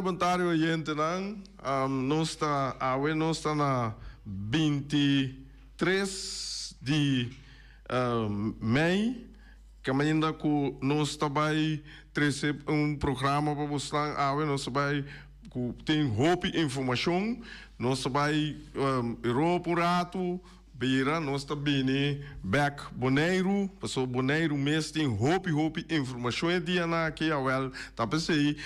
bom tarde, gente. Nós está na 23 de maio, que ainda que nós está vai trazer programa para mostrar, nós vai tem roupa e informação, nós vai Europa rato, beira, nós está bem back boneiro, passou boneiro mês tem roupa e informação é dia na que awel, tá pensei,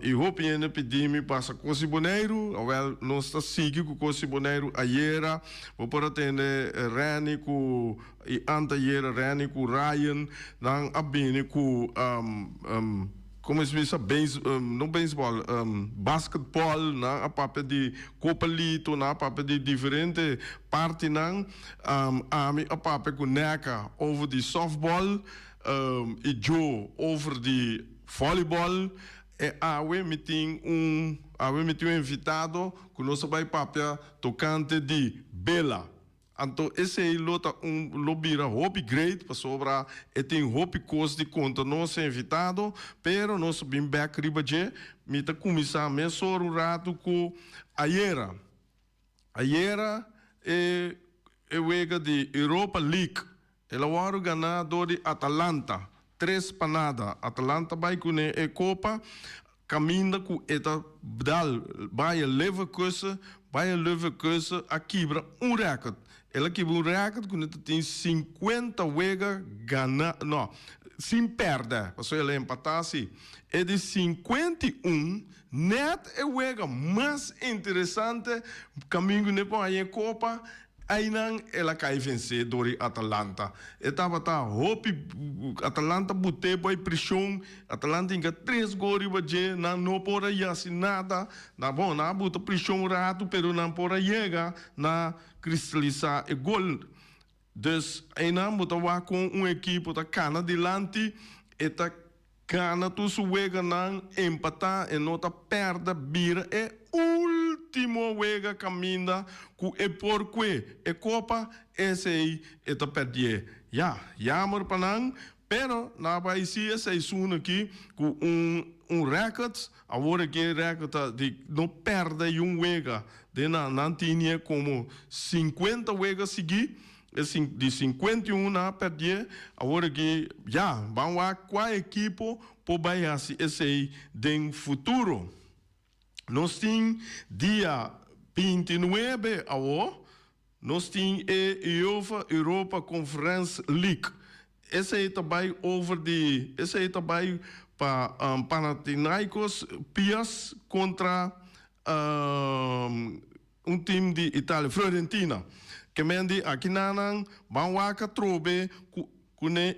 e roupa ainda pedi-me passa cosi boneiro, awel nós está sigue com cosi boneiro aiera, vou para atender Rani com e antaiera Rani com Ryan, não abine com como se diz, não beisebol, basquetebol, na a papel de copalito, na a papel de diferente parte não, a papel com neca over de softball, e Joe over de voleibol, e we meeting um invitado que nós vai papel tocante de bela. Então, esse aí lobira hobby great para sobrar e tem hobby cost de conta nosso invitado, pero nós bem back riba je, mita começar mesmo o rato com Aiera. Aiera é o de Europa League. Ela é o ganador de Atalanta, 3 panadas. Atalanta vai com a Copa, caminha com esta dal, vai Leverkusen, a quebra recorde. Ela quebra recorde quando tem 50 wega ganha, não, sem perder, porque ela empatasse. É de 51, net é o wega mais interessante, caminho ne para a Copa, aí não ela cai vencedora Atalanta. Estava hope Atalanta botei para pressão, Atalanta tinha 3 gols não pode ir assim nada, na bom, na bota pressão rato, pero não pode chegar na cristalizar o gol. Dus aí não bota com equipe da cana delante, eta cana tu suega não empatar e nota perda bira é último wega caminha com e porquê e copa esse aí eta perder jammer panang pero na vai se essa aqui com records agora que recorde de não perda wega de não tinha como 50 wega seguir de 51 na perder agora que vamos com a equipe por baixar esse aí de futuro. Nós temos dia 29 nós temos a Europa Conference League. Esse aí também para Panathinaikos Pias contra time de Itália, Fiorentina. Que mendi aqui não vamos a trobe com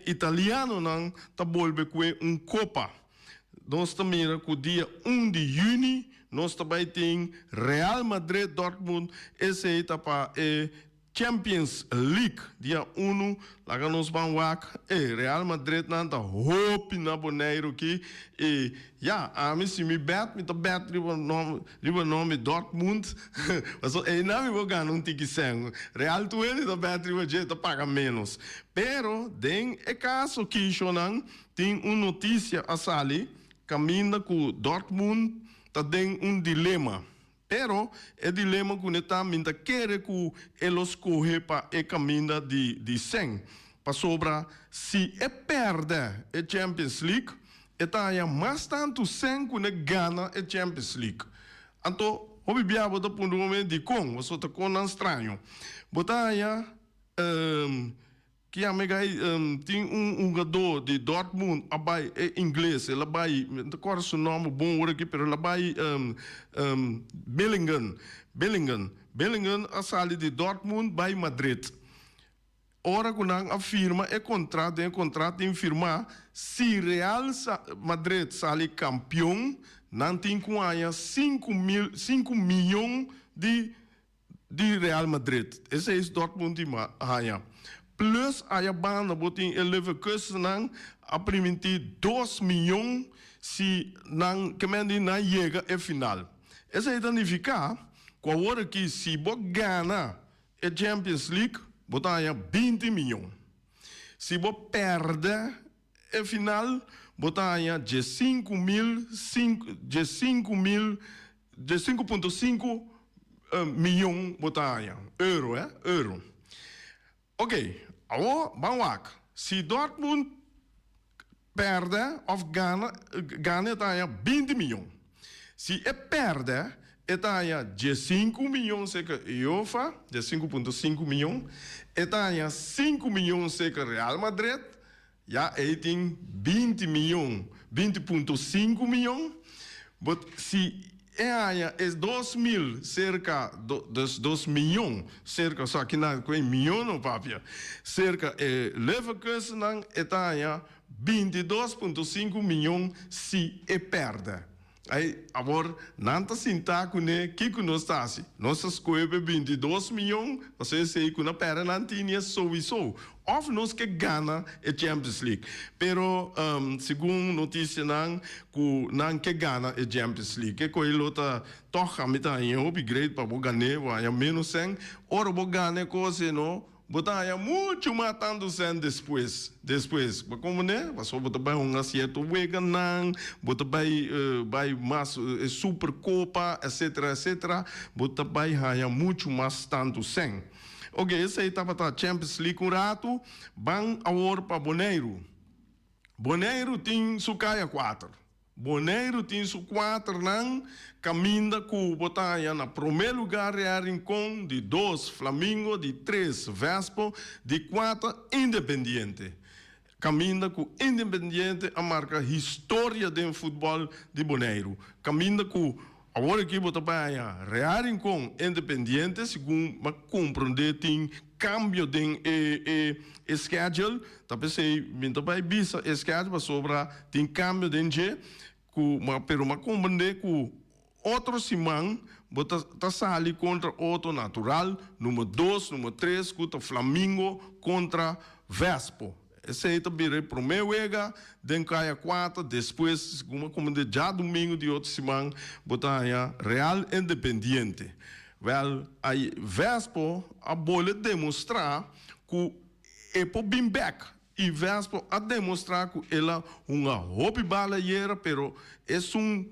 italiano não tá bolbe com Copa. Nós também com o dia 1 de junho nós também tem Real Madrid Dortmund, esse aí tá para Champions League, dia 1, lá que nós vamos Real Madrid não tá hope na boneiro aqui, e a mim se me bet riba nome Dortmund, mas aí não me vou ganhar um tique sem, Real tu ele tá bet riba jeito paga menos, pero tem caso que não tem uma notícia a sair, caminha com Dortmund, tá tem dilema. Pero o dilema que está minta querer que eles correr para o caminho de 100. Para sobra, se perde a Champions League, está mais tanto 100 que ganha a Champions League. Então, o bibiá bota por um momento de com, você está com um estranho. Bota aí, que a mega tem jogador de Dortmund abai inglês ela vai não recordo seu nome bom aqui pero ela vai Bellingham a sair de Dortmund vai Madrid. Ora quando afirma contrato em firmar se Real Madrid sai campeão não tem com aí 5 milhões de Real Madrid. Esse é Dortmund de Maia. Plus a banda botin Leverkusen nang a permitir 2 milhões se nang kemendi na chega a final. Essa significa que agora que se bo ganha a Champions League, botar 20 milhões. Se bo perde a final, botanha de 5,5 milhão botanha euro, euro. Ok, agora vamos lá. Se Dortmund perde of ganha tá 20 milhões. Se perde, está 5 milhões seca UEFA, de 5,5 milhões, está 5 milhões seca Real Madrid, já tem 20 milhões, 20,5 milhões. Mas se é 2 mil, cerca dos 2 milhões, cerca, só que não é milhão, não, papia, cerca Leverkusen está 22,5 milhões se perde. Aí, agora, não está sentado né, que nós está assim. Nós escolhemos 22 milhões, você sei que na pera não tinha sowieso. Of nós que ganha a Champions League. Pero, segundo notícia, não que ganha a Champions League. Que coisa outra, toca a mitad em upgrade para ganhar, vai menos 100. Ora, vou ganhar coisa, não. Botar muito mais tanto sen depois. Como né? Passou botar bem acerto Wega não, botar bem mais Supercopa, etc. Botar bem muito mais tanto sen. Ok, esse aí estava a Champions League um rato, bang agora para Boneiro. Boneiro tem sucaia 4. Boneiro tem su 4 não, caminha com botanha na primeiro lugar é Rincón, de 2 Flamengo, de 3 Vespo, de 4 Independiente. Caminha com Independiente a marca história do futebol de Boneiro. Caminha com agora aqui botanha Real Rincón Independiente, segundo me compreender tem cambio de schedule, talvez se minta vai bisa schedule sobra tem cambio de pero me compreender que outro simão está sali contra outro natural, número 2, número 3, contra Flamengo, contra Vespo. Esse aí também é o primeiro ega, den caia 4, depois, como já domingo de outro simão, botar Real Independiente. Well, aí Vespo a bola demonstrar que é para bem back. E Vespo a demonstrar que ela é uma hobby balaieira, pero é que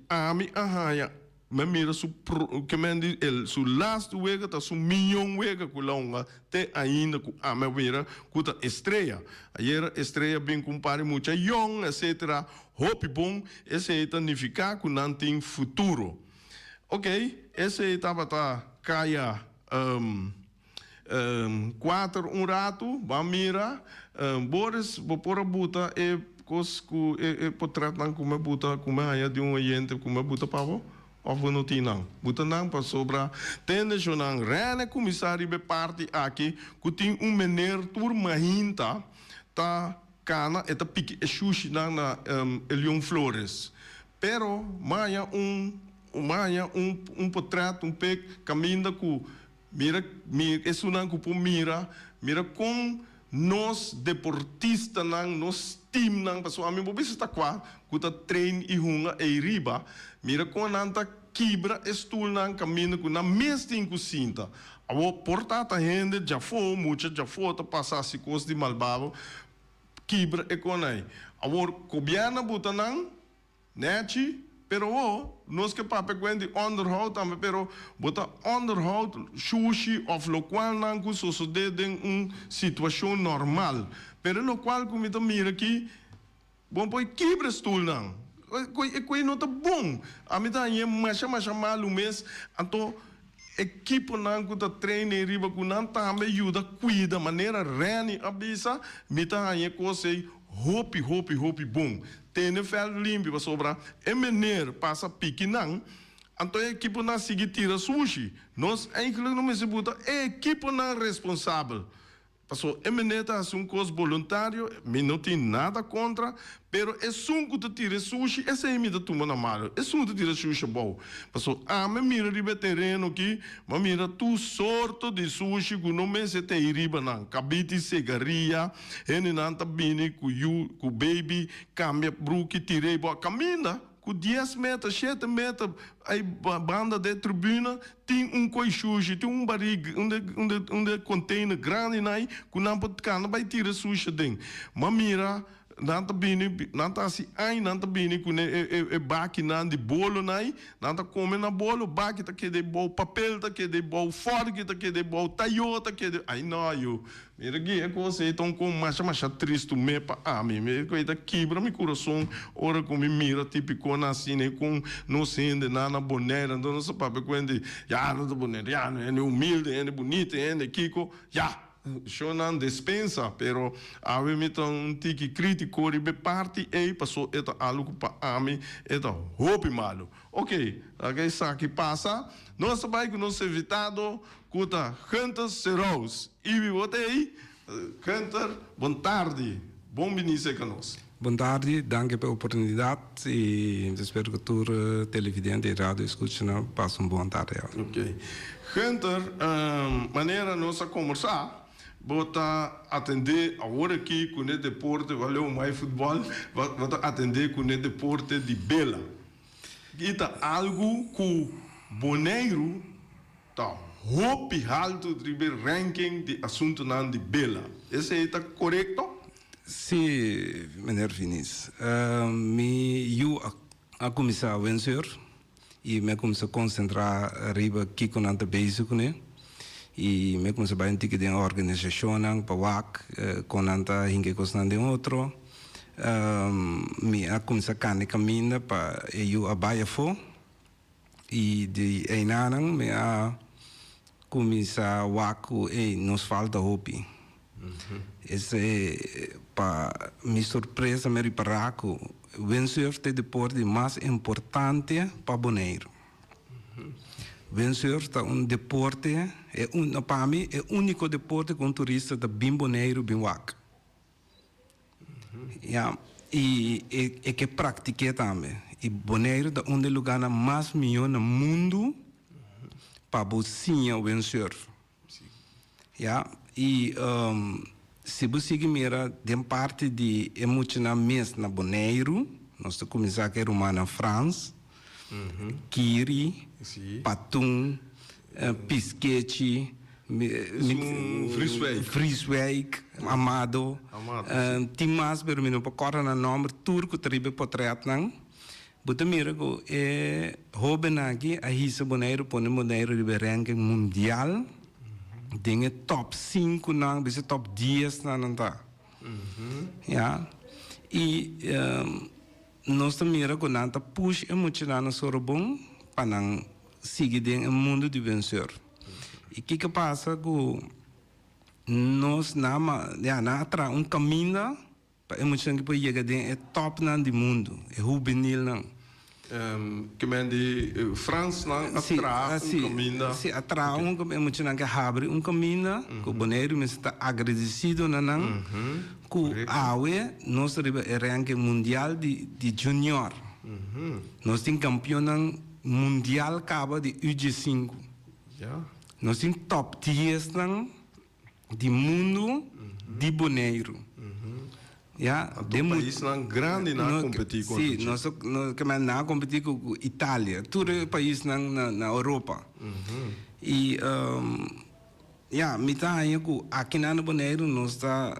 ami arranha. Mas mira, que me el su last wega tá su milhão wega que longa te ainda que a mira que tá estreia. Ayer estreia bem compare muita young, etc. Hobby bom, esse aí significa que não tem futuro. Ok, esse aí estava caia 4 um rato, vamos mirar. Boris, vou pôr a buta e cosco e portrait não como buta como é de oyente como buta pavo. Of não tem não. Buta não para sobra. Tende jo não rene comissário be parte aqui que tem meneer turma hinta tá cana eta pique e sushi na Elion Flores. Pero maia portrait pec caminha com mira isso não que mira com nós deportistas não nós team não pessoal a mim vou está qua que tá trein e hunga e riba mira com nanta quebra estul não caminho com na mesma tem cozinha a portata gente já foi muita já foi tá passar se coisa de malbavo quebra e com aí a cobiana buta não neti pero nós que papai quando onderhoud também pero bota onderhoud sushi of lo qual não que sucede em situação normal pero lo qual como tá mira aqui bom põe quebra stool não coi não tá bom a mim tá aí mas mal o mês então equipe não que tá treina e riba que não tá me ajuda cuida maneira rene abisa me tá aí coisa hopi bom tem fel limpo para sobrar e meneer passa pique não então a equipe não sigue tira sushi nós eigenlijk não me se buta a equipe não responsável passou e meneer tá um coisa voluntário me não tem nada contra pero é que tu tira sushi esse é me da tuma na mal é tu tira sushi bom passou me mira riba terreno aqui mas mira tu sorto de sushi que não me se tem riba não cabite cigarria ele não tá bem com baby cambia bruque tirei boa caminha com 10 metros, 7 metros, a banda de tribuna tem coi sushi, tem barriga, container grande aí, que não pode ficar, não vai tirar sushi dentro. Mas mira, nanta bini nanta asi ai nanta bini kune e baki nan di bolo nai nanta come na bolo baki ta que de bol papel ta que de bol fork ta que de bol Toyota que de ai no eu mira aqui é coisa então com macha triste me pa a mim me coisa quebra meu coração ora com me mira típico na cine com no sende na boneira então não se papo quando já não boneira já não é humilde é bonito é kiko já eu não dispensa, pero a mim um tiki crítico de parte e passou eta algo para a mim eta roupa malo. Ok, aqui está que passa. Nós vai com nosso invitado, cuta Hunter Serous. E vi aí, Hunter, boa tarde, bom início conosco. Boa tarde, danke pela oportunidade e espero que todos televidentes e rádio escutem passem uma boa tarde. Ok. Hunter, maneira nossa conversar. Bota atender agora aqui com o deporte, valeu mais futebol, bota atender com o deporte de Bela. E tá algo que Boneiro tá roupa alto de ranking de assunto não de Bela. Esse aí tá correto? Sim, meneer Vinícius. Eu a começar a vencer e me começar a concentrar arriba aqui com a base com ele. E me comecei a banhar de organização para WAC, com anta hinge cosnan de outro. Me a comecei a caminhar para eu a baia fo e de einanang me a comecei a WAC e nos falta hobby. Esse para minha surpresa me reparar que vencer o deporte mais importante para Boneiro. Vencer é deporte, para mim, é o único deporte com turista da Boneiro, Wac. E que pratiquei também. E Boneiro é um dos lugares mais melhores no mundo para você vencer. E se você mira, tem parte de emocionamento na Boneiro, nós começamos a ir na França, Kiri, Patum, Pisquete, Friswijk, Amado, Timas, pero me não pode na nome turco tribe portret nang. Buta mirago é Robenagi, a hisa Boneiro põe Boneiro de ranking mundial, tem top 5 nang, bisa top 10 nang tá. E nós também que nanta push emocional no sorobong para seguir dentro do mundo de vencer. E que passa que nós na atra caminho para emocional que pode chegar dentro é top nan do mundo, é juvenil nan. Que men de França nan atra caminho. Sim, atra emocional que abre caminho, que o Boneiro está agradecido nan. Que awe nós ranking mundial de junior. Nós temos campeão mundial acaba de UG5. Nós temos top 10 de mundo de Boneiro. De país grande na competir com. Sim, nós na competir com Itália, todo o país na Europa. E aqui na Boneiro nós está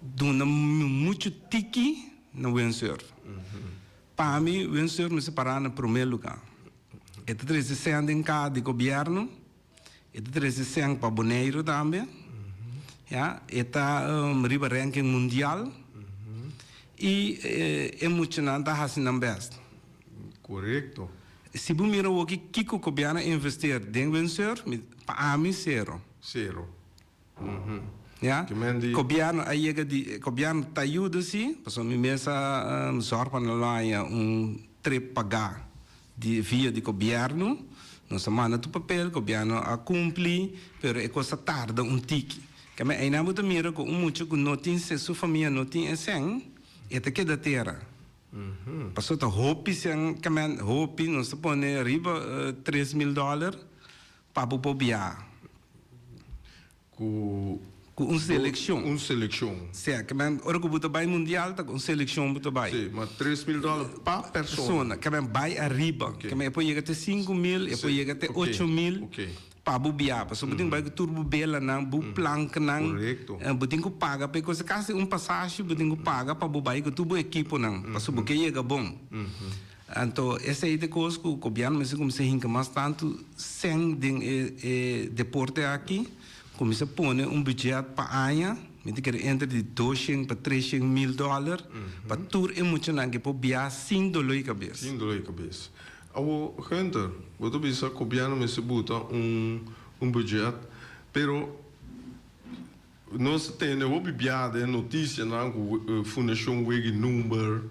dando muito tiki no vencer. Para mim, vencer me separa no primeiro lugar. É 360 em cada de governo, é 360 para Boneiro também. É riba ranking mundial e é emocionante a fazer na best. Correto. Se você mira o que o governo investir em vencer, para mim zero. Governo tá ajuda sim, porque me mesa zorpa na laia trip pagar via de governo, nossa manda do papel, governo a cumprir, pero é coisa tarda tiki. Que me ainda muito mira com muito que não tem se sua família não tem assim, é que da terra. Passou a roupa sem que me roupa não se põe riba $3,000 para bobear. Com seleção. Sim, que me ora que buta vai mundial tá com seleção buta vai. Sim, mas $3,000 para persona. Que me vai arriba, que me pode chegar até 5,000, pode chegar até 8,000. pa bu biapa. So buting baik turbo bela nang, bu plank nang. Correcto. Buting ko paga pe ko kasi passagem buting ko paga pa bu baik ko tubo equipo nang. Paso bu que chega bom. Então, essa é a coisa que o governo mas como se hinca mais tanto sem deporte aqui, começa a pôr budget para a me dizer entre de $200 para $300,000 para tudo é muito não que para viajar $100 cabeça. $100 cabeça. Awo Hunter, você bisa o governo mas buta budget, pero nós temos o bibiada notícia na fundação wegi number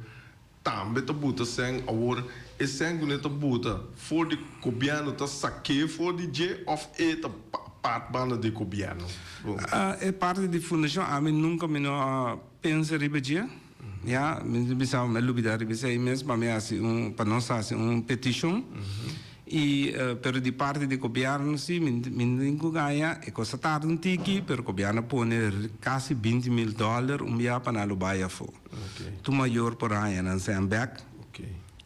também tá buta sem agora é sem que tá buta for de governo tá saque for de J of A tá parte banda de governo. É parte da fundação, a mim nunca me não pensa ribegia. Ja, me bisa me lubida ribisa imenso para me assim para nós assim petition. E pero di parte di governo si min ganha e costa tarde um tiki pero governo pone quase $20,000 via para lo baia fo. Tu maior por aí na Zambek.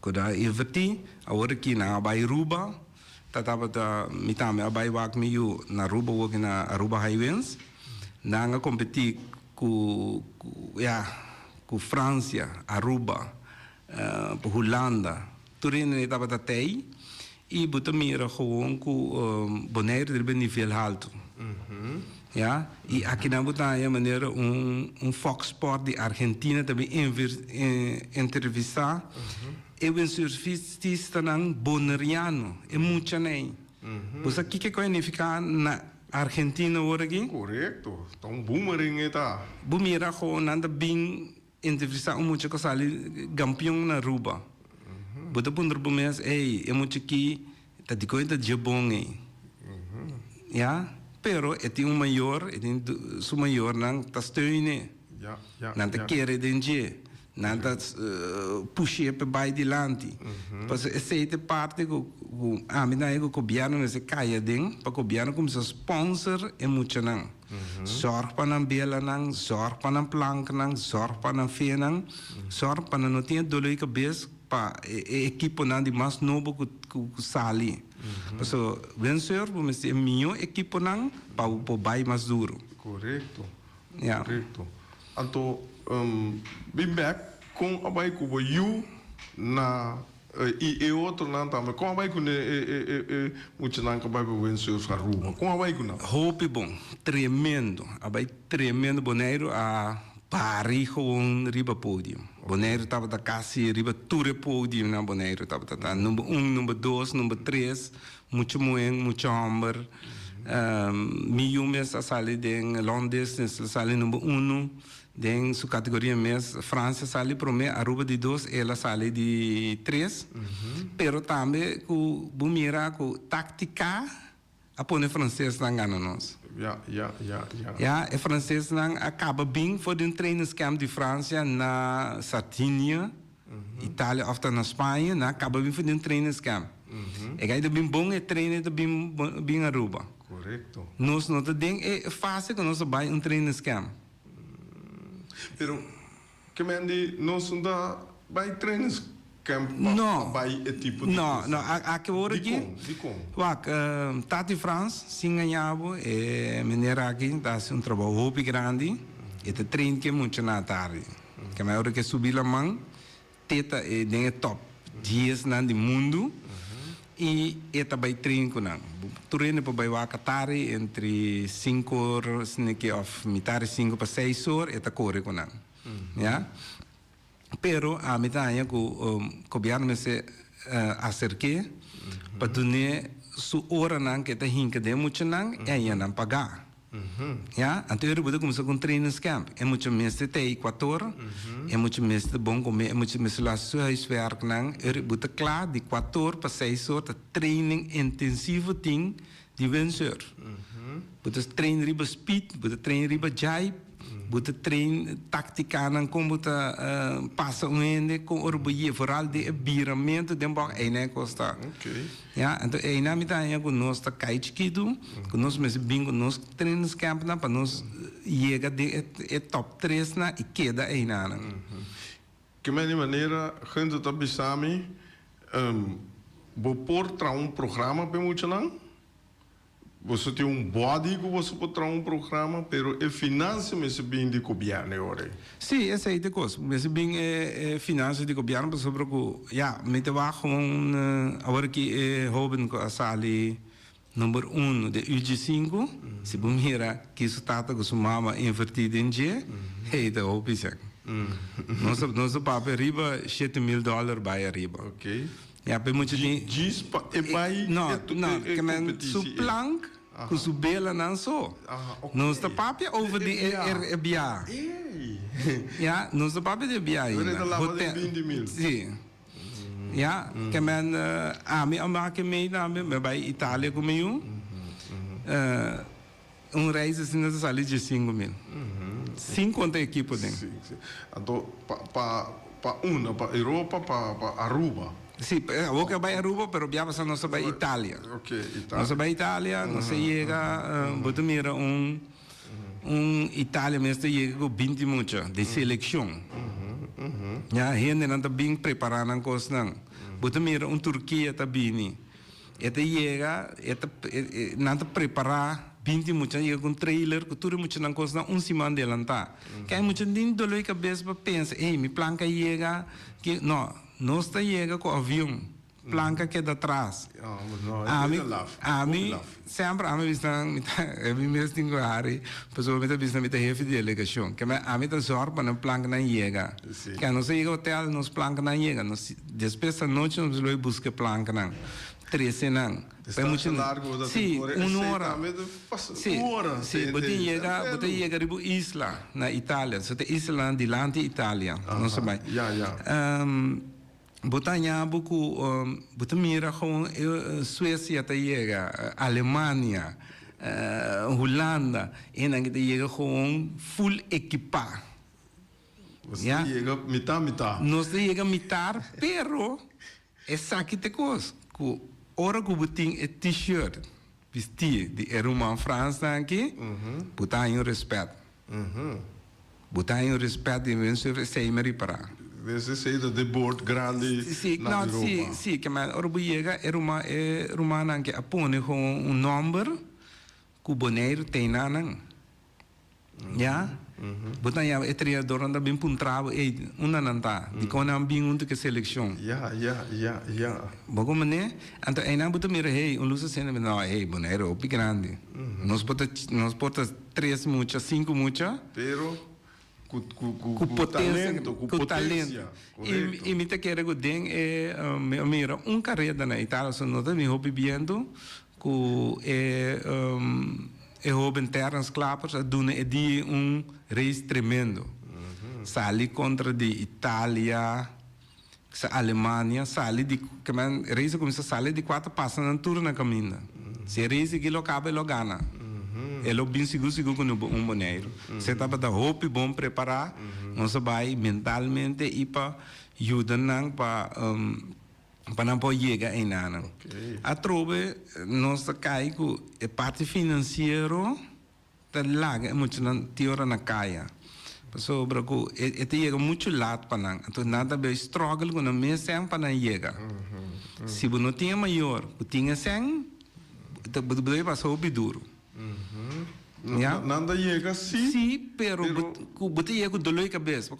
Quando investi agora aqui na Bairuba tava mitame a Baiwak miu na Aruba work na Aruba Highways na nga competir com França, Aruba, Holanda. Turine estava da TEI e botou mira gewoon com Bonaire de nível alto. Ja, e aqui na Botaia maneira Fox Sport de Argentina também entrevistar. Eu em surfista nang boneriano, é muito nem. Pois aqui que ficar na Argentina hoje aqui? Correto. Então boomerang eta. Bumira ko nanda bing entrevista muito que sali campeão na Aruba. Bota punter bumes, é muito que tá de coisa de bom ja, pero é tem maior, é tem su maior nang tá steune. Nanda querer denje. Nada puxar para baixo de lante. Mas essa é a parte que a minha é que o governo não se caia dentro, para o governo começar a sponsor é muito não. Zorg para não bela não, zorg para não plank não, zorg para não fé não, zorg para não ter dor de cabeça para equipe não de mais novo que sali. Mas o vencedor vamos ter melhor equipe não para o baixo mais duro. Correto. Yeah. Correto. Então bem back com a baia que you na e outro não também com a baia que muito não que vai vencer os Aruba com a baia que não hope bom tremendo a baia tremendo boneiro a pari com riba pódio boneiro estava da quase riba tour pódio na boneiro estava da número 1 número 2 número 3 muito muito amber Miumes a sali de Londres sali número 1 em sua categoria mês, França sale para mim, Aruba de 2, ela sale de 3. Pero também com bumira com tática, a pôr francês na gana nós. Ja, é francês não acaba bem for de trainers camp de França na Sardinia, Itália ou na Espanha, na acaba bem for de trainers camp. É que bem bom é trainer de bem Aruba. Correto. Nós não tem é fácil que nós vai trainers camp. Pero que mende nós não vai treinos camp não vai é tipo não aqui agora aqui Tati France sim ganhava é maneira aqui dá um trabalho muito grande e te treino que muito na tarde que a hora que subir a mão teta é den top 10 na do mundo e eta vai treino com não treino para vai a Qatari entre 5 horas que of metade 5 para 6 horas eta corre com não já pero a metade que o governo se acerque para donner su hora não que está hinca de muito não é aí não pagar ja então eu vou começar com trainers camp é muito mais de 4 é muito mais de bom comer é muito mais lá sua huiswerk não eu vou claro de 4 para 6 horas training intensivo ting de vencer vou train riba speed vou train riba jai vou train tática não como passa ende com orgulho vooral de viramento de bom é né costa ja então é na metade com nós tá caído com nós mas bingo nós trainers camp na para nós chega de top 3 na e queda aí na que maneira gente tá bisami vou pôr tra programa para muito não você tem body que você pode trazer programa, pero o financiamento é bem de governo agora. Sim, essa é a coisa. Mas bem finanças de governo sobre o me te vai com agora que é jovem com a sala número 1 de UG5, se bom mira que isso trata com sua mama invertida em G, é da opção. Nosso papel riba $7,000 vai arriba. Ok. Ja, pe moet je die... não, que men su plank, com su bela não só. Não está papel over de bia. Ja, não está papel de bia ainda. Sim. Ja, que men ami amake mee na me bij Italië comigo. Reis assim nessa sala de 5.000. 50 equipos dentro. Então, para Europa, para Aruba. Sim, eu que vai Aruba, pero já passa nossa vai Itália. Ok, Itália. Nossa vai Itália, nossa chega, botar mira Itália mesmo chega com 20 muito de seleção. Já gente não está bem preparado na coisa não. Botar mira Turquia está bem. Esta chega, não está preparado 20 muito chega com trailer, que tudo muito na coisa não semana dela tá. Que é muito dentro do cabeça para pensar, ei, me planca chega que não nós chega com o avião, planca que é de trás. A mim sempre a mim visão, eu me mesmo tenho área, pessoal me tá visão me tá chefe de delegação, que a mim tá zorba na planca na chega. Que nós chega hotel, nós planca na chega, nós depois da noite nós vamos buscar planca não. 13 não. Sim, 1 hora. Sim, você chega ribu isla na Itália, você tem isla dilante Itália, não sabe? Botanya buku buta mira com Suécia tá chega, Alemanha, Holanda, e na que chega com full equipa. Você chega mitad. Nós chega mitad, pero essa aqui te coisa, que ora que botin é t-shirt, vestir de Eruma França aqui, botar em respeito. Botar em respeito e vencer sem me reparar. Você saída de board grande na Europa. Sim, que mas ora chega é rumana que apone com número que o boneiro tem na não. Já? Botar é treinador anda bem puntravo e não tá. De quando é bem um que seleção. Já. Bom como né? Então aí não botar mira hey, lusa cena não, hey, boneiro é grande. Nós bota 3 mucha, 5 mucha. Pero com talento. E me te quero que den mira carreira na Itália, só não tem hobby vendo que é jovem terras clapas a duna é de race tremendo. Sali contra de Itália, a Alemanha, sali de que man race começa a sair de 4 passos na turna caminha. Se race que lo acaba lo gana. Ele é bem seguro com boneiro. Você está para dar roupa bom preparar, não se vai mentalmente e para ajudar não para não poder chegar em nada. A trobe nós cai com a parte financeira da laga muito na teoria na caia. Sobre que ele chega muito lado para não, então nada bem struggle com a mesa para não chegar. Se você não tinha maior, você tinha sem, você passou o duro. Nada chega sim. Sim, pero você chega com a cabeça.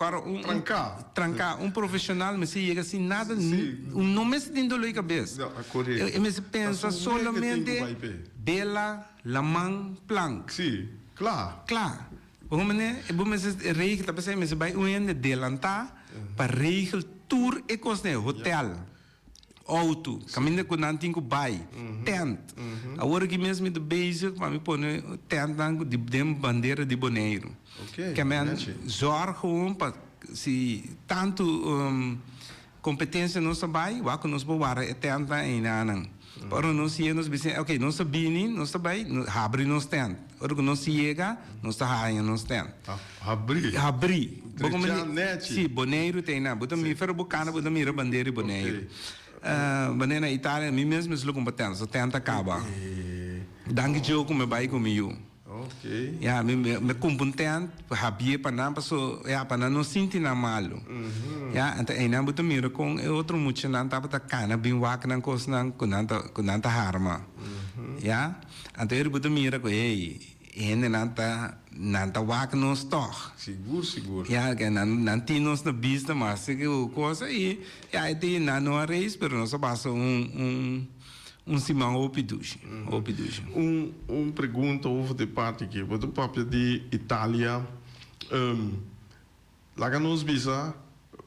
Trancar. Profissional, mas chega assim, nada, não me tem dor de cabeça. Mas pensa solamente bela, la mão, plank. Sim, claro. Como né? Mas regel, tá mas vai adelantar para regel tour e costa hotel. Auto, caminho com nantinho bai, tent. Agora que mesmo de basic, para me pôr tent de bandeira de boneiro. Que é zorgo para se tanto competência não se vai, o que nós vamos tent em nada. Para nós íamos dizer, ok, nós sabemos, nós vai, abrir nos tent. Agora que nós chega, nós está rainha nos tent. Abrir. Sim, boneiro tem na, botar me fer bucana, botar mira bandeira boneiro. Bandeira na Itália, mim mesmo estou competente, só tenta acaba. Danke jogo me vai comigo. Ok. Ja, me competente, habia para não passou, para não sentir na malo. Ja, então aí não botar mira com outro muito não tá para cana bem wack não coisa não com nanta harma. Ja, anto buta mira ko ene nanta wak nos toch. Seguro. Ja, que nanti nos na vista mas que o coisa e aí não a reis, pero nós passa simão opiduche. Pergunta over de parte aqui, o papel de Itália, lá que nós visa,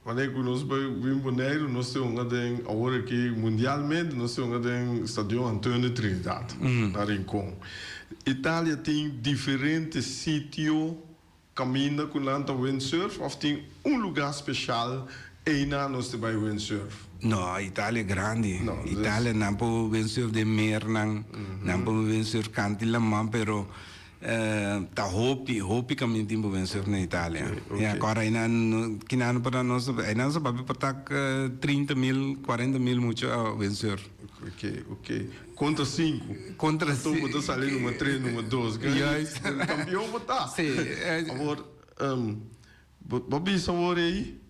quando nós vimos Bonaire, nós temos agora que mundialmente nós temos estádio Antônio Trindade, na Rincon. Itália tem diferentes sítios, caminha com lanta windsurf, ou tem lugar especial e na nós vai windsurf. No, Itália é grande. No, Itália não pode vencer de mer, não pode vencer cantilamã, pero tá hopi caminho tempo vencer na Itália. Okay. E agora ainda que não para nós, ainda só para estar 30 mil, 40 mil muito a vencer. Ok. Contra 5. Contra 5. Então, botar sair numa 3, numa 12. Yes. Campeão botar. Sim. Agora, Babi, sabor aí,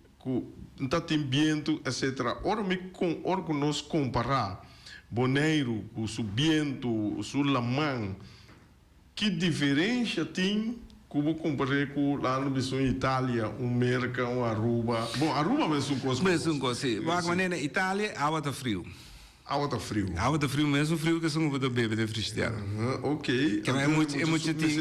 não tem viento, etc. Ora que nós comparar Bonaire com o viento, o lamang, que diferença tem como comparar com lá no Bissau Itália, Merca, Aruba? Bom, Aruba é um coisa. Mas um coisa, sim. Mas maneira Itália, água tá frio. Água tá frio. Água tá frio, mesmo frio que são o bebê de fristiano. Ok. Que é muito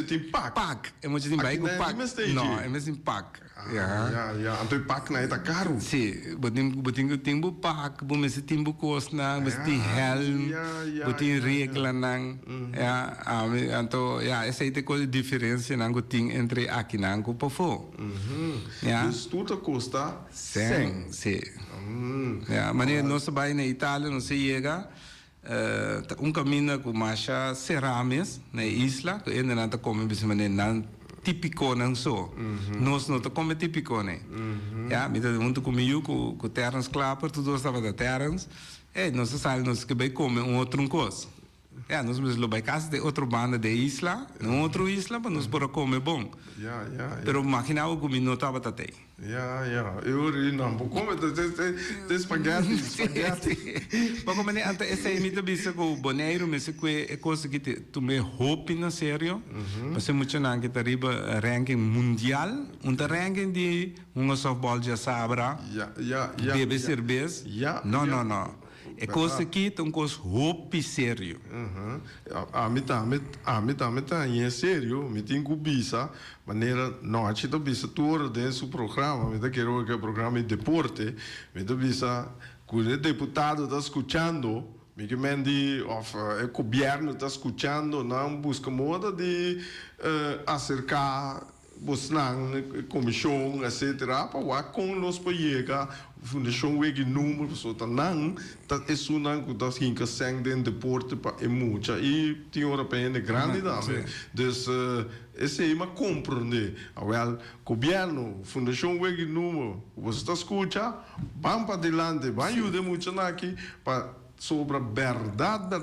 tem pack. É muito tem bairro pack. Não, é mesmo pack. Ja. Então pack não é tá caro. Sim, botinho tempo pack, bom mas tempo cost na, mas tem helm, botinho regla nang. Então, essa aí tem coisa diferença nang botinho entre aqui nang com pofo. Mas tudo custa 100. Sim. Mas nós vai na Itália, não sei chega caminho com marcha Cerames na isla, que ainda não come bem típico não só. Nós não come típico né. Me dá muito comigo com Terence Clapper, tudo estava da Terence. Nós saímos que vai comer outro coisa. Nós vamos lá casa de outra banda de isla, outra isla, para nós poder comer bom. Pero imaginava que comi não estava até. Eu não vou comer de espaguete. Mas como é que essa é muito bisa com o Bonaire, mas é coisa que tu me hope na sério. Mas é muito não que arriba ranking mundial, ranking de softball já sabra, bebe cerveja. Não. É coisa que tem coisa hope sério. A mim tá em sério, me tem que bisa, maneira não a gente bisa tour desse programa, me tá querendo que o programa de deporte, me tá bisa que o deputado está escutando, me que mendi o governo está escutando, não busca moda de acercar Bosnan, comissão, etc. Para com nós para chegar, fundação wegi número, pessoa tá não, tá isso não que das hinca sang den deporte para emucha e tem hora pena grande dame. Dus esse é uma compreender. Well, governo, fundação wegi número, você está escuta, vamos para adelante, vai ajudar muito aqui para sobre verdade,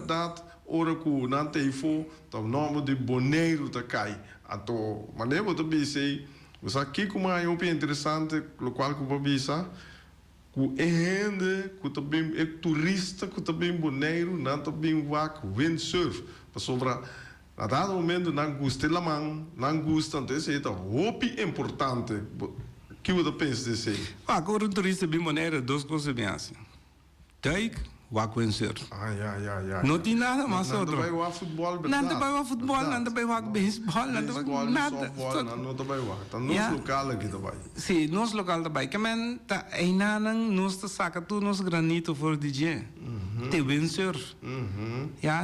ora que não tem fo, tá o nome de Bonaire tá cai. Então, maneira que eu disse, você aqui como é um interessante, o qual que eu disse, que é gente, que também é turista, que também Bonaire, não também vai windsurf, para sobre a dado momento não gosta de mão, não gosta, então isso é muito importante. Que você pensa disso? Agora um turista bem Bonaire, duas coisas bem assim. Teik, vai windsurf. Não tem nada mais outro. Não vai jogar futebol, não vai futebol, não vai jogar beisebol, não vai nada. Não vai jogar. Tá nos local aqui também. Sim, nos local também. Que men tá ainda não está saca tu nos granito for DJ. Te windsurf.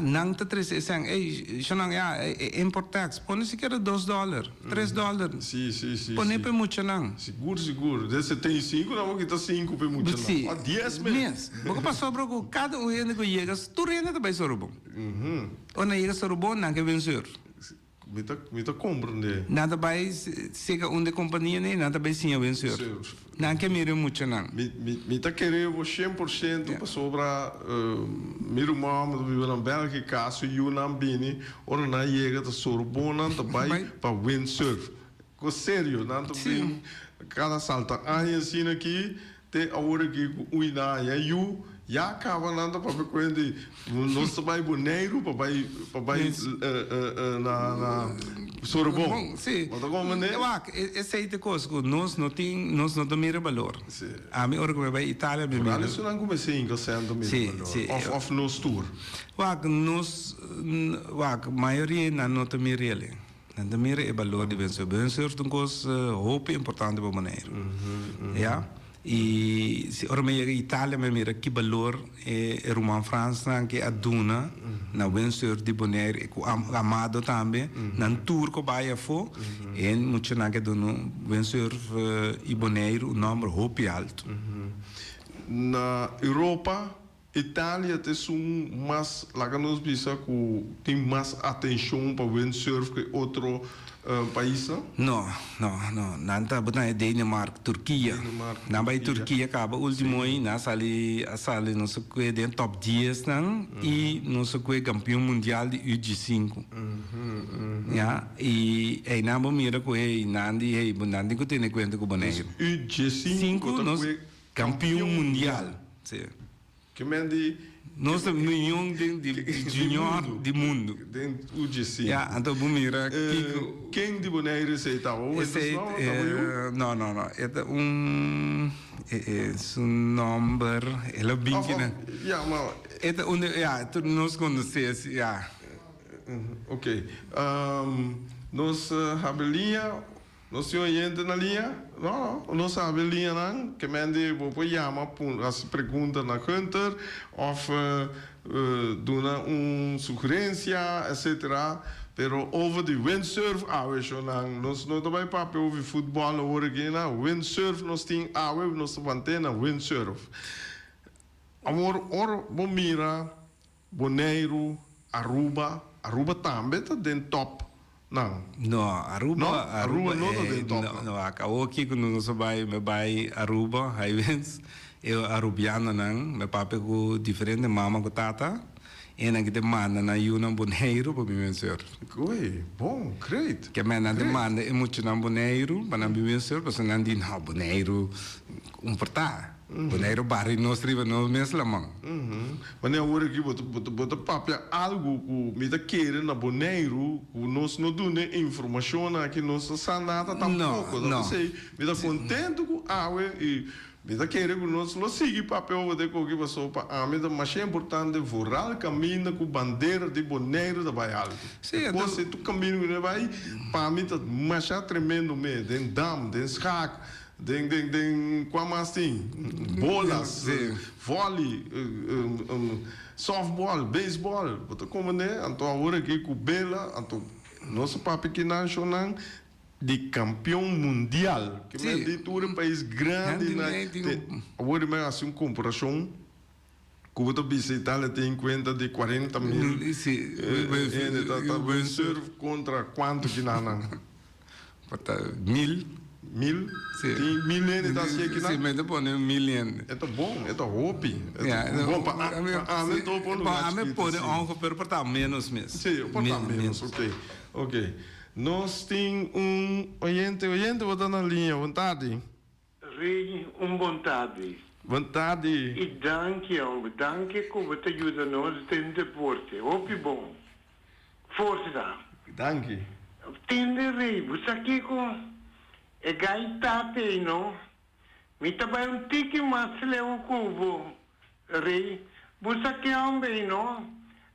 Não tá três sang. Já não import tax. Põe se quer $2, $3. Sim. Põe para muito não. Seguro. Desse tem 5, não vou quitar 5 para muito não. 10 mesmo. Porque passou para cada um que chega, tu renda também sorubom. Ou não chega sorubom, não que vencer. Me tá compreender. Nada vai chega onde companhia nem nada vai sim a vencer. Não que mire muito não. Me tá querendo 100% para sobre meu irmão do viver na Bélgica, caso eu não bini, ou não chega tá sorubom, não tá vai para windsurf. Com sério, não tá bem. Cada salta aí assim aqui, tem a hora que o ina eu já acaba nada para ver quando nós trabalhamos boneiro para na Sorbonne. Sim. Mas como né? Essa é a coisa que nós não temos valor. A minha hora que vai Itália, me mira. Isso não comecei em sendo mesmo. Of nos tour. Nós, maioria não tem ele. Não tem valor de vencer. Vencer é uma coisa hope importante para o maneiro. Ja? E se ora me Itália me mira que valor é Roman França que aduna na vencer de bonaire e amado também na tour que vai a fo e muito na que dono vencer e bonaire o número hope alto. Na Europa Itália tem mais lá que nós bisa que tem mais atenção para vencer que outro país, não? Não. Nanta bukan Dinamarca, Turquia. Na bai Turquia acaba último aí, na sali não sei que dentro top 10 não e não sei que campeão mundial de UG5. Já e aí na bom mira que aí nandi que tem conta com boneiro. UG5 nós campeão mundial. Sim. Que mende nós temos milhão de junior do mundo. Dentro do UG5. Ja, então vamos mirar quem de boneiro você está? Não. É um número, ela binge, né? É nós conhecemos, ja. Ok. Nós habelinha, nós oyente na linha? Não, nós habelinha não, que mende vou chamar as perguntas na Hunter, dona sugerência, etc. Pero over de windsurf, nós não também papel over futebol hoor aqui na windsurf, nós tem nós mantém na windsurf. Amor, bom mira, Bonaire, Aruba também está dentro top. Não, Aruba não está dentro top. Não, acabou aqui quando nós vai Aruba, aí eu arubiano não, meu papai com diferente mama com tata. E na que demanda na Yuna Bonaire para viver. Oi, bom, great. Que me na demanda é muito na Bonaire para viver, porque não diz não Bonaire portar. Bonaire barri nós riba nós mesmo mão. Mas na hora que bota papel algo que me dá querer na Bonaire, nós não dão informação aqui nós sanata tampoco. Não sei, me dá contento com e me dá querer que nós não siga papel de que passou para me dá mais importante vorar caminho com bandeira de Bonaire da Bahia. Depois se tu caminho que vai para mim tá mais tremendo me den dam den schak den como assim bolas vôlei softball baseball bota como né então agora aqui com bela então nosso papo que nacional de campeão mundial que me dito um país grande agora me assim uma comparação que o país Itália tem conta de 40 mil vencer contra quanto que não 1000 Sim, 1000 ienes está assim aqui, sim, mas depois 1000 ienes. É bom, é hopi. Bom para a mim pode ongeveer portar menos mesmo. Sim, portar menos, ok. Nós temos oyente, vou dar na linha, vontade. Rei, boa tarde. Boa tarde. E danke que você ajuda nós em deporte. Hopi bom. Força. Danke. Tende rei, você aqui com e gaitate, no? Mi tabai tiki mas leo cubo, rei. Você aqui é no?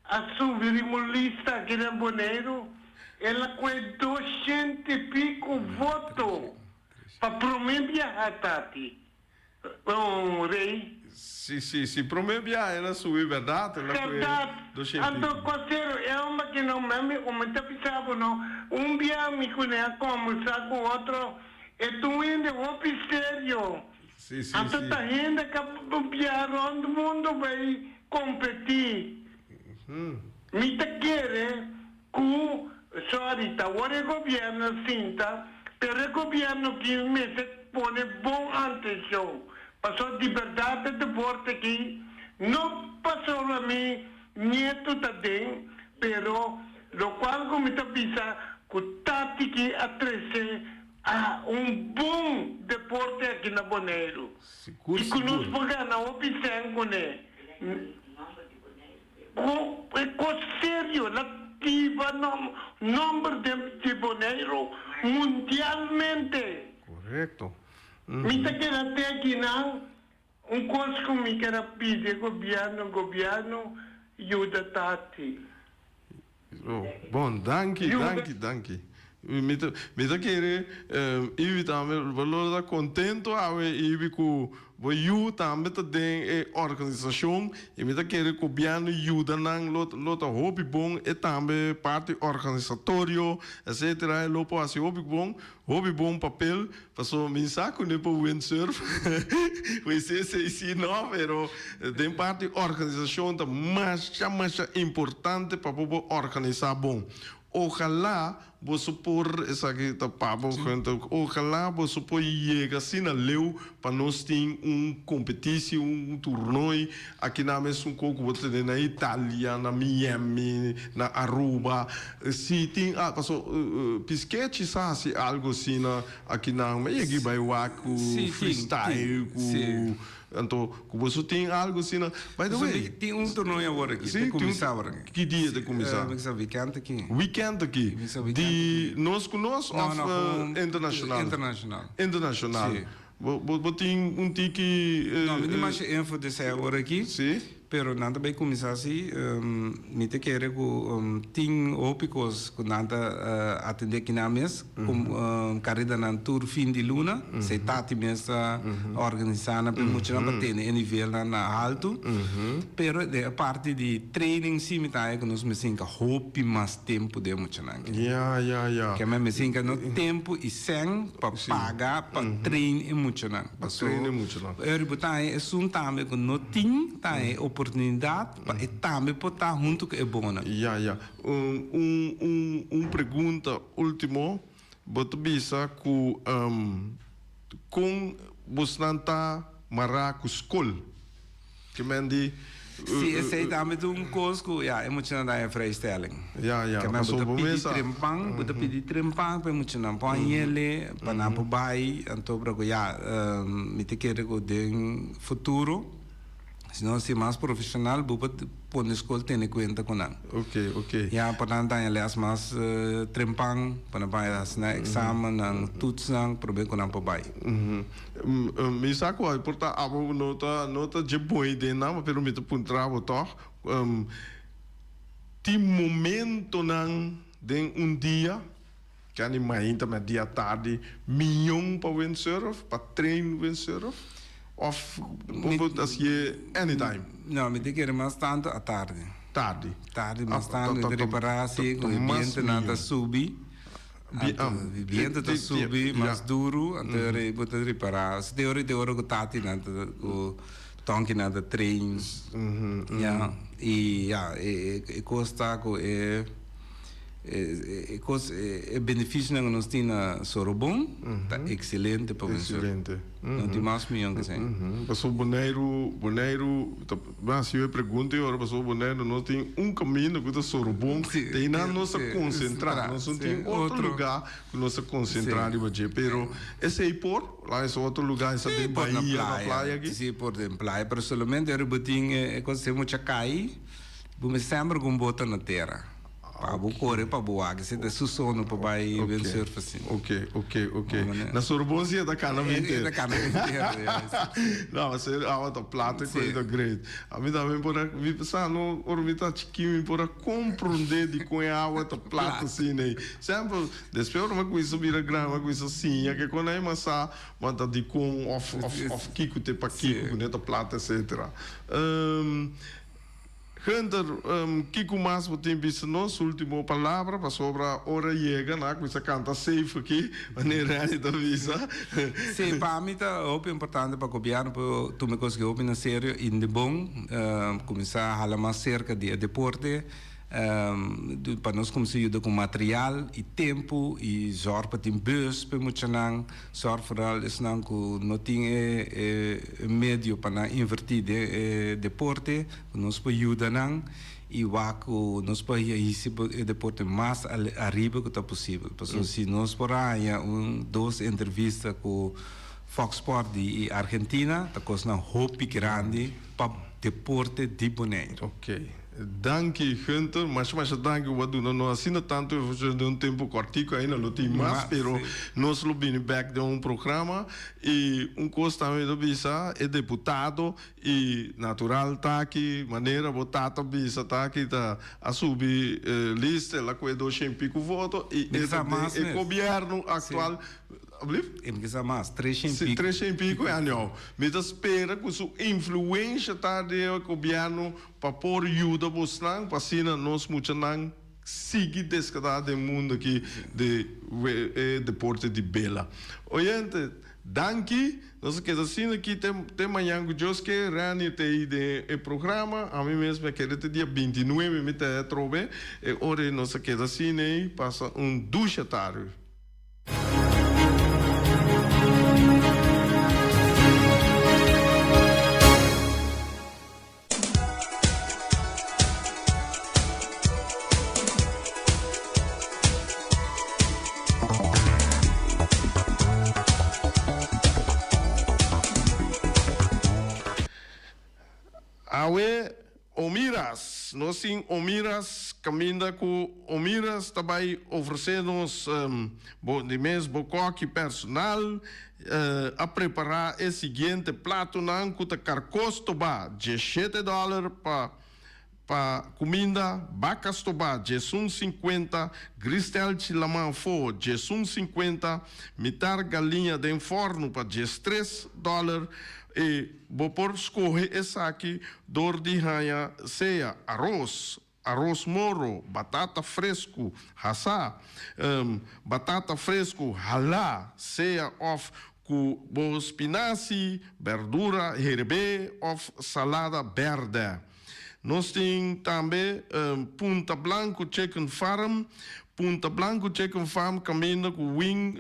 A subir lista aqui na Bonaire, ela com 200 e pico votos para prometer a Tati. Rei. Se prometer ela subir, verdade? Verdade. Então, considero, é uma que não me comenta pisado, não. Dia me conhece conversar com outro, e tu ainda vou sério. Então, tá ainda que o mundo vai competir. Me te quer sorry, agora o governo sinta, pero o governo que me põe bom atenção. Passou de verdade de deporte aqui, não passou a mim, nieto também, pero lo qual como te pisa, que tati que atrese a bom deporte aqui na Bonaire. E que nos paga na opção com ele. serio, la activa nombre de Bonaire mundialmente. Correcto. Mita que la te aquí un coisa que me quer pedir governo ajuda tati. Oh, bom, danke. Me querer evitar o valor da contento ave e com o também tem organização e me querer que o governo ajuda nang lota hobby bom e também parte organizatório etc e lopo assim hobby bom papel passou me saco ne po windsurf we se não pero tem parte organização tá mais importante para poder organizar bom. Ojalá vos supor essa que tá papo ojalá vos supor chega assim na leu para nós ter competição torneio aqui na mesma coisa você tem na Itália na Miami na Aruba se tem passou pisquete sabe algo assim aqui na mas aqui vai o freestyle então, você tem algo assim, by the way. Tem torneio agora aqui, tem começar agora. Que dia de começar? Weekend aqui. Weekend aqui. De nós conosco ou internacional? Internacional. Sim. Você tem tique... Não, não mais info desse agora aqui. Sim. Pero nada bem começar assim, me te quero que tem ópicos que nada atender aqui na mesa, como carreira na tour fim de luna, se tá te mesa organizada, para muito não bater em nível na alto, pero de parte de training sim me tá que nós me sinca hope mais tempo de muito não. Que me sinca no tempo e sem para pagar para treinar muito não. Treinar muito não. Eu botar é também que não tem tá oportunidade e também pode estar junto com o bom. Pergunta última, você bisa que com você não está marcar com escola, que mendi sim, esse também é coisa que é muito não é freestyling. Que me bota pedir trempang, para muito não põe ele, para não vai, então para que me te querer que tem futuro. Se não se mais profissional, vou pôr na escola ter em conta com ele. Ok. Já para não ter aliás mais trempang, para não vai na exame, na tutsang, para bem com ele para vai. Me saco aí, porta a nota de boa ideia não, mas me te puntra o toque. Tem momento não de dia que anima intermedia tarde, milhão para windsurf, para treino windsurf. Of assim, anytime? Não, me diga mais tanto à tarde. Tarde, mais tanto de reparar-se, o ambiente nada subir. O ambiente está subir, mais duro, então eu vou reparar. Se de hora que está nada, o tanque nada treino. E costa que é benefício que nós temos na Sorobon, está excelente para você. Não tem mais milhão que sei. Passou Bonaire, mas se eu pergunto agora passou Bonaire, nós tem caminho que está Sorobon, tem na nossa concentrar, nós não tem outro lugar que nós concentrar e bater, pero esse aí por lá é outro lugar, essa tem Bahia, na praia aqui. Sim, por dentro praia, pero somente eu botinho é coisa muito cai, vamos sempre com bota na terra. Para correr para boa, que você tem sono para vai vencer assim. Ok. Na Sorbonne é da cana inteira. Não, mas é a outra plata que é great. A mim também por vi pensar no orbita chiquinho para compreender de com a outra plata assim, né? Sempre depois uma coisa vira grande, uma coisa assim, que quando é massa, manda de com off kiko te para kiko, com essa plata etc. Hunter, Kiko mais você tem visto nossa última palavra para sobre a hora chega, né? Que você canta safe aqui, maneira de visa. Sim, para mim é muito importante para o governo, para tu me conseguir ouvir na sério, in de bom, começar a falar mais cerca de deporte, para nós começar com material e tempo e zorg para ter bus para muito não, zorg vooral is não que não tem meio para invertir de deporte, nós para ajudar não e waku nós para ir deporte mais arriba que está possível, porque se nós para aí duas entrevistas com Fox Sport de Argentina, tá coisa na Hopi grande para deporte de Bonaire. Ok. Dank je, Gunther. Mas dank je wat doen. Não assina tanto, um tempo cortico ainda não tem mais, pero nós lo bem back de programa e coisa também do bisa é deputado e natural tá aqui, maneira votata bisa tá aqui tá a subir lista lá com 200 votos e é governo atual. Em que mais 300 pico anos. Mas espera que sua influência está do governo para pôr ajuda para para assim nós muitos não seguir descada do mundo aqui de deporte de bela. Oyente, danke. Nós quer assim aqui tem manhã que Deus quer rani te de programa. A mim mesmo quero te dia 29 me te trove. E ora nós quer assim né passa ducha tarde. Awe Omiras, nós sim Omiras, caminha com Omiras, também oferecemos de mês bocoque personal a preparar o seguinte prato não custa carcostoba de $7 para comida, bacas toba de 1,50, gristel de lamanfo de 1,50, mitar galinha de forno para de $3 e vou por escorrer essa aqui dor de ranha seja arroz moro, batata fresco, hassá, batata fresco, halá, seja of com espinaci, verdura, herbe, of salada verde. Nós temos também Punta Blanco Chicken Farm. Punta Blanco Chicken Farm caminha com wing,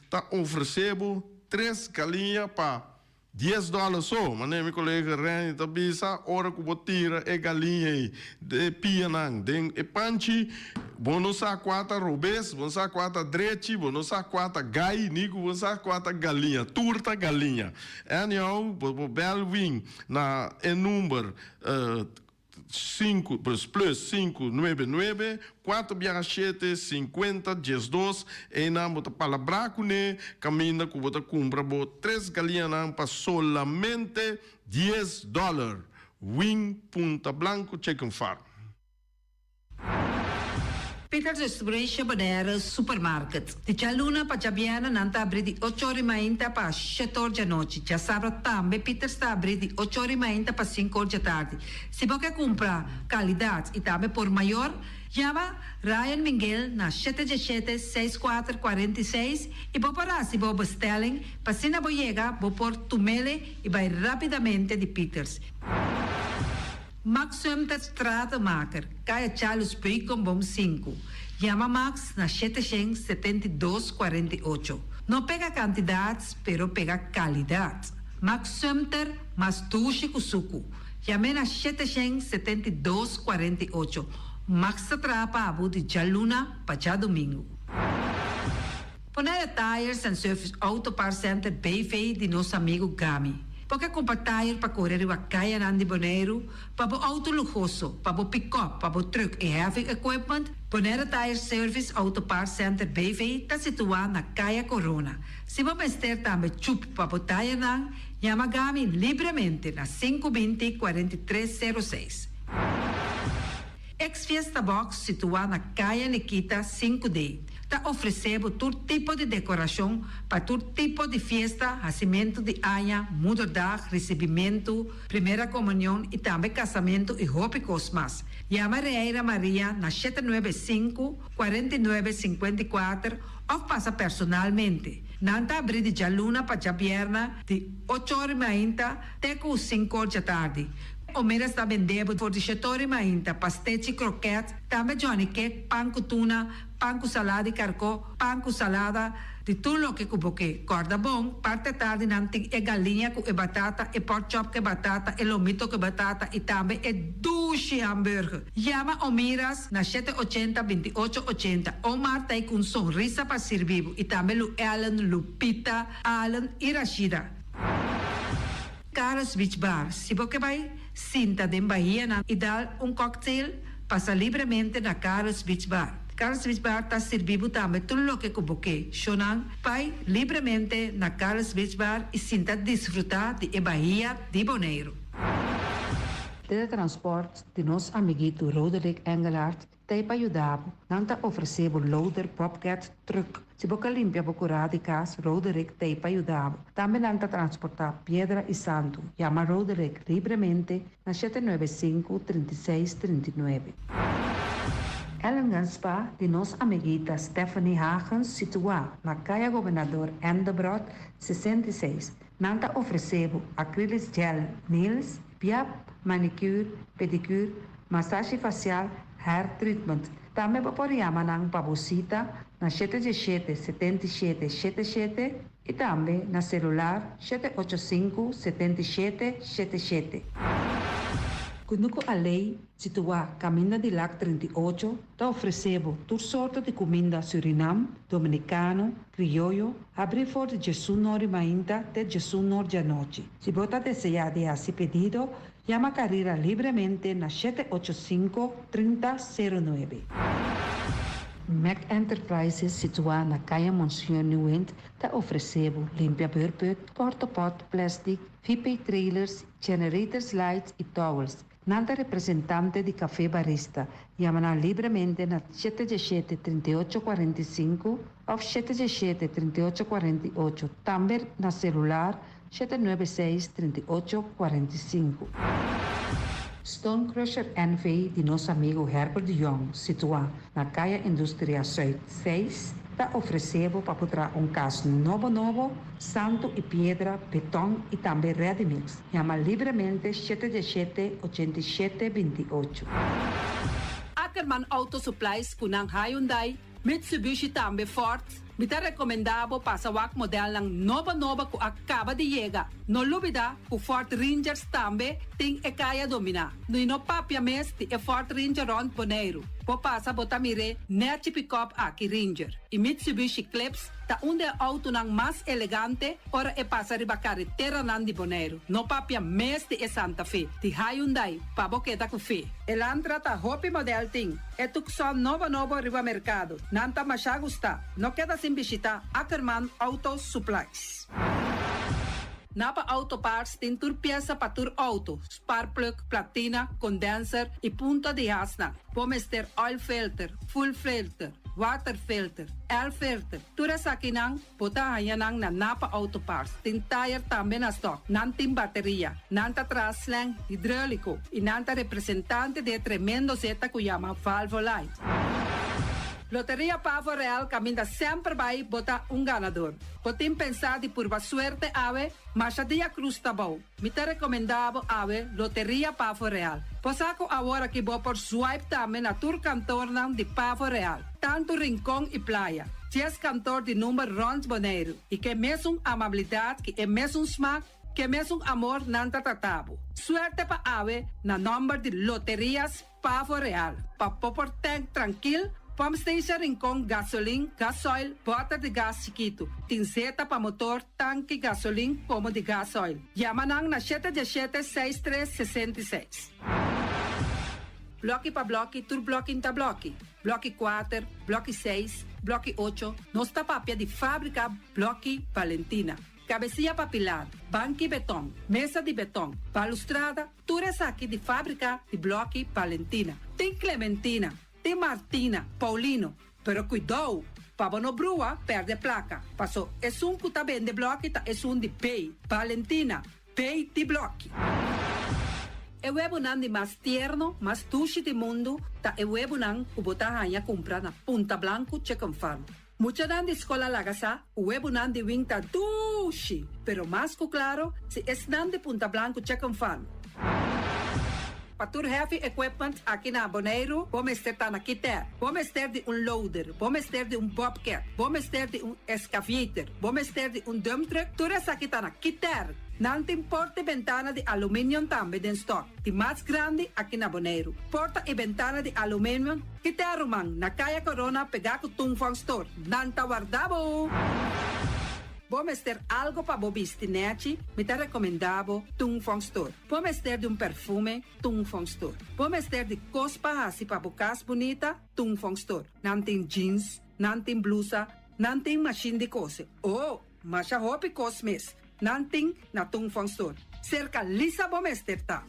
está oferecendo 3 galinhas para $10 só, mas meu colega Rani também sa hora que botira é galinha de pianang, de panchi, bono sa 4 robes, bono sa 4 drechi, bono sa 4 gai, nico bono sa 4 galinha, turta galinha. Anyhow, bo belwing na número 5 plus 599 4 50 12 e na bota palavra com ne caminha com bota compra bo 3 galinhas para solamente $10. Wing Punta Blanco Chicken Farm. Peter's Restauration Bonaire Supermarket. De Chaluna para Chabiana nanta abri di 8h30 para 7h da noite. Já sabe também Peter's está abri di 8h30 para 5h da tarde. Se você comprar qualidade e também por maior, chama Ryan Miguel na 717-6446 e vou parar se vou bestelling, para se não chega, vou por tumele e vai rapidamente de Peter's. Max Sumter Stratenmaker, Kaya Charles Precom Bom 5. Chama Max na 772-48. Não pega quantidades, pero pega qualidade. Max Sumter, mas tuxe kusuku. Chame na 772-48. Max atrapa abu de Jaluna para domingo. Bonaire Tires and Service Auto Part Center BV de nosso amigo Gami. Porque comprar tire para correr o Caia Nandi Bonaire, para o auto luxuoso, para o pick-up, para o truck e heavy equipment, Bonaire Tire Service Auto Part Center BV está situado na Caia Corona. Se você ter também chup para o tire nan, chama Gami livremente na 520-4306. Ex-Fiesta Box situado na Caia Nikita 5D. Está oferecendo todo tipo de decoração para todo tipo de festa, nascimento de anha, mudança, recebimento, primeira comunhão e também casamento e roupa cosmas. Chama Reira Maria na 795-4954 ou passa personalmente. Nanta abrir de Jaluna para Jabierna de 8h30 até 5h da tarde. O mira está vendendo por de chetori mainta, pastete croquete, também Johnny cake, pan com tuna, pan com salada e carcó, pan com salada, de tudo lo que cuboque. Corda bom, parte tarde nanti e galinha com e batata, e pork chop com batata, e lomito com batata, e também e duche hambúrguer. Llama o miras na 780-2880, o Marta e com sonrisa para servir, e também Lu Ellen, Lupita, Alan e Rashida. Carlos Beach Bar, se você vai sinta de Bahia e dar cocktail, passa livremente na Carlos Beach Bar. Carlos Beach Bar está servindo também tudo o que cuboque. Shonan, vai livremente na Carlos Beach Bar e sinta desfrutar de Bahia de Bonaire. Teletransport de nosso amiguito Roderick Engelhardt tem para ajudar. Não está oferecendo loader, bobcat, truck. Se você limpia o curado de casa, Roderick tem para ajudar. Também não está transportar pedra e santo. Chama Roderick livremente na 795-3639. Ellen Ganspa, de nossa amiguita Stephanie Hagens, situada na Caia Governador Endebrot 66. Não está oferecendo acrylic gel, nails, piap, manicure, pedicure, massagem facial, hair treatment. Também pode chamar ng pabusita na 777-7777 e também na celular 785-7777. Kunuko a lei situada Caminho de Lac 38, está oferecendo toda sorte de comida Suriname, dominicano, criollo, abrir for de Jesus Nori Mainta de Jesus Nori à noite. Se você deseja de esse pedido, chama a carreira livremente na 785-3009. Mac Enterprises, situada na Caia Monsieur Nuent, está oferecendo limpiador-put, porta-pot, plástico, VIP trailers, generators lights e towels. Nada representante de Café Barista. Chama livremente na 717-3845 ou 717-3848. Também na celular 796-3845. Stone Crusher NV de nosso amigo Herbert de Jong, situado na Caia Indústria Zuid 6, está oferecendo para botar caso novo, santo e pedra, betão e também ready-mix. Chama livremente 717-8728. Ackerman Auto Supplies kunang Hyundai, Mitsubishi também Ford, Mita recomendado para sa wak model ng nova ko acaba de llegar. No lubida ku Ford Rangers tambe ting e kaya domina. No ino papia mes ti e Ford Ranger ron Bonaire. Po pasa botamire nechi pick-up aki Ranger. I Mitsubishi Eclipse ta unde auto ng mas elegante ora e pasa riba carretera nan di Bonaire. No papia mes ti e Santa Fe. Ti Hyundai pa boketa ku fe. Elantra ta hopi model ting. E tukson novo riba mercado. Nanta masya gusta. No queda sin visita Ackerman Auto Supplies. Napa Auto Parts tem tur pieza para tur auto, spark plug, platina, condenser e punta de hasna. Pomester oil filter, full filter, water filter, air filter. Tura sa kinang, puta hayanang na Napa Auto Parts. Tin tire tambe na stock, nanting bateria, nanta traslang, hidráulico, e nanta representante de tremendo zeta kuyama Valvoline. Loteria Pavo Real caminha sempre vai botar ganador. Potem pensar de pura suerte ave, mas a dia cruz tá bom. Me te recomendava ave Loteria Pavo Real. Posaco agora que vou por swipe também na tour cantor de Pavo Real. Tanto rincão e praia. 10 cantor de número Rons Bonaire. E que mesmo amabilidade, que é mesmo smack, que mesmo amor nanta tatabo. Suerte pa ave na number de Loterias Pavo Real. Pa popor tank tranquilo. Pump station Rincon, gasolina, gasoil, bota de gás chiquito. Tinzeta para motor, tanque, gasolina, como de gasoil. Yamanang na 717-6366. Bloque para bloque, tur bloque inta bloque. Bloque 4, bloque 6, bloque 8. Nossa papia de fábrica, bloque Valentina. Cabecilla papilar, banco e betão, mesa de betão, balustrada, tudo isso aqui de fábrica de bloque Valentina. Tem Clementina. Tem Martina, Paulino, pero cuidado, para não brua, perde placa. Passou, é que tá bem de bloco, tá, é de pay. Valentina, pay de bloco. É o nan de mais tierno, mais tushi de mundo, tá é o nan que botar a comprar na Punta Blanco, Chicken Farm. Mucha nan de escola lagasa, o nan de winta tushi, pero mais claro, se é nan de Punta Blanco, Chicken Farm. patur heavy equipment aqui na Bonaire, vamos ter na Kiter, vamos ter de loader, vamos ter de bobcat, vamos ter de excavator, vamos ter de dump truck, tudo isso aqui na Kiter. Não tem porta e ventana de alumínio também em stock. De mais grande aqui na Bonaire. Porta e ventana de alumínio que te arrumam na Caia Corona pegar com Tungfang Store. Não tá guardado. Vamos ter algo para bobistinete, me te recomendavo Tungfang Store. Vamos ter de perfume, Tungfang Store. Vamos ter de cospa assim para bocas bonita, Tungfang Store. Não tem jeans, não tem blusa, não tem machine de cose. Oh, mas a roupa cosmes. Nanting na Tungfang Store. Cerca Lisa Bomester ta.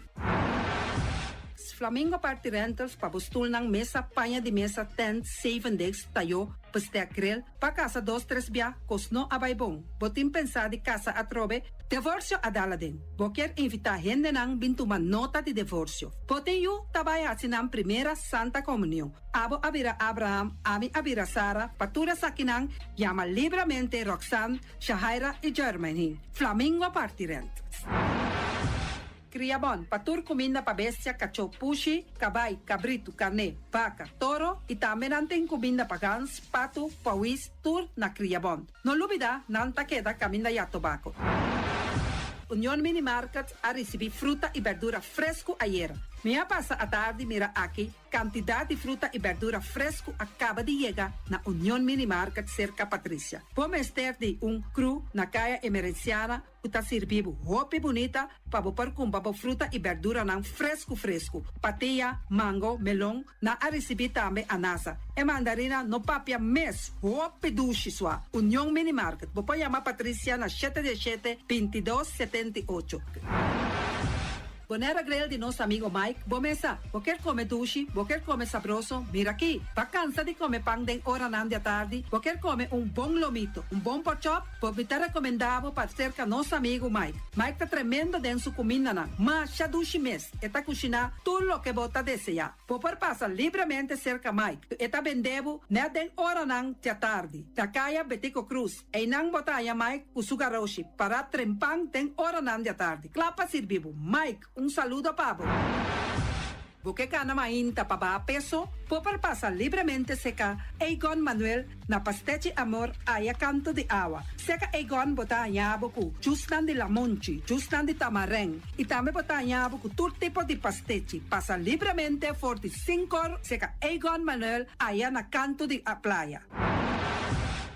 Flamingo Party Rentals pabustul ng mesa, panha de mesa, tent, 7 days, tayo, pastea grill, pa casa 2-3 bia, kosno abay bong. Botin pensa di casa atrobe, divorcio adala din. Boker invita gente nang bintuman nota di divorcio. Botin yu tabay hasinang primera Santa Comunión. Abo abira Abraham, ami abira Sara, patura sa kinang, llama libremente Roxanne, Shahaira y Germany. Flamingo Party Rentals. Criabon, patur comida pa bestia, cachorro, pushi, cabay, cabrito, carne, vaca, toro e também natin comida pa gans, pato, pawis, tur na Criabon. No lubida, nanta queda caminda ya tobacco. Union Mini Market a receber fruta e verdura fresco ayer. Minha passa a tarde mira aqui, quantidade de fruta e verdura fresco acaba de chegar na Union Mini Market cerca Patrícia. Vamos ter de cru na caia emergenciana, que está servindo roupa bonita para pôr com fruta e verdura não fresco. Patia, mango, melão, na a receber também a nasa. E mandarina no papia mês, roupa duche sua. Union Mini Market. Vou chamar Patrícia na 717-2278. Bonera grill de nosso amigo Mike. Bomesa, vou quer comer duche, vou quer comer sabroso. Mira aqui, pa cansa de comer pão de hora nan de tarde, vou quer comer bom lomito, bom pork chop, vou me recomendado para cerca nosso amigo Mike. Mike tá tremendo dentro sua comida na, mas já duche mês, eta cozinhar tudo o que bota desejar. Vou passar livremente cerca Mike, eta vendebo na den hora nan de tarde. Da caia Betico Cruz, e nan botaya Mike o sugaroshi para trempang den hora nan de tarde. Clapa servibo, Mike. Saludo, Pablo. Porque cana mainta para peso, popar pasa livremente seca Egon Manuel na Pastechi Amor aya canto de agua. Seca Egon bota yaboku, justan de lamonchi, justan de tamarén. E também bota yaboku todo tipo de pastechi. Pasa livremente 45 seca Egon Manuel aya na canto de a playa.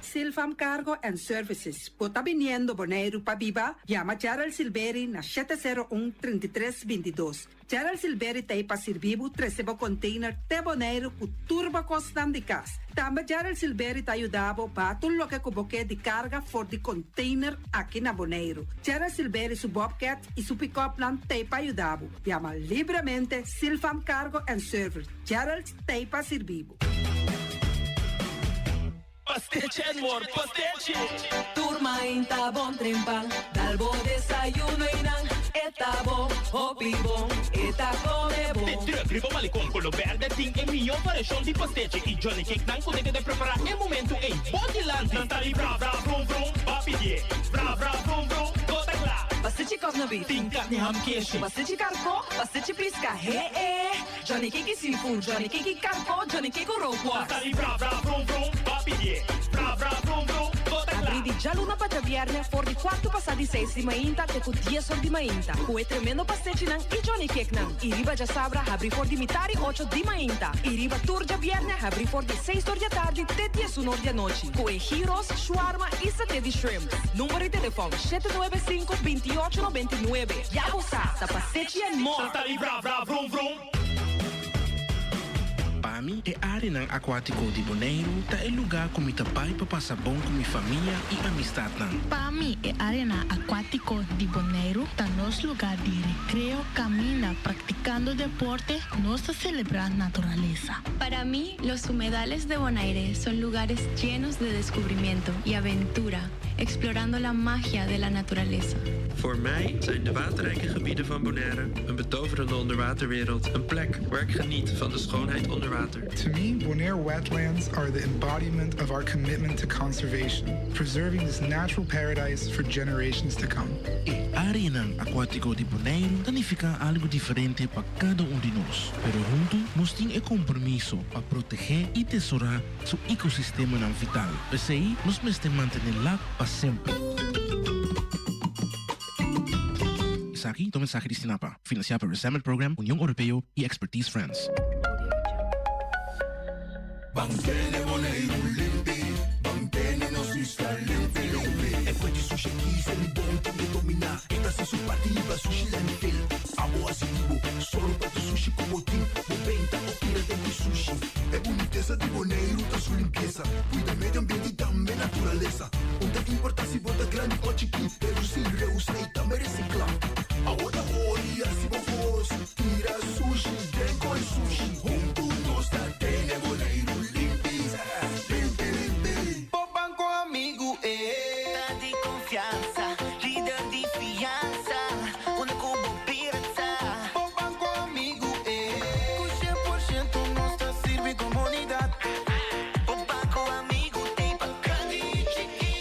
Silfam Cargo and Services. Bota viniendo Bonaire pa Viva, llama Gerald Silveri na 701-3322. Gerald Silveri te pa servibo 13 container te Bonaire ku turbo costam de cas. Também Gerald Silveri te ayudabo pa tudo lo que cuboque de carga for de container aqui na Bonaire. Gerald Silveri su Bobcat e su pick-up nan te pa ayudabo. Llama livremente Silfam Cargo and Services. Gerald te pa servibo. Pastiche, amor, pastiche. Turma in tabon trempan, dalbo desayuno inan, etabo, hopibon, come bon. Druk, malicom, colo verde, ting e mio paration di pastiche. I Johnny Cake nan potete de preparare in momento e botilante. Non stali bra, vrum, vrum, papidie. Bra, vrum, vrum, gota cla. Pastiche cosnabi, Ting carne ham keshi. pastiche carpo, pastiche pisca, Johnny Cake seafood, Johnny Cake carpo, Johnny Cake roquas. Stali bra, vrum, vrum, papidie. Bra, vrum, vrum, gota cla. Abri di già luna para viernes, for di 4 passati 6 di mainta, te cu 10 ori di mainta. Cu e tremendo pastiche nan, i Johnny Cake nan. I riba già sabra, abri for di mitari 8 di mainta. I riba turgia viernes, abri for di 6 ori di tardi, te 10 ori di noci. Cu e gyros, shawarma e satè di shrimp. Numero di telefono 795-2899. Ya usata, pastiche and more. Stali bra, vrum, vrum. Pami e área ng aquático de Bonaire ta e lugar com ita pai para passar bom com minha família e amistad nan. PAMI e Arena Acuático de Bonaire está nos lugar de recreo, camina, practicando deporte, nos celebrar naturaleza. Para mí, los humedales de Bonaire son lugares llenos de descubrimiento y aventura. explorando la magia de la naturaleza. Voor mij zijn de waterrijke gebieden van Bonaire een betoverende onderwaterwereld, een plek waar ik geniet van de schoonheid onder water. To me, Bonaire wetlands are the embodiment of our commitment to conservation, preserving this natural paradise for generations to come. E área ng aquático de Bonaire significa algo diferente para cada um de nós. Pero juntos, nós temos o compromisso para proteger e tesourar seu ecossistema vital. Assim, nós precisamos manter lá para sempre. Aquí, tu mensaje de Sinapa, financiado por Resettlement Program, Unión Europea y Expertise France. Mantene Bonaire limpi, mantene nos isla limpi. E poi sushi chi se li bonti di domina, e da su partiva sushi landfill. Amo asitivo, solo per sushi como team, moventa o pirata di sushi. E boniteza di Bonaire da su limpieza, cuida medio ambiente e também naturaleza. Onde importa se bota grande ou chiquinho, reduzir, reusar e também reciclar. Agora olha se vos tira sushi, deco e sushi. Junto nós da Tene Bonaire limpi, limpi, limpi. O banco amigo é de confiança, líder de fiança, onde como pirata. O banco amigo é com 100% nossa serve comunidade. O banco amigo tem bacana e chique.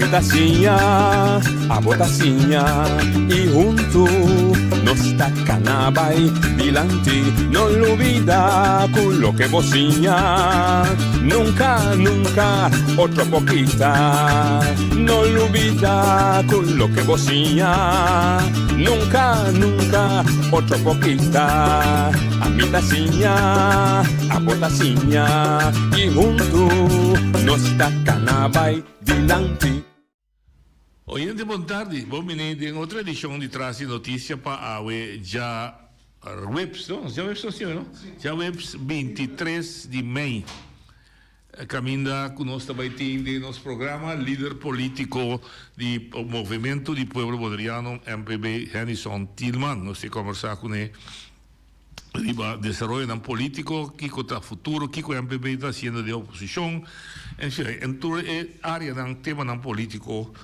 Tacinha, a botacinha e junto nos tacanabay dilante, no lo olvida con lo que bocinha, nunca, nunca otro poquita, no lo olvida con lo que bocinha, nunca, nunca otro poquita, a mi tacinha, a botacinha e junto nos tacanabay dilante. Oyente, boa tarde. Bom menino, em outra edição de Traz Notícia para a já Webs, não? Já Webs, não? Já Webs 23 de maio. Caminha conosco também tem de nosso programa líder político do Movimento de Pueblo Bonaireano, MPB, Henison Tillman. Nós temos conversar com ele. Riba desenvolvimento político, que está futuro, que o MPB está sendo de oposição. Enfim, em toda a área do tema político,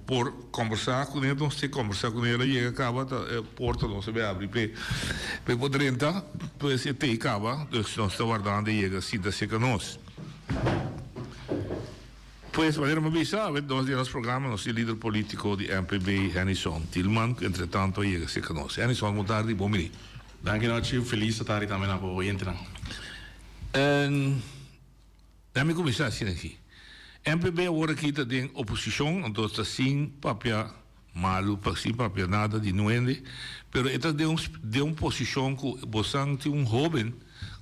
por conversar com ele, nós temos que conversar com ele, e acaba, a porta não se vai abrir, para poder entrar, pois se tem acaba, nós estamos guardando e chega assim, da seca nós. Pois, maneira me avisa, nós de nosso programa, nós temos líder político de MPB, Henison Tillman, entretanto, chega seca nós. Henison, boa tarde, bom menino. Dankjewel, feliz dat daar também na boa entra. Dá-me começar assim aqui. MPB agora aqui está em oposição, então está sem papel malo, sem papel nada de nuende, pero está de uma posição que você tem jovem,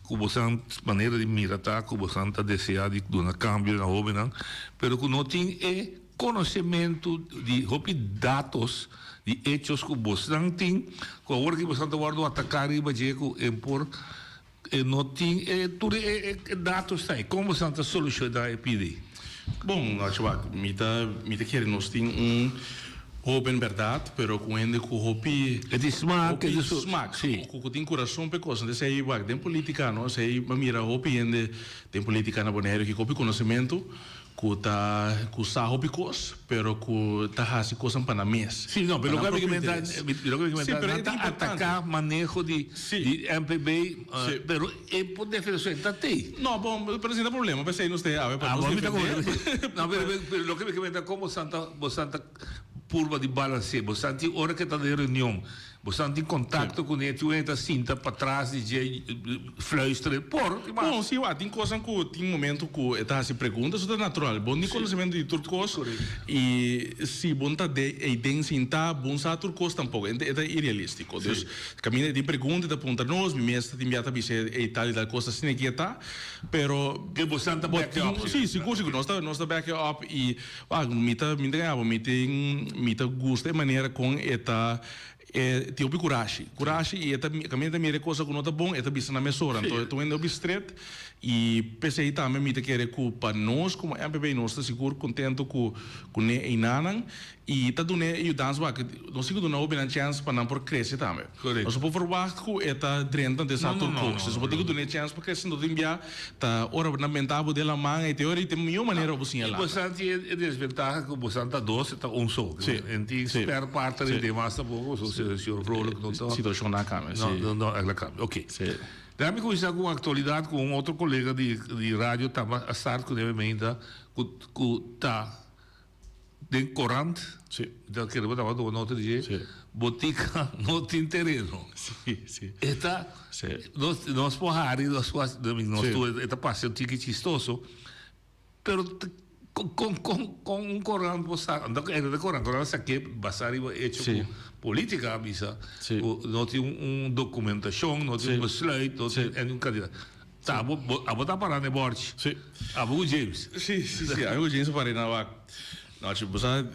que você maneira de mirar, que você está desejando de dar cambio na jovem, pero que não tem conhecimento de dados, de hechos que você tem, que agora que você está guardando atacar e bater por não tem dados aí, como você está solucionando a pedir? Bom, acho que me quer nós tem open verdade, pero quando que o hopi é de smack, sim, o tem coração pecoso, desse aí vai tem política, não sei, mira hopi ende tem política na Bonaire que hopi conhecimento que sa hopi cos, pero que tá hasi coisa para mês. Sim, não, pelo que me comentar, não atacar manejo de MPB, pero por definição está tem. Não, bom, apresenta problema, pensei não tem, bom, não, pero lo que me comenta como Santa purba de balance, você tem hora que está de reunião, você tem contato com ele, tu entra cinta para trás, DJ fluisteren, Bom, sim, tem coisa que tem momento que está se pergunta, isso é natural, bom de conhecimento de turcos e se bom tá de cinta, bom sa turcos tampouco, é irrealístico. Então, caminha de pergunta, de pergunta nós, me mestre de enviar também se é tal e tal coisa assim que está, pero que você está back up. Sim, seguro, nós está back up e me gusta de maneira com eta tem coragem e esta caminho também é coisa que não está bom, esta bisa na mesura, então estou indo bistret e pensei também me querer culpa nós como MPB nós está seguro contente com né inanan e tá do né e o danço que nós seguro não houve a chance para não por crescer também. Nós por verwacht que esta drenta de satur cost, nós pode do né chance para crescer não enviar tá ora ornamentável de la manga e teoria tem melhor maneira para sinhalar. Você tem desvantagem que você está doce, está só. Então espera parte de massa pouco, o senhor Vrolijk não está. Situação na câmera. Não, é na câmera. OK. Deixa-me começar com uma atualidade com outro colega de rádio, estava a estar com ele ainda, que está de corante, da que ele estava do outro dia, botica não tem terreno. Eta, nós porrari, nós está passando ticket chistoso, pero com um corante, você anda de corante aqui, basari hecho política, bisa, não tem documentação, não tem besluit, não tem candidato. Tá, a botar para na borte. Abu James. Sim, Abu James para na não, tipo, essa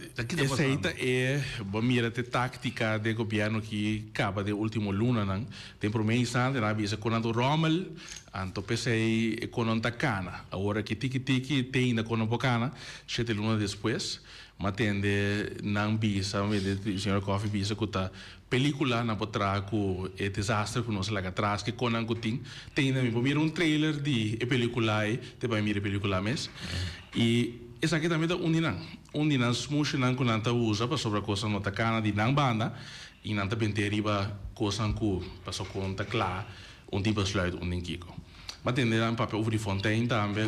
é a mira de tática do governo que acaba de último luna, não? Tem promessa de na visa com o Rommel, anto pensei com o Tacana. Agora que tiki tem na com o Bocana, 7 luna depois, mas tem de não visa, o senhor Coffee visa que tá película na botra com o desastre que nós lá atrás que com o tem na mira um trailer de película aí, te vai mirar película mesmo e essa aqui também é onde smush não que nanta usa para sobre a coisa não tacana de não banda e nanta penteriba coisa que passou conta claro onde besluit onde kiko. Mas tem um papel over de Fontaine também.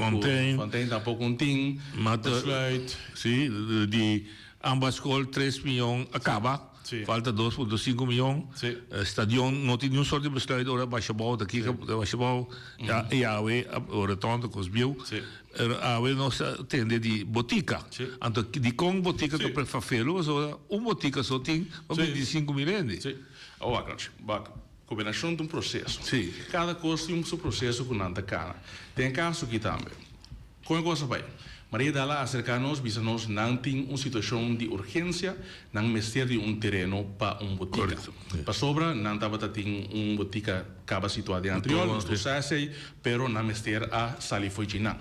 Fontaine tampouco tem besluit. Sim, de ambas escolas 3 milhões acaba. Falta 2,5 milhões. Stadion não tem nenhum sorte de besluit ora baixabal daqui baixabal o retorno com os bill. We nog tende die botica. Anto die com botica que para fazê-lo, botica só tem 25 mil reais. Combinação de processo. Cada coisa tem seu processo com nanta cana. Tem caso aqui também. Como coisa vai? Maria Dala acerca-nos, bisa-nos não tem uma situação de urgência, não mestre de terreno para botica. Para sobra, não estava tem botica acaba situada em anterior, nós tu sei, pero não mestre a salir foi de não.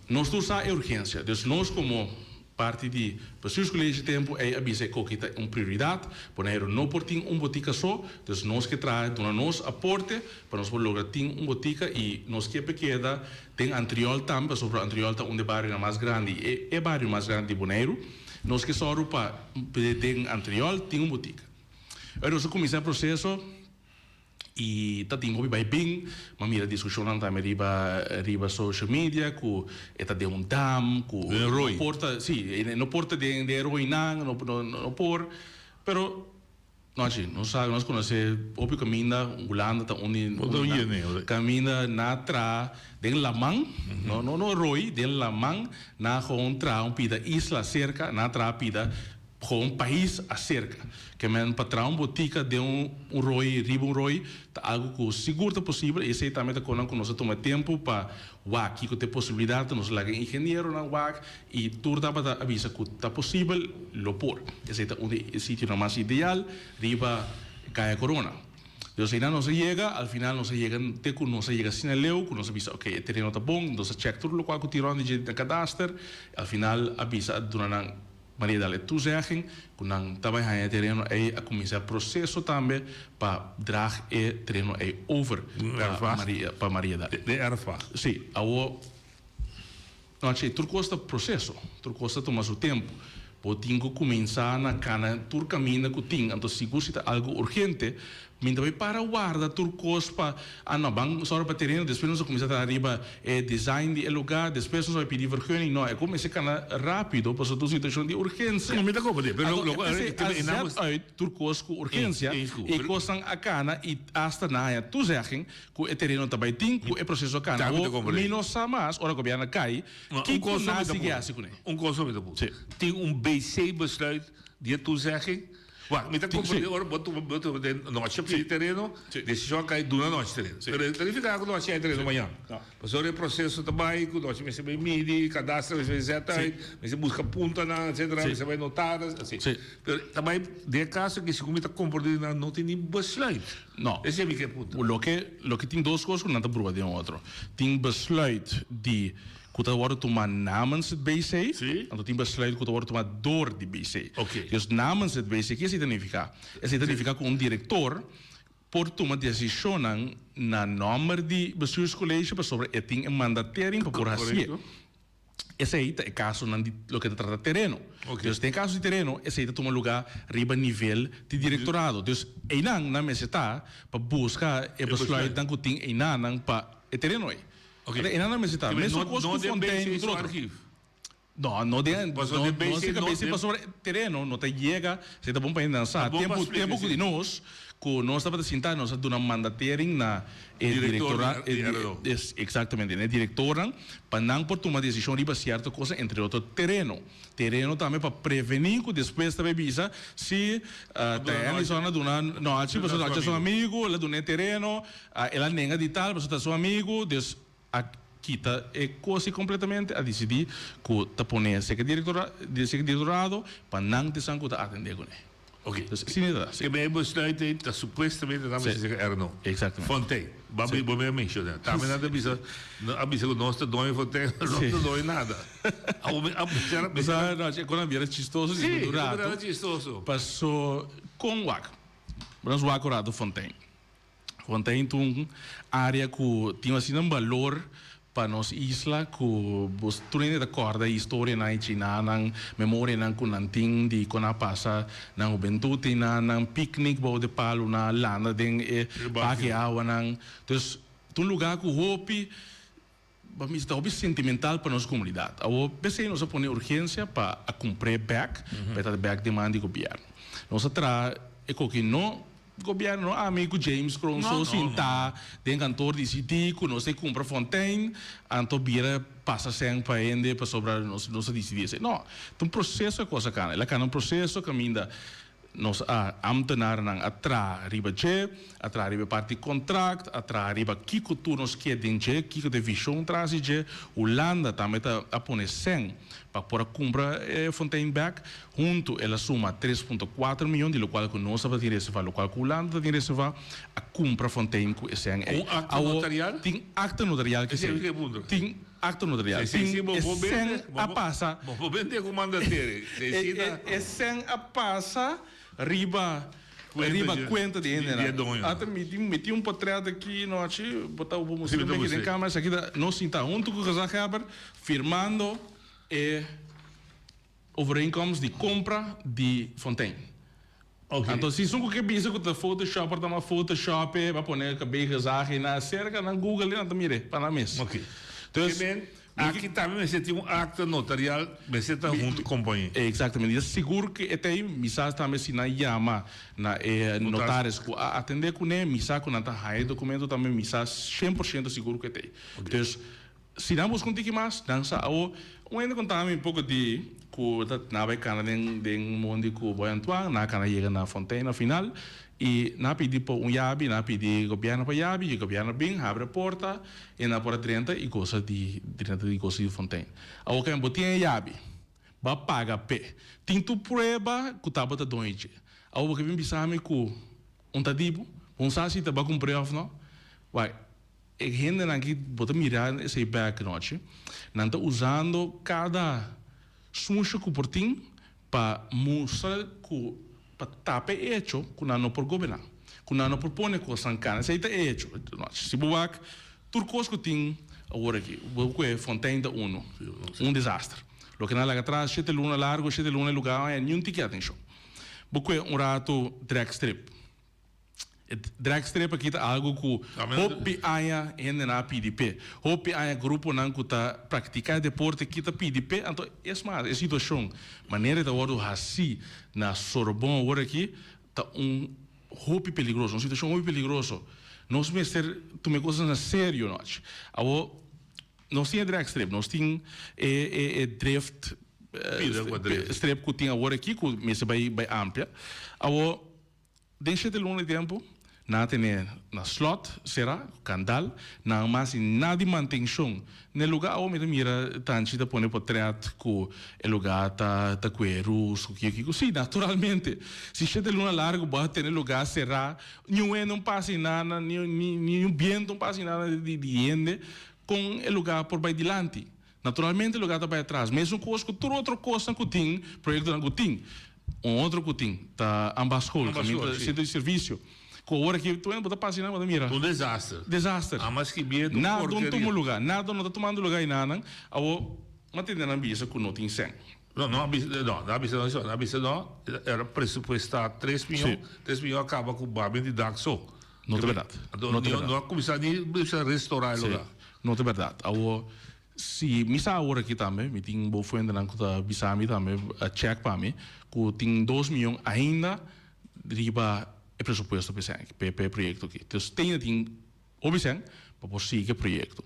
Nós tu é urgência, então nós como parte de pessoas que lêem tempo é avisar que é uma prioridade, por exemplo, não por ter botica só, então nós que traz, nós aporte para nós lograr ter botica e nós que pequena tem anterior também, sobre anterior tá onde bairro mais grande, é bairro mais grande de Bonaire, nós que só para ter anterior tem botica. Aí nós começamos o processo e tá tem hobby bem, mas mira discussão também riba social media, que está de dam, que porta, não porta de herói não por, pero nós conhecemos o caminho, Holanda tá onde caminha na tra de la man, não roi de la man na contra pida isla cerca na tra pida com país acerca que men patrão botica de roi riba roi tá algo que seguro possível e sei também com nós toma tempo para aqui que tem possibilidade nós lá engenheiro na e tudo dá para avisar que tá possível lo por esse é onde sítio mais ideal riba caia corona. Então, se não se chega, al final não se chega sem leu, que não se avisa, ok, o terreno está bom, então se check tudo o que tirou de cadastro, al final avisa durante Maria Dale tu zeggen, que não também há terreno aí a começar processo também para drag e terreno aí over para Maria Dale. De erva. Sim, ao não sei, tudo custa processo, tudo custa tomar seu tempo. Pode começar na cana, tudo caminho que tem, então se gosta algo urgente, Minta vai para guarda turcos para não bang só para terreno, depois nós começamos a arriba design de lugar, depois nós vai pedir vergunning, não é como esse cana rápido para sua situação de urgência. Não me dá como turcos com urgência e costam a cana e hasta na tu zeggen que o terreno também tem que o processo cana ou menos mais ora governo cai que nasce consumidor tem BC besluit die toezegging. Wacht, met dat komt noche op terreno, decisão cai do na noche terreno. Verificar que noche é terreno amanhã. Mas o processo também, que noche você vai medir, cadastro, você vai zetar, você busca punta na, etc, você vai notar, assim. Também de caso que se comita comportar não tem nem besluit. Não. Esse é o que é punta. Lo que tem duas coisas que não está provado de um outro. Tem besluit de que dat wordt tomar namens het BC. En dat die besluit que wordt tomar door die BC. Dus namens het BC, que significa? Significa que diretor por tomar decisão na número de bestuurscollege sobre eting en mandatering para por hacer. Esse aí é caso lo que trata terreno. Dus tem caso de terreno, esse aí toma lugar riba nível de directorado. Dus einang na meseta para buscar e besluit dan que tem einang para terreno aí. E nada mais está. Mesmo coisa que Fontaine outro arquivo. Não se sobre terreno, não te chega, se tá bom para dançar. Tempo que nós, que nós estava sentar, nós dando uma mandatering na diretora, exatamente, na diretora, para não por tomar decisão riba certa coisa entre outro terreno. Terreno também para prevenir que depois também visa se tem zona de uma noite, você está seu amigo, ela do terreno, ela nega de tal, você está seu amigo, a quita é quase completamente a decidir que está ponendo esse diretorado para não ter sangue para atender com ele. Ok. Sim, é verdade. Que bem besluit dat supostamente não vai ser erno. Exatamente. Fontaine, babi bom mencionar. Também nada avisa que nós está doendo Fontaine, não está doendo nada. Mas quando havia chistoso, durado. Chistoso. Passou com o WAC. Nós o WAC do Fontaine. Fontaine tem uma área que tinha assim um valor para nossa isla que você tem de acordo a história na China, na memória na que não tem de quando passa na juventude, na picnic bao de palo na landa de paqueawa na. Então, um lugar que hope mas está hope sentimental para nossa comunidade. Ao pensei nós põe urgência para comprar back, para back demanda do governo. Nós tra é que não governo amigo James Cronso sinta tem cantor de city que não se compra Fontaine anto vira passa sem para ende para sobrar não se decidir não então processo é coisa cana ela cana processo caminha nós ambtenaar nang atra riba je atra riba parte contract atra riba kiko tu nos que denje kiko de vision trasi je Holanda também tá a poner 100 para por compra Fontaine back junto ela suma 3.4 milhões de lo qual que nós vai ter esse valor qual que Holanda tem esse valor a compra Fontaine com esse acta notarial tem acta notarial que tem acta notarial tem a passa vou vender com mandatério é 100 a passa riba conta de ainda até meti portrait aqui noite botar o música aqui em câmera aqui não sinta junto com o Zachaber firmando overeenkomst de compra de Fontaine. Então se são que bisa que o Photoshop para uma Photoshop para pôr a cabelo na cerca na Google na mire para na mesa. Então aqui também você tem acta notarial, você está junto com a companhia. Exatamente. É seguro que até misa também se na chama na notários atender com ele, misa com nata high documento também misa 100% seguro que tem. Então se damos contigo mais, dança ou ainda contamos um pouco de que na vai cana den mundo que vai atuar na cana chega na Fontaine no final e na pedir por yabi na pedir governo para yabi e governo bem abre a porta e na porta 30 e coisa de 30 de coisa de Fontaine ao que botinha yabi vai pagar pé tem tu prova que tá bota doente ao que vem bisame que tadibo sasi tá ba comprar não vai e gente aqui bota mirar esse back noite não tá usando cada suncho que portim para mostrar que para tape hecho que não por governar que não propõe com sancana isso aí tá hecho se buac turcos que tem agora aqui o que Fontaine da desastre lo que na lá atrás 7 luna largo 7 luna lugar é nenhum ticket atenção porque rato drag strip Dragstrepa kita algo que hopi aya ende na PDP. Hopi aya grupo nan kuta praticar deporte kita PDP. Então, é situação. Maneira de agora assim na Sorbonne agora aqui tá hopi peligroso, uma situação hopi peligroso. Nós mestre tome coisas na sério nós. Nós temos dragstrep, nós temos drift strep que tem agora aqui, que mesa bem ampla. Deixa de longo tempo, na na slot, será, candal, na mais nada de manutenção. No lugar onde mira tanto da pone portrait que o lugar tá coerus, que sim, naturalmente. Se você de luna largo, bate no lugar será, não passa nada, nenhum vento não passa nada de ende com o lugar por baixo delante. Naturalmente o lugar está para trás. Mesmo coisa que toda outra coisa que tem, projeto não tem. Outro que tem, tá ambascol, centro de serviço. Com a hora que tu ainda passa na mira. Desastre. Desastre. Mas que medo. Nada não toma lugar, nada não está tomando lugar em nada. Mas tem na visa que não tem 100. Não, era pressupostar 3 milhões. 3 milhões acaba com o babin de Daxo. Não é verdade. Não é começar a restaurar o lugar. Não é verdade. Se misa agora aqui também, me tem boa fuente na conta bisami também a check para mim, que tem 2 milhões ainda riba é pressuposto para projeto aqui. Então tem observar para você que projeto.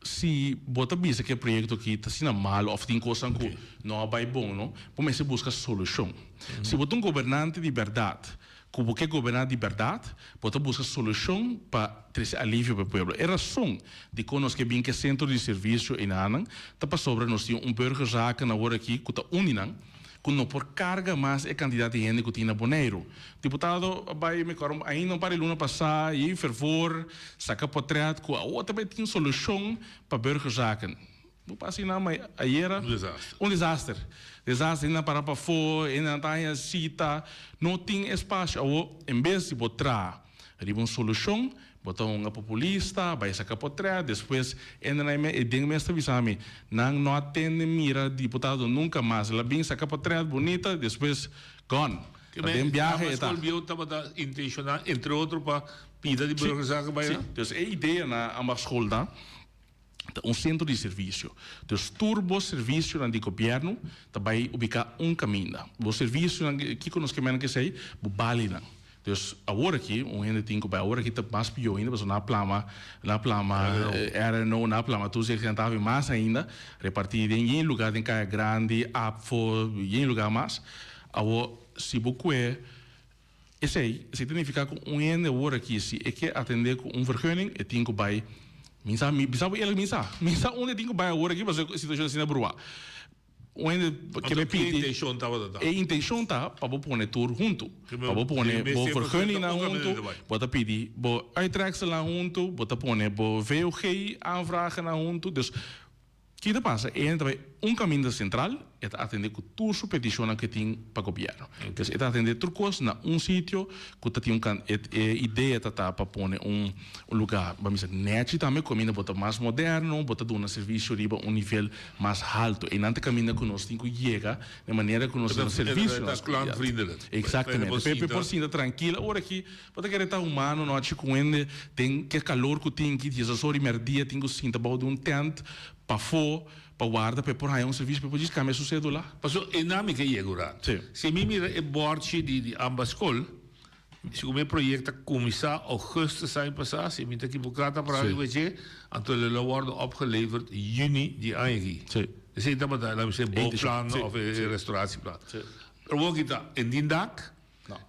Se bota bisa que projeto aqui está sendo mal ou tem coisa que não vai bom, não, começa a buscar solução. Se bota governante de verdade como que governar de verdade, pode buscar solução para trazer alívio para o povo. É a razão de que nós que bem que centro de serviço em Anang, está para sobre nós temos burger zaken na hora aqui que está unindo, que não por carga mais é candidato de gente que tem na Bonaire. Deputado vai me coro ainda não para luna passar e fervor saca portrait que a outra também tem solução para burger zaken. Não passa nada, mas aí era um desastre. Desastre, ainda para fora, ainda está cita, não tem espaço. Em vez de botar uma solução, botar um populista, vai sacar portrait, depois, ainda não é bem mesmo avisar-me, não atende mira deputado nunca mais. Ela vem sacar portrait bonita, depois, gone. Tem viagem e tal. Mas o estava intencional, entre outros, para pedir de burocracia. Então, a ideia na escola centro de serviço. Então, turbo serviço do governo vai ubicar caminho. O serviço que nós queremos que seja, o bali não. Então, agora aqui, ainda tem que agora aqui está mais pior ainda, mas na plama era não na plama, tu se sentava mais ainda, repartido em lugar em caia grande, apfo, em lugar mais. Agora, se você esse aí, significa que ainda agora aqui, se é que atender com vergunning, é tem que vai Minsa onde tem que vai agora aqui, mas a situação assim na brua. Onde que me pede? A intenção tá para pôr tour junto, para pôr vergunning na junto, bota pedir, bo uitreksel lá junto, bota pôr bo VOG aanvragen na junto, dus que te passa é também caminho central é atender com todas as petições que tem para o governo. Então, é atender tudo coisa na sítio que tem ideia para pôr lugar, vamos dizer, net também caminho bota mais moderno, bota um serviço riba nível mais alto. E não tem caminho que nós temos que chegar de maneira que nós temos serviço. Exatamente. Por cima tranquila, agora aqui pode querer estar humano, não acho que tem que calor que tem que dizer só merdia tem que sentar de tent para fora, para guardar, para pôr aí serviço, para poder cambiar sucedo lá. Passou dinâmica e agora. Se me mira é borte de ambascol, se o meu projeto começar augustus ano passado, se me tem que buscar para o IWG, então ele wordt opgeleverd juni de ano. Dus ik denk dat we een bouwplan of een restauratieplan. Er wordt het in die dag.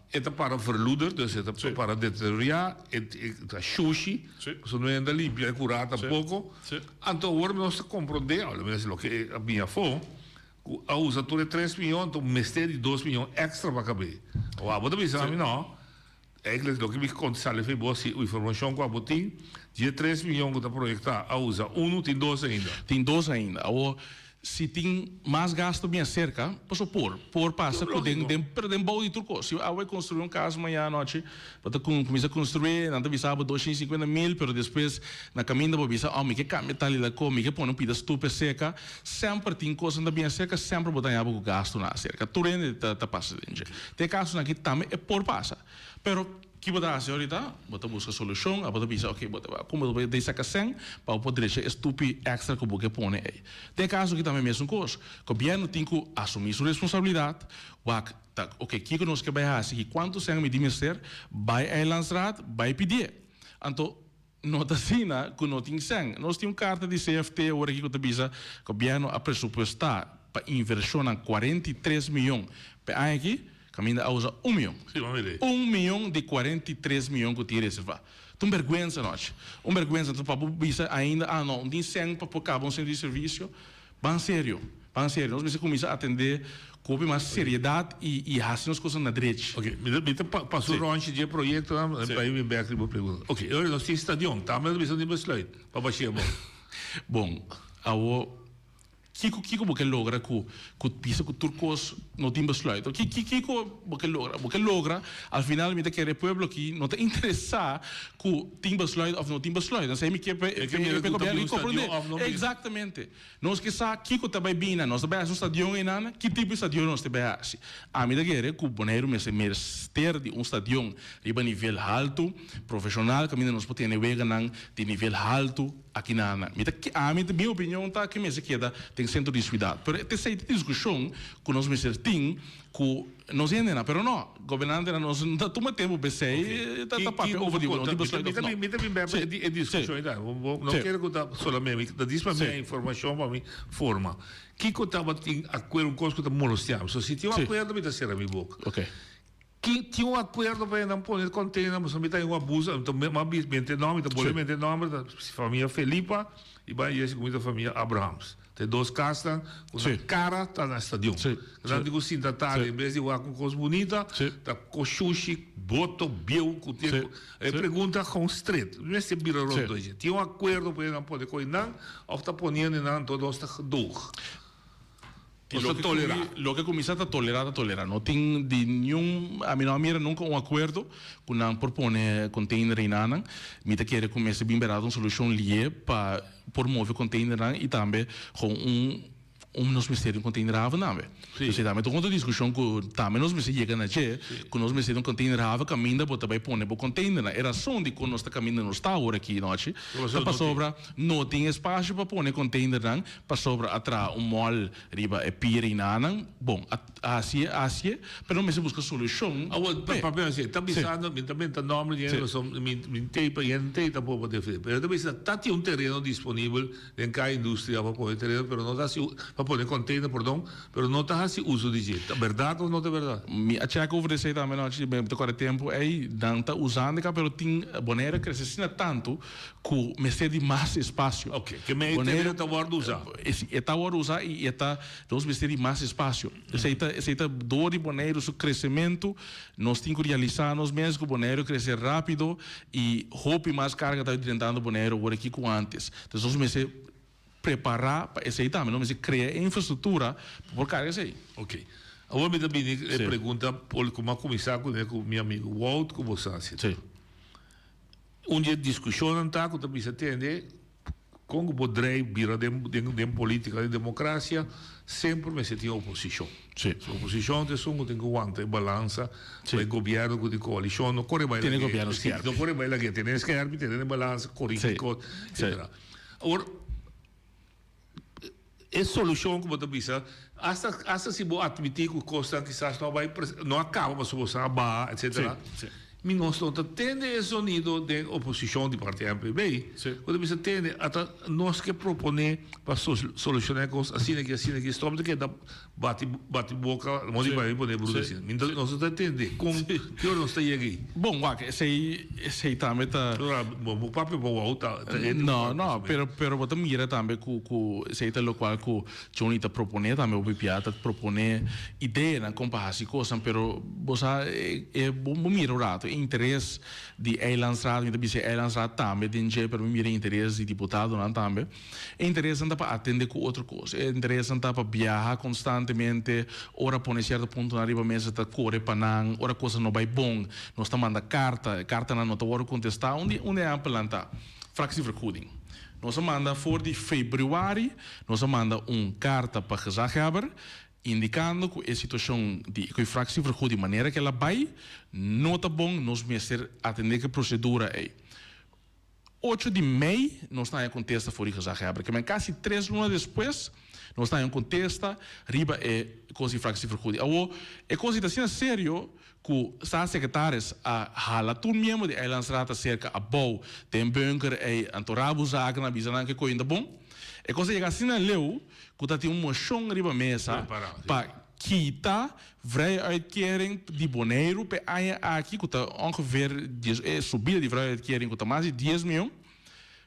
Het is para verloeder, dus het is para deteriorar, het is sushi, so não é ainda limpia, é curada pouco. Então, agora nós compreendemos, mas o que a minha fome, a usa toda 3 milhões, então mestre de 2 milhões extra para caber. O abo da visão, não. Eigenlijk, o que me conta, se ele fez a informação com a botim, de 3 milhões que está projetado, a usa 1, tem 2 ainda. Tem 2 ainda. se tem mais gasto bem cerca, posso por passa com pero den bom de truco. Se eu vou construir casa amanhã à noite, para começar a construir, não te sabe 250 mil, pero depois na caminho vou pensar, me que cambia tal e lá como, me que põe pida estupe seca, sempre tem coisa na bem cerca, sempre botar em água gasto na cerca. Tu rende tá passa dentro. Tem casos aqui também é por passa, pero que botar a senhorita, botar busca solução, a botar pensar, ok, botar como vai deixar que sem, para poder deixar estupe extra que o que põe aí. Tem caso que também mesmo coisa, o governo tem que assumir sua responsabilidade, ok, que nós que vai fazer, quanto sem me dizer, vai a lançar, vai pedir. Então, nota assim, que não tem sem, nós temos carta de CFT, agora que eu bisa, o governo a pressupostar para inversão em 43 milhões, para aqui, caminha a usar 1 milhão. 1 milhão de 43 milhões que tinha reservado. Então, vergonha, nós. Vergonha, então, para bisa ainda, não, tem 100 para acabar um centro de serviço. Bem sério. Nós precisamos começar a atender com mais seriedade e fazer as coisas na direita. Ok, passou longe de projeto, para ir bem aqui para pergunta. Ok, agora nós temos estadião, tá? Mas precisamos de besluit, para baixar bom. Bom, Kiko porque logra que pisa que turcos não tem besluit. Kiko porque logra al final me que o povo aqui não te interessa que tem besluit ou não tem besluit. Então sei me que exatamente. Nós que sa Kiko também bem, nós também um estadião em nana, que tipo de estadião nós também assim. A mim da guerra que o Bonaire me ter de estadião riba nível alto, profissional, que a mim nós podemos ver de nível alto aqui na Ana. A minha opinião tá que me se queda tem centro de cidade. Pero essa discussão que nós me certim que nós ainda pero não, governante nós não toma tempo BC tá papel over de não me também bem discussão ainda. Não quero contar solamente da diz para mim informação para mim forma. Que contava em acordo com que molestiamos. Se tinha acordo me tá ser a minha boca. OK. Que tinha acordo para não pôr container, mas também tem um abuso, então mas bem nome, então bolamente nome da família Felipa e vai esse com a família Abrahams. Tem 2 casas, com cara tá na estadião. Quando digo sim, tá em vez de ir com coisa bonita, tá com sushi, boto, biel, com tempo. Pergunta com straight. Não é se vira rodo hoje. Tinha um acordo para não poder coinar, ou tá ponendo não todo está dor. Lo que começa a tolerar. Não tem de nenhum, a minha mira nunca acordo que não propõe container em nada. Me quer começar a liberar uma solução livre para promover container e também com nos ministérios container ava não é. Então também tô com discussão que também nos ministérios chegam na che, que nos ministérios container ava caminha bota vai pôr no container. Era som de quando está caminhando no está hora aqui noite. Para sobra não tem espaço para pôr container não, para sobra atrás mall riba é pirina. Bom, assim, pero me se busca solução. Para assim, tá pensando, também tá nome de nós me tem para gente tá para poder fazer. Pero também tá tem terreno disponível em cada indústria para poder terreno, pero não tá poner container, perdão, pero não está assim uso de jeito. Verdade ou não é verdade? Me achei que oferecer também não tinha muito tempo aí não está usando, pero tem Bonaire crescendo tanto que me cede mais espaço. Ok, que me Bonaire está hora de usar. Está hora de usar e está nós me cede mais espaço. Essa dor de Bonaire, o crescimento, nós temos que realizar nós mesmos que o Bonaire crescer rápido e roupa mais carga está tentando Bonaire agora aqui com antes. Então nós me cede preparar para esse aí também, não, mas criar infraestrutura por carga esse aí. Ok. Agora me também pergunta como começar com meu amigo Walt, com você. Sim. Dia discussão tá que também se atende com o poder vira de política de democracia sempre me se tinha oposição. Sim. A oposição tem som tem que aguentar balança, o governo com a coalição não corre bem. Tem governo esquerdo. Não corre bem lá que tem esquerdo, tem balança, corrigico, etc. Agora é solução que você pensa, hasta se você admitir que o custo quizás não acaba, mas você vai, etc. Mas nós não temos esse sonido de oposição de parte MPB. Você pensa, nós que proponer para solucionar coisas assim, que estamos que bate boca, não vai poder produzir assim. Então, nós não entendemos como que nós estamos aqui. Bom, esse aí também está... O papel para o outro... Não, pero você mira também que esse aí está o qual que Johnny está proponer também, o BPA está proponer ideia, como para as coisas, pero você mira o rato. interesse de Eilandsraad, mita bisa Eilandsraad também, dinge para mim interesse de deputado não também. É interessante para atender com outra coisa. É interessante para viajar constantemente, ora pôr certo ponto na riba mesa tá corre para não, ora coisa não vai bom, nós tá manda carta não está hora contestar, onde é a planta fractievergoeding. Nós manda voor de februari, nós manda carta para gezagheber, indicando que a situação de fractievergoeding, de maneira que ela vai, não está bom, nós vamos atender que procedura é. 8 de maio, nós estamos em contesta for de gezagheber, que quase 3 lunas depois, nós estamos em contesta, riba é coisa fractievergoeding. É coisa assim sério, que os secretários a halatur mesmo de Eilandsraad cerca a bou, tem bunker e antorabu zaken na bisanan que coisa bom. É coisa que assim na leu, que tá tem moção riba mesa para quitar vrije uitkering de boneiro pe aya aqui que tá ongeveer subida de vrije uitkering que tá mais de 10 milhões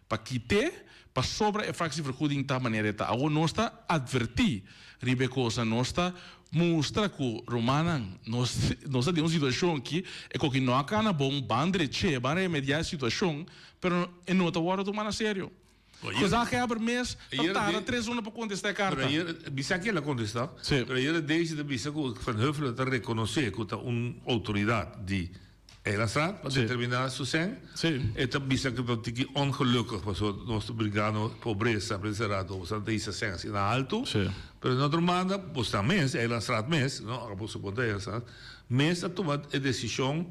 para quitar para sobra a fractievergoeding da maneira tá. Agora nós está advertir ribe coisa nós está mostra que Romana nós temos uma situação aqui é que não há cana bom bandre che para remediar a situação, pero em outra hora tomar a sério. Coisa que abre mês, tá 3 anos para contestar a carta. Bisa que ela contestar. Pero ele desde de bisa que Van Huffelen está reconhecer que está uma autoridade de Eilandsraad para determinar a situação. Eta bisa que está aqui ongelukkig, mas nós brigando pobreza, preservado, ou seja, isso assim na alto. Pero na outra manda, posta mês, Eilandsraad mês, não, a posso botar Eilandsraad, mês a tomar a decisão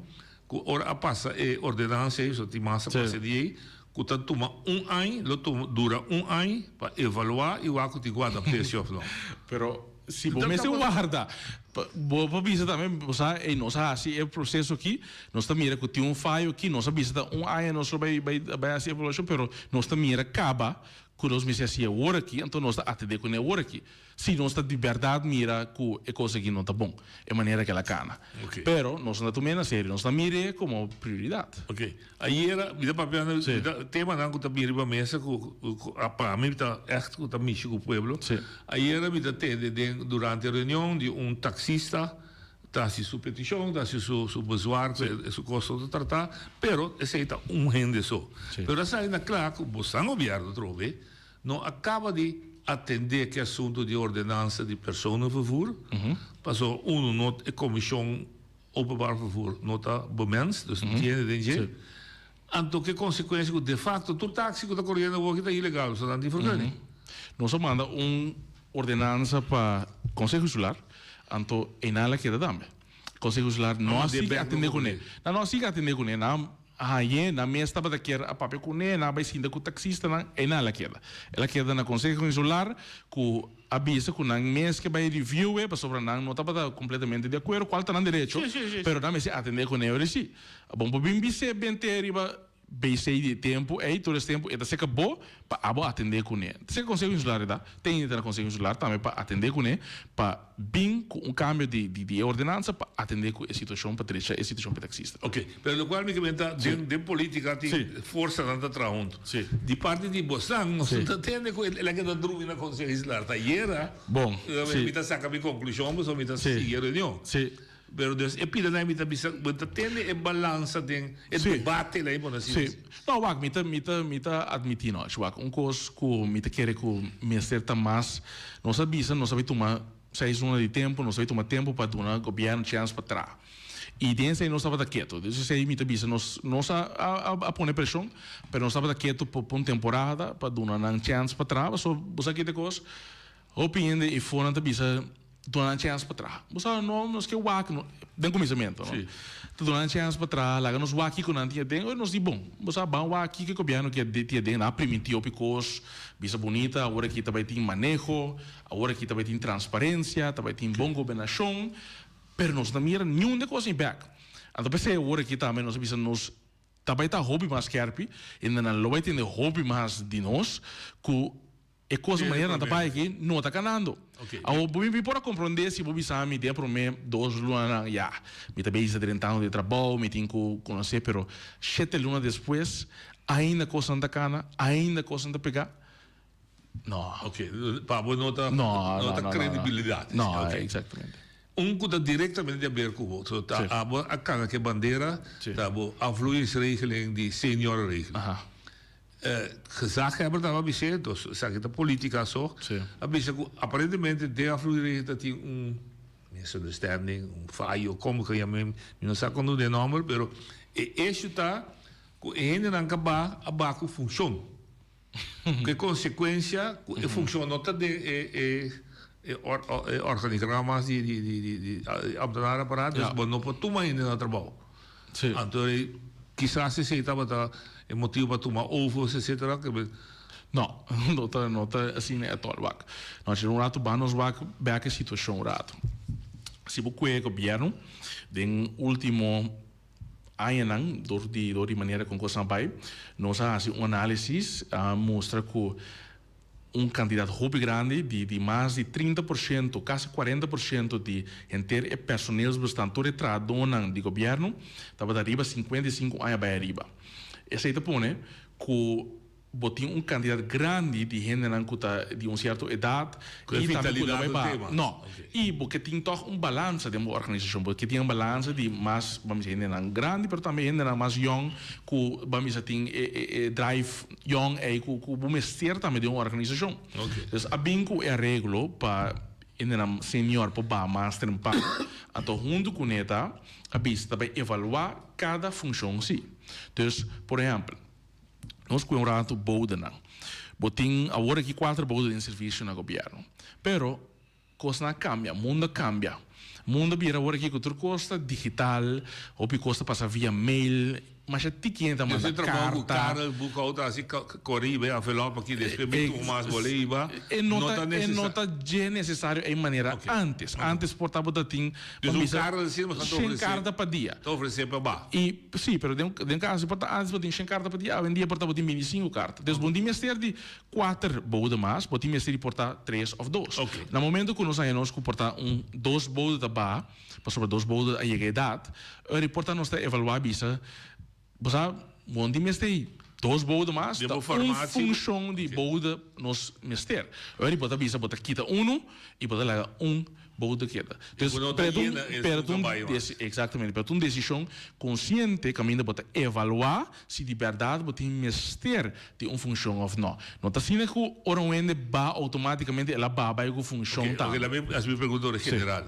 que ora passa a ordenança, isso tem massa para ser que está toma ano, dura ano para avaliar e o que te guarda preço não. Pero se você se guarda, vou bisa também, você nós assim é o processo aqui, nós também mira que tem falho aqui, nós bisa ano nós vai assim evolução, pero nós também mira acaba que nós me assim agora aqui, então nós está atender com agora aqui. Se nós está de verdade mira que é coisa que não está bom, é maneira que ela cana. Pero nós não tomamos na sério, nós está mira como prioridade. Aí era, me dá papel, tema não que está mira para mesa, que para mim está echt que está mexer com o povo. Aí era me dá durante a reunião de taxista dá-se sua petição, dá-se seu bezwaar, seu custo de tratar, pero aceita rende só. Pero essa ainda claro que o governo trove não acaba de atender que assunto de ordenança de personenvervoer. Passou not a comissão openbaar vervoer nota bemens, dus não tinha ninguém. Então que consequência que de facto todo táxi que está correndo hoje está ilegal, só não tem vergonha. Nós manda ordenança para Conselho Insular. Anto enala queda também. Conselho Insular não sigue atender com ele. Não sigue atender com ele. Não na mesa para daquele a papel com ele, não vai sim da com taxista não enala queda. Ela queda na Conselho Insular que avisa que na mês que vai review para sobre não está completamente de acordo qual está no direito. Pero não se atender com ele sim. Bom para bem ser bem ter BC de tempo, todo esse tempo, ele se acabou para atender com ele. Se Conselho Insular tem que ter Conselho Insular também para atender com ele, para bem com cambio de ordenança para atender com a situação para deixar a situação para taxista. Pero o qual me comenta de política tem força nada traunto. De parte de Bosang, nós não entende que ela quer dar dúvida na Conselho Insular. Taíra. Bom. Me está sacando a conclusão, mas me está seguindo a reunião. Pero Deus é pida na mita bisa tem a balança tem debate lá em sim não wak mita admitir nós wak coisa que mita querer que me certa mais não sabe tomar 6 anos de tempo não sabe tomar tempo para dar ao governo chance para trás e dentro aí não estava quieto isso sei mita bisa nós a poner pressão pero não estava quieto por uma temporada para dar uma chance para trás só você que de coisa opinião e fora da bisa durante chance para trás. Você não que o WAC tem começamento, não? Durante chance para trás, lá nos WAC que não tinha tem, nós de bom. Você bom WAC que o governo que tinha tem na primitiva picos, bisa bonita, agora aqui também tem manejo, agora aqui também tem transparência, também tem bom governação, pero nós não mira nenhum de coisa em back. Então pensei agora aqui também nós bisa nos também tá hobby mais carpe, ainda não vai ter hobby mais de nós que é coisa maneira na pai aqui não está ganhando. Ao bem para compreender se você sabe ideia para mim 2 lunas já me também está 30 anos de trabalho me tenho que conhecer pero 7 lunas depois ainda coisa não está cana ainda coisa não está pegar não para não está credibilidade não exatamente kuda directamente de ver kubo. So ta abo akanga ke bandera, ta abo afvloeingsregeling die seniorenregeling. Gezaghebber dat wat bezig, dus zeg ik de politica zo. Aparentemente de afvloeingsregeling dat die misunderstanding, fallo, como que llamem, não sei quando de nome, pero isso tá com ainda não acabar com função. Que consequência funciona nota de organigramas de abdominal aparato, mas não pode tomar ainda no trabalho. Então, quizás se estava o motivo para tomar ovos, etc. Não, não está assim é todo vac. Nós temos rato banos vac, bem que situação rato. Se você governo, den último ano, de maneira com que vai, nós fazemos análise mostra que candidato muito grande de mais de 30%, quase 40% de gente personal bastante retrasado de governo, estava da riba 55 anos para riba. Essa aí te põe que botinho candidato grande de gente de certa idade e também vai não e porque tem toch balança de uma organização porque tem balança de mais vamos dizer gente grande mas também gente mais young que vamos dizer tem drive young e que vamos ser também de uma organização então a bingo é regula para gente senior para mais tempo então junto com ela a vista vai evaluar cada função sim então por exemplo nós com um rato boda não, botim agora aqui 4 bodas em serviço no governo, pero coisa não cambia, mundo vira agora aqui com outra coisa digital, ou coisa passa via mail, mas a ti que entra mais carta, buca outra assim corribe, envelope aqui despeito mais bolívar, nota é necessário em maneira antes portava botim, sem carta para dia, estou oferecendo para baixo. E sim, pero de caso antes botim sem carta para dia, vendia portava botim 25 cartas, então botim mestre de 4 bodas mais, botim mestre de portar 3 ou 2. No momento que nós saímos com portar 2 bodas da ba, para sobre 2 bodas a idade, o reportar nós está evaluar bisa você onde mestei 2 bodas mais da função de boda nos mester ele bota bisa bota quita e bota lá boda queda exatamente para uma decisão consciente caminho bota evaluar se de verdade bota mester de função ou não não está sendo que o orando ba automaticamente ela vai com função tá as minhas perguntas general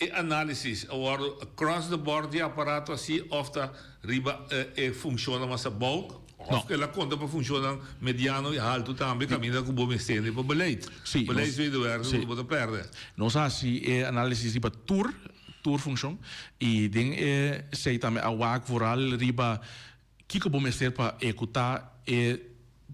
e análise agora across the board de aparato assim ofta riba funciona mais a bulk of que ela conta para funcionar mediano e alto também caminha com bom estende para beleid beleid vai doer não perde nós assim análise riba tour função e den sei também a wak voral riba que bom estende para executar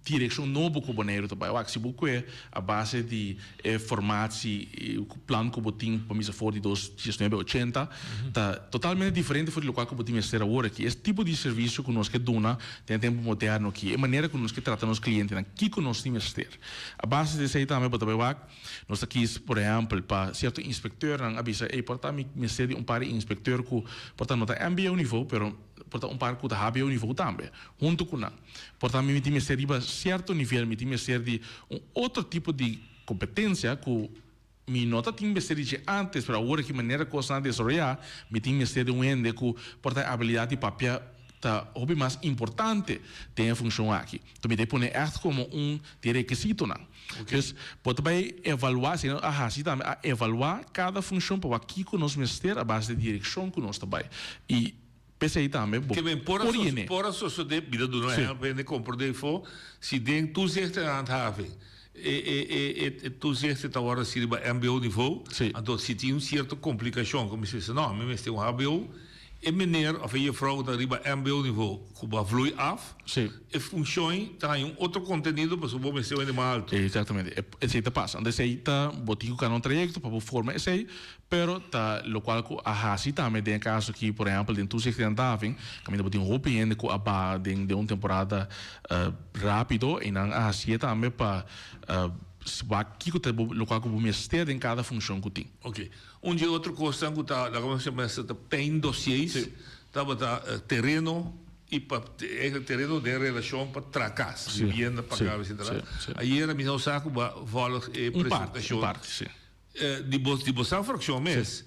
direção novo com o boneiro também. Eu acho que a base de formação e o plano que o botim para mim se for de 1980 está totalmente diferente do que o botim é ser agora aqui. Esse tipo de serviço que nós que dona tem tempo moderno aqui, a maneira que nós que tratamos os clientes aqui que nós temos ter. A base de isso também para também nós aqui por exemplo para certo inspector não avisa porta me ser de par de inspector que porta não está MBA nível, pero porta par que está HBO nível também. Junto com não. Porta me tem ser de certo nível, me tem ser de outro tipo de competência que me nota tem que ser de antes para agora que maneira que nós desenvolver, me tem que ser de ende que porta habilidade de papel tá hobby mais importante tem a função aqui. Então me põe echt como de requisito não. Então pode vai evaluar, se também evaluar cada função para aqui que nós mestre a base de direção que nós também e pensei também que bem por a sua vida do não é bem compreender for se den tu zegt handhaving tu zegt het agora se MBO nível então se tem certa complicação como se diz não me tem HBO e meneer of je vrouw dat riba MBO niveau kuba vloei af e funciona tem outro conteúdo para o bom seu animal alto exatamente esse tá passa onde se tá botico canal trajecto para forma esse pero tá lo qual a assim também tem caso que por exemplo dentro do sector andavem caminho botico roupa e com a de uma temporada rápido e não assim também para aqui que o local que o mestre em cada função que tem. Ok. Dia outra coisa que está, como se chama, tem dossiês, estava terreno e para terreno de relação para tracas, vivienda para cá, etc. Aí era minha saco para volar e apresentação. Parte, sim. De boa fração mês.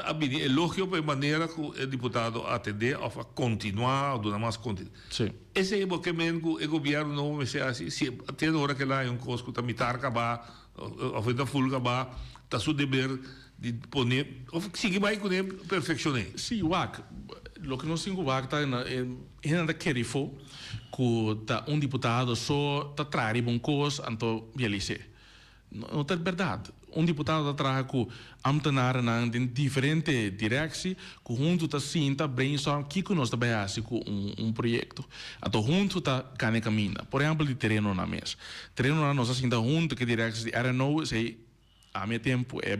abini elogio per maneira que o deputado atender ou a continuar ou dar mais conteúdo. Sim. Esse é o que o governo não vai ser assim, se até a hora que lá é um coisa que tá mitar acabar, ou ainda full acabar, tá seu dever de poner, ou seguir mais com ele perfeccionar. Sim, o que nós temos tá ainda querer for que tá deputado só tá traz bom coisa, então realize. Não é verdade. Deputado traz que ambtenaar na diferente direção, que junto tá sinta brainstorm que nós tá bem com projeto. Então junto tá cane caminha. Por exemplo, de terreno na mesa. Terreno na nossa sinta junto que direção de RNO sei a meu tempo é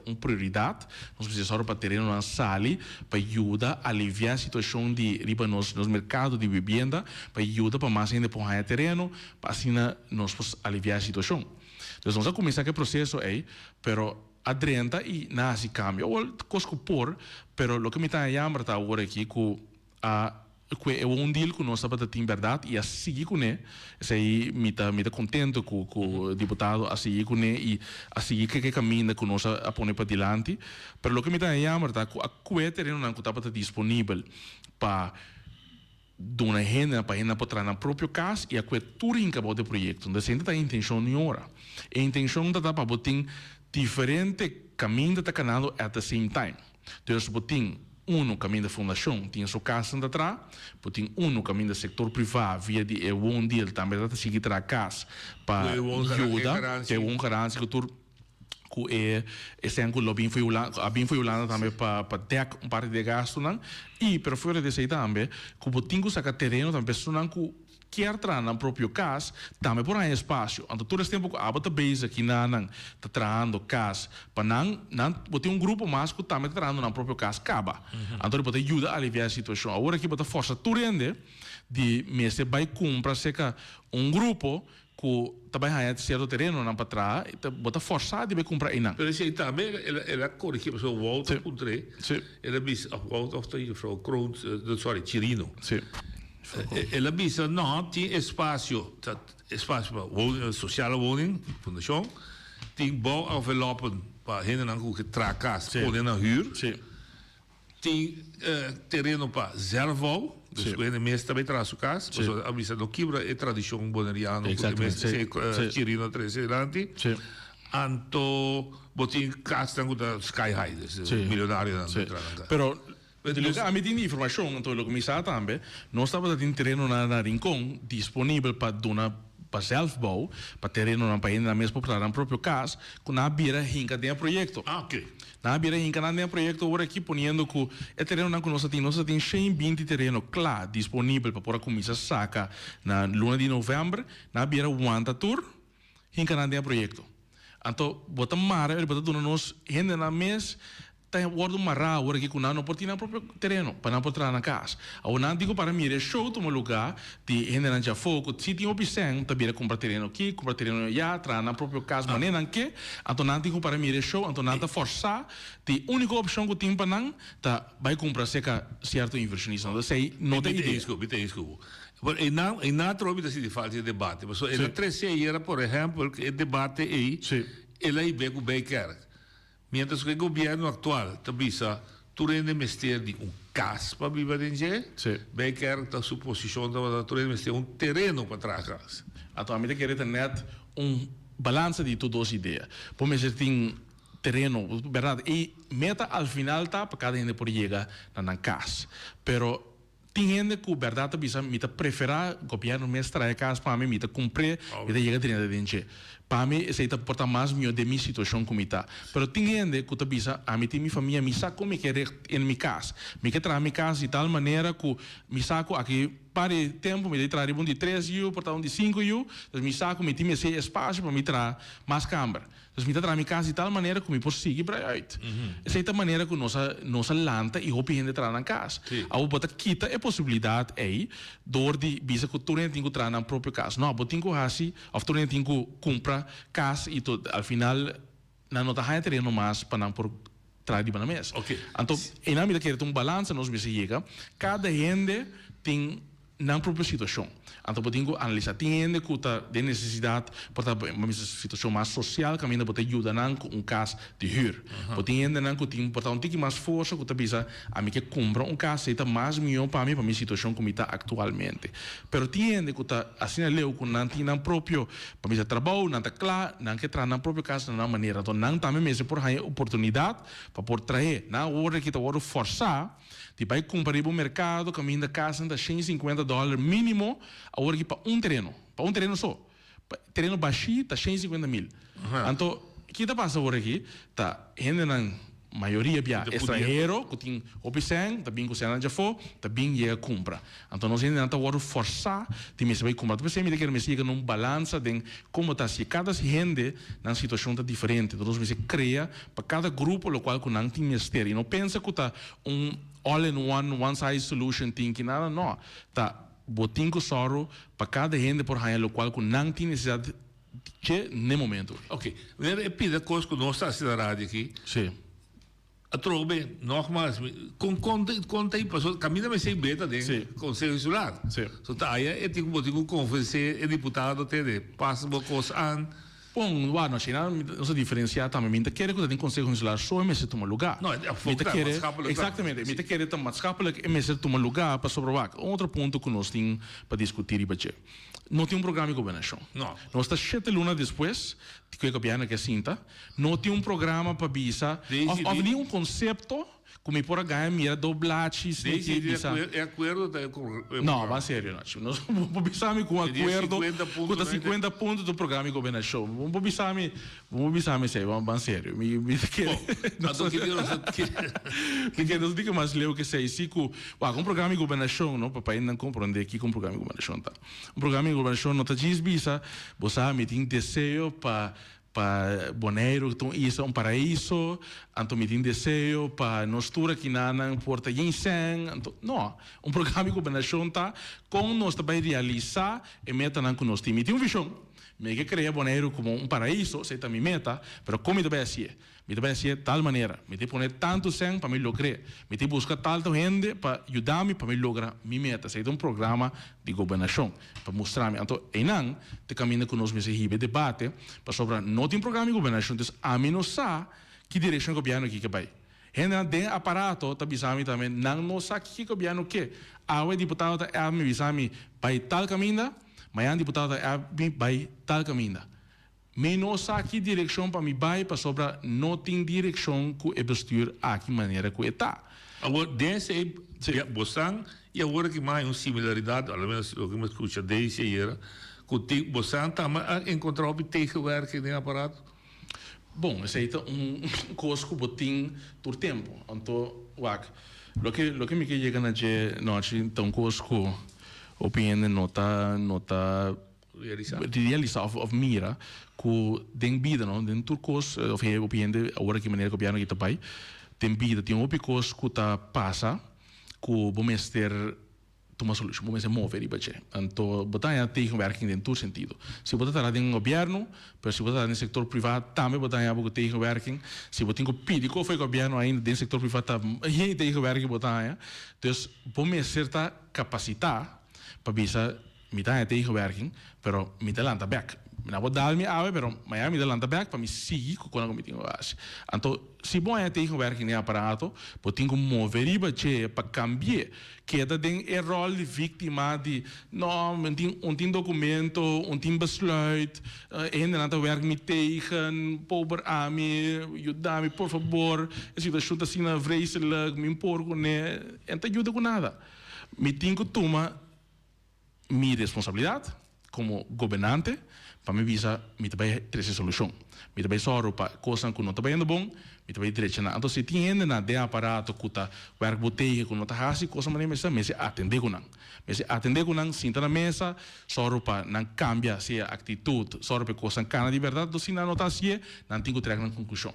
uma prioridade. Nós precisamos para terreno na sala para ajudar a aliviar a situação de riba nos mercados de vivenda, para ajudar para mais ainda para terreno, para assim nós possamos aliviar a situação. Então, nós vamos começar aquele processo aí, pero adrenta e nasce cambio. Ou cosco por, pero o que me está a chamar tá agora aqui que é deal que nós estamos tendo verdade e a seguir com ele, aí me tá contento com o deputado a seguir com ele e a seguir que caminho que nós a pôr para diante. Pero o que me está a chamar tá que a terreno não está disponível para dona renda para ainda para na próprio caso e a que tudo acabou de projeto. Então, sempre tá a intenção de hora. A intenção tá para botar diferente caminho de canal at the same time. Então, botar caminho da fundação, tem sua casa de atrás, botar caminho do setor privado via de deal também tá seguir para casa para ajuda, que é garantia que tudo que esse ângulo bem foi ulana também para ter parte de gasto não e para fora desse também que botinho saca terreno também pessoa que quer entrar na próprio casa também por aí espaço então todo esse tempo a bota base aqui na tá trazendo casa para não botar grupo mais que também tá trazendo na próprio casa acaba então pode ajudar a aliviar a situação agora aqui bota força tudo de mês vai comprar seca grupo que também há certo terreno na para bota forçado de comprar aí não. Pero esse também ela corrige para o Walter Pudre. Ela diz Walter Juffrouw Kroon, sorry, Chirino. Sim. Ela diz não tem espaço para sociale woning, fundação, tem bom envelopen para gente não que tracas, podem na huur. Tem terreno para zelfbouw. Dus de meeste também traz o caso. A missa no quebra é tradição boneriana, porque meeste Chirino trezeranti. Anto botin casa da Sky High, milionário na Pero a mim tem informação, então o comissário também, nós estamos tendo terreno na Rincón disponível para donar para zelfbouw, para terreno na país na mesma para na próprio caso, com na beira hinca de projeto. Na beira hinca na projeto agora aqui ponendo que é terreno na que nós tem 120 terreno claro disponível para pôr começar saca na luna de novembro, na beira Wanda Tour, hinca na projeto. Então, bota mara, ele bota dona nós rende na mês tá guardo marra agora que não pode na próprio terreno para não entrar na casa. Ao não digo para mim é show toma lugar de rende na já fogo se tem opção também comprar terreno aqui comprar terreno já entrar na próprio casa maneira que então não digo para mim é show então não tá forçar de única opção que tem para não tá vai comprar seca certo inversionista então sei não tem ideia. Desculpa. E não trobe desse de falta de debate mas ele 13 era por exemplo que o debate aí ele aí bem o bem quer. Mientras que o governo atual também tu rende mester de caso para viver em G, bem quer a suposição de tu rende mester terreno para trás. Então a mim querer ter balança de todas as ideias. Por exemplo, tem terreno, verdade, e meta ao final tá para cada gente por chegar na casa. Pero tem gente que verdade bisa me preferar governo mestra casa para mim me cumprir e de chegar dentro de gente. Para mim, esse está porta mais melhor de minha situação como está. Pero tem gente que bisa a mim tem minha família me saco me querer em minha casa. Me quer trazer minha casa de tal maneira que me saco aqui para tempo me trazer de 3 U, porta de 5 U, então me saco me tem esse espaço para me trazer mais câmara. Então me trazer minha casa de tal maneira que me posso seguir para aí. Essa é a maneira que nossa lanta e roupa gente trazer na casa. Ao botar quita é possibilidade aí, dor de bisa que tu nem tem que trazer na própria casa. Não, botar que assim, ou tu nem tem que comprar casa e tudo. Al final não nota há terreno mais para não por trás de mesa. Então, em nome da querer balança nós me chega, cada gente tem na própria situação. Então, podemos analisar, tem de necessidade, portanto, uma situação mais social, que ainda pode ajudar com caso de huur. Podemos tem portanto mais força, que bisa a mim que compra caso seja mais melhor para minha situação como está atualmente. Pero tem que assim leu com não tem próprio para mim trabalho, não está claro, não que entrar na própria casa na maneira, então não também mesmo por aí oportunidade para por trazer, na hora que está hora forçar de vai comprar no mercado, caminho da casa de $150 mínimo, a hora que para um terreno só. Terreno baixinho, está 150 mil. Então, o que está passando agora aqui? Está ainda na maioria via estrangeiro, que tem opção, também que você já for, também chega a compra. Então, nós ainda não estamos forçar de me saber comprar. Você me quer me siga num balança de como está se cada gente na situação está diferente. Então, nós cria para cada grupo, o qual não tem mistério. E não pensa que está all-in-one, one-size solution, thinking nada, não. Está botinho soro para cada gente por aí, o qual não tem necessidade de no momento. Ok, é pida coisa que nós estamos na rádio aqui. Sim. A trobe, nogmaals, conta aí, passou, caminha me sei beta de Conselho Insular. Sim. So tá aí, eu tenho que convencer o deputado de passa uma coisa an. Bom, lá na China, não se diferenciar também. Minta quer que tem Conselho Insular só em toma lugar. Não, é exatamente. Minta quer ter maatschappelijk em toma lugar para sobrewaak. Outro ponto que nós temos para discutir e bater. Não tem programa de governação. Não. Nós está 7 lunas depois, que o governo que sinta, não tem programa para bisa. Havia conceito como por ganhar mira doblaches. É acordo com. Não, mas sério, nós vamos bisar com acordo com 50 pontos do programa de governação. Vamos bisar sei, vamos sério. Me que nós diga mais leu que sei se com um programa de governação, não papai não compreende aqui com programa de governação tá. Um programa de governação não tá diz bisa, você me tem desejo para Bonaire, então isso é paraíso, então me tem desejo para nós tour aqui na Porta Jensen, não, programa de governação tá com nós também realizar e meta não com nós time tem visão, me que cria Bonaire como paraíso, sei também meta, pero como também assim, me também assim tal maneira, me tem poner tanto sen para me lograr, me tem buscar tanto gente para ajudar-me para me lograr minha meta, sei programa de governação para mostrar-me, então não te caminha com nós nesse debate para sobre não tem programa de governação, então a mim não sabe que direção o governo aqui que vai. Ainda tem aparato, tá bisami também, não sabe que governo que, a o deputado tá me bisami vai tal caminho, mas a deputado vai tal caminho. Mas não sabe que direção para me vai para sobre não tem direção que o bestuur aqui maneira que está. Agora desse Bosan e agora que mais uma similaridade, pelo menos o que me escuta desde aí, que Bosan tá encontrar o tegenwerking no aparato. Bom, esse é coisa que botin por tempo. Então, lo que me que chega na noite, então coisa que opinião não tá realizar of mira que den vida não den turcos of he opinião de agora que maneira que o piano que tá pai tem vida tem opicos que tá passa que o mester toma solução o mester mover e bache então batalha tegenwerking dentro todo sentido se você está lá dentro do governo mas se você está no setor privado também batalha porque tegenwerking se você tem que pedir que foi o governo ainda dentro do setor privado também tegenwerking batalha então o mester está capacitar para bisa me dá tegenwerking, pero me dá lanta back. Me não vou dar me ave, pero me dá lanta back para me seguir com o que tenho hoje. Então, se bom é tegenwerking no aparato, eu tenho que mover e bater para cambiar. Queda tem o rol de vítima de não, tem documento, tem besluit, ainda não está werk me tegen, pobre a me, ajuda-me por favor. A situação está assim vreselijk, me importa, né? Não ajuda com nada. Me tenho que tomar minha responsabilidade como governante para me visar me também ter essa solução me também só para coisas que não está bem bom me também direcionar então se tem na de aparato que está werk botei que não está assim coisa mas me se atender com não sinta na mesa só para não cambia se a atitude só para coisa cana de verdade se não está assim não tem que trazer uma conclusão.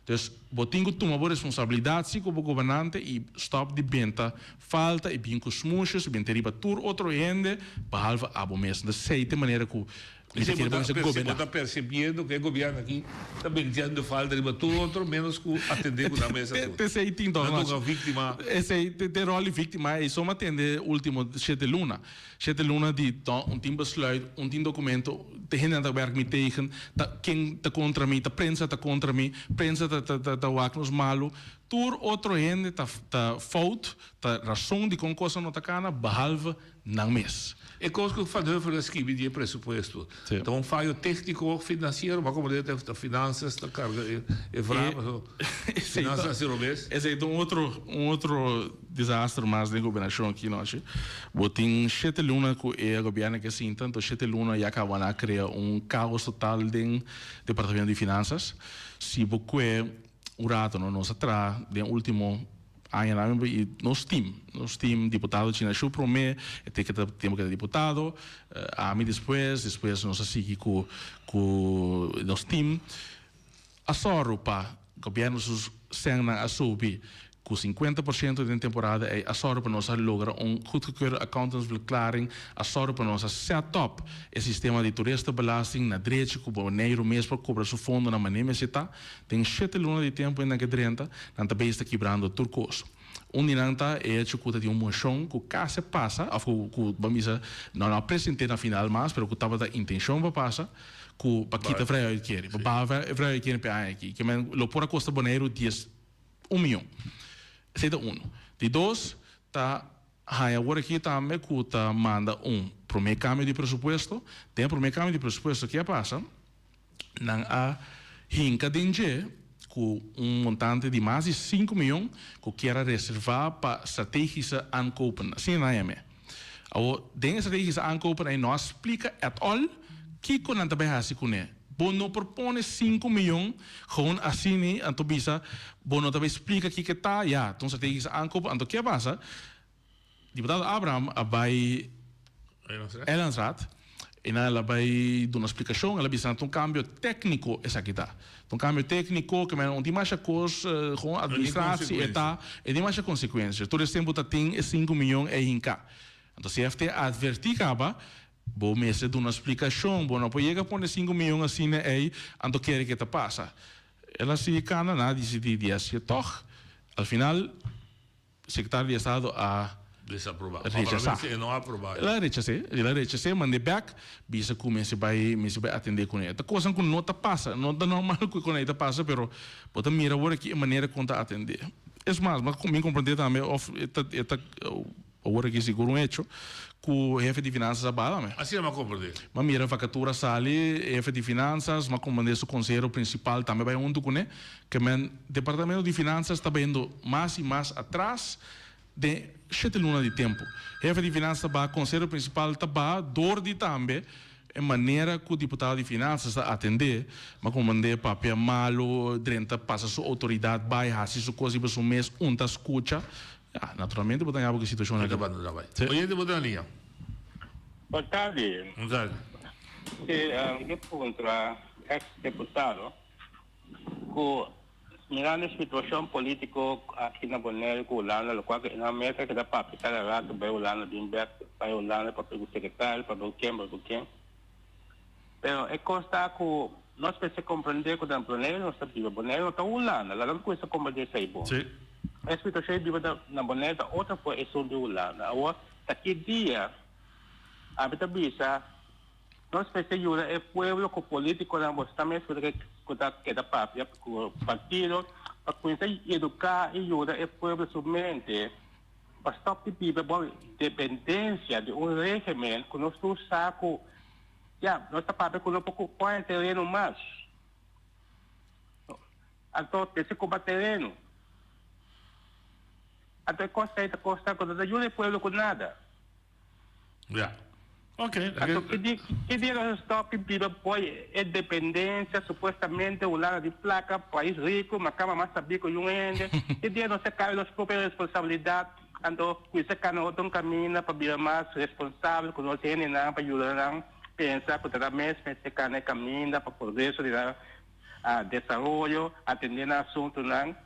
Então, eu tenho que tomar a responsabilidade como governante e stop de venda falta e bem com os muitos, bem ter riba tur outro gente, behalve a bom mesmo. De certa maneira que Você está percebendo que o governo aqui está vendendo falta de tudo outro menos que atender com a mesa toda. Esse aí tem dó. Não vítima. Esse aí tem rol de vítima e só atender último 7 luna. 7 luna de team besluit, team documento, de hen dat werk me tegen, quem está contra mim, a prensa está contra mim, prensa está waknos malo. Tur outro gente está fout, está razão de com coisa não está cana, behalve não mes. É coisa que faz para escrever de pressuposto. Então, um falho técnico financeiro, mas como ele tem finanças, está carga, é bravo. Finanças europeus. Esse é outro desastre mais da governação aqui, nós. Botem 7 luna que o governo que assim, tanto 7 luna já acabam a criar caos total do departamento de finanças. Se você o rato não se atrás, de último ano e nos team deputado tinha show para mim, até que temos que deputado, a mim depois nós assim com nos team a sorpa governos sena a subir com 50% da temporada é a sorpa nós logra goedgekeurde accountantsverklaring a sorpa nós set up o sistema de toeristenbelasting na direito que o boneiro mesmo para cobrar seu fundo na maneira que está tem 7 luna de tempo ainda que 30 não está bem está quebrando turcos dinanta é que de moção que caso passa que vamos não apresentei na final mas pero que estava da intenção para passar que para quitar vrij uitkering vrij uitkering para aqui que men lo por a costa boneiro 10 1 milhão. Esse é um. De dois, tá agora aqui também que tá manda primeiro câmbio de pressuposto, tem primeiro câmbio de pressuposto que passa, não há hinca de com montante de mais de 5 milhões que quer reservar para estratégische aankopen. Sim, não é mesmo? Dentro estratégische aankopen aí nós explica at all que com a também assim com Bono propone 5 milhões, gewoon assim, então bisa, Bono também explica que está, ja, então strategisch aankopen, então que passa? Deputado Abraham vai Ellensraad, e ela vai dar uma explicação, ela bisa um câmbio técnico, essa aqui está. Um câmbio técnico, que não tem mais coisa, gewoon administratie, e tem mais consequências. Todo esse tempo tem 5 milhões em cá. Então se FT adverticava, bom mês de uma explicação, bom não pode chegar a pôr 5 milhões assim aí, ando quer que te passa. Ela se cana nada decidir assim, toch, al final, o secretário de Estado a desaprovar. Rechazar. Não aprovar. Ela rechazou, mandei back, bisa que vai atender com ele. A coisa que não está passa, não é normal que com ele passa, pero bota mira agora que maneira que está atender. É mais, mas me compreender também, agora que seguro hecho, que o chefe de finanças abala. Assim é uma compreender. Mas mira, a vacatura sale, chefe de finanças, mas como o conselheiro principal também vai junto com ele, que o departamento de finanças está vendo mais e mais atrás de 7 lunas de tempo. Chefe de finanças vai, conselheiro principal está dor de também, a maneira que o deputado de finanças está a atender, mas como mandei papel malo, dentro passa sua autoridade, vai, se sua coisa para o mês, está escuta. Naturalmente, botar em situação aqui. Oi, botar na linha. Boa tarde. Boa tarde. Eu pergunto a ex-deputado, mirando a situação política aqui na Bonaire, com o Holanda, o qual na mesa que dá para aplicar a rato, vai o Holanda, vai o Holanda para o secretário, para o quem. Pero é constar que nós precisamos compreender que o Bonaire não está vivo. Bonaire não está Holanda, lá não coisa como dizer aí bom. Sim. A situação viva na Bonaire, outra foi a de Holanda. Agora, daqui dia, a vida bisa, nós precisamos ajudar o povo, o político, nós também que dá para o partido, para começar a educar e ajudar o povo somente, para stop de viver a dependência de regime que nós usamos, nós estamos com um pouco de terreno mais. Então, tem que combater terreno. Até costa quando ajuda o povo com nada. Ok. Então, que dia nós stop de apoio é dependência, supostamente o lado de placa, país rico, mas cama mais sabia que o ende. Que dia nós cabe nas próprias responsabilidades, então, isso que nós não caminha para vir mais responsável, que nós temos para ajudar, pensar que cada mês pense que nós caminha para progresso, desenvolvimento, atender a assunto, não.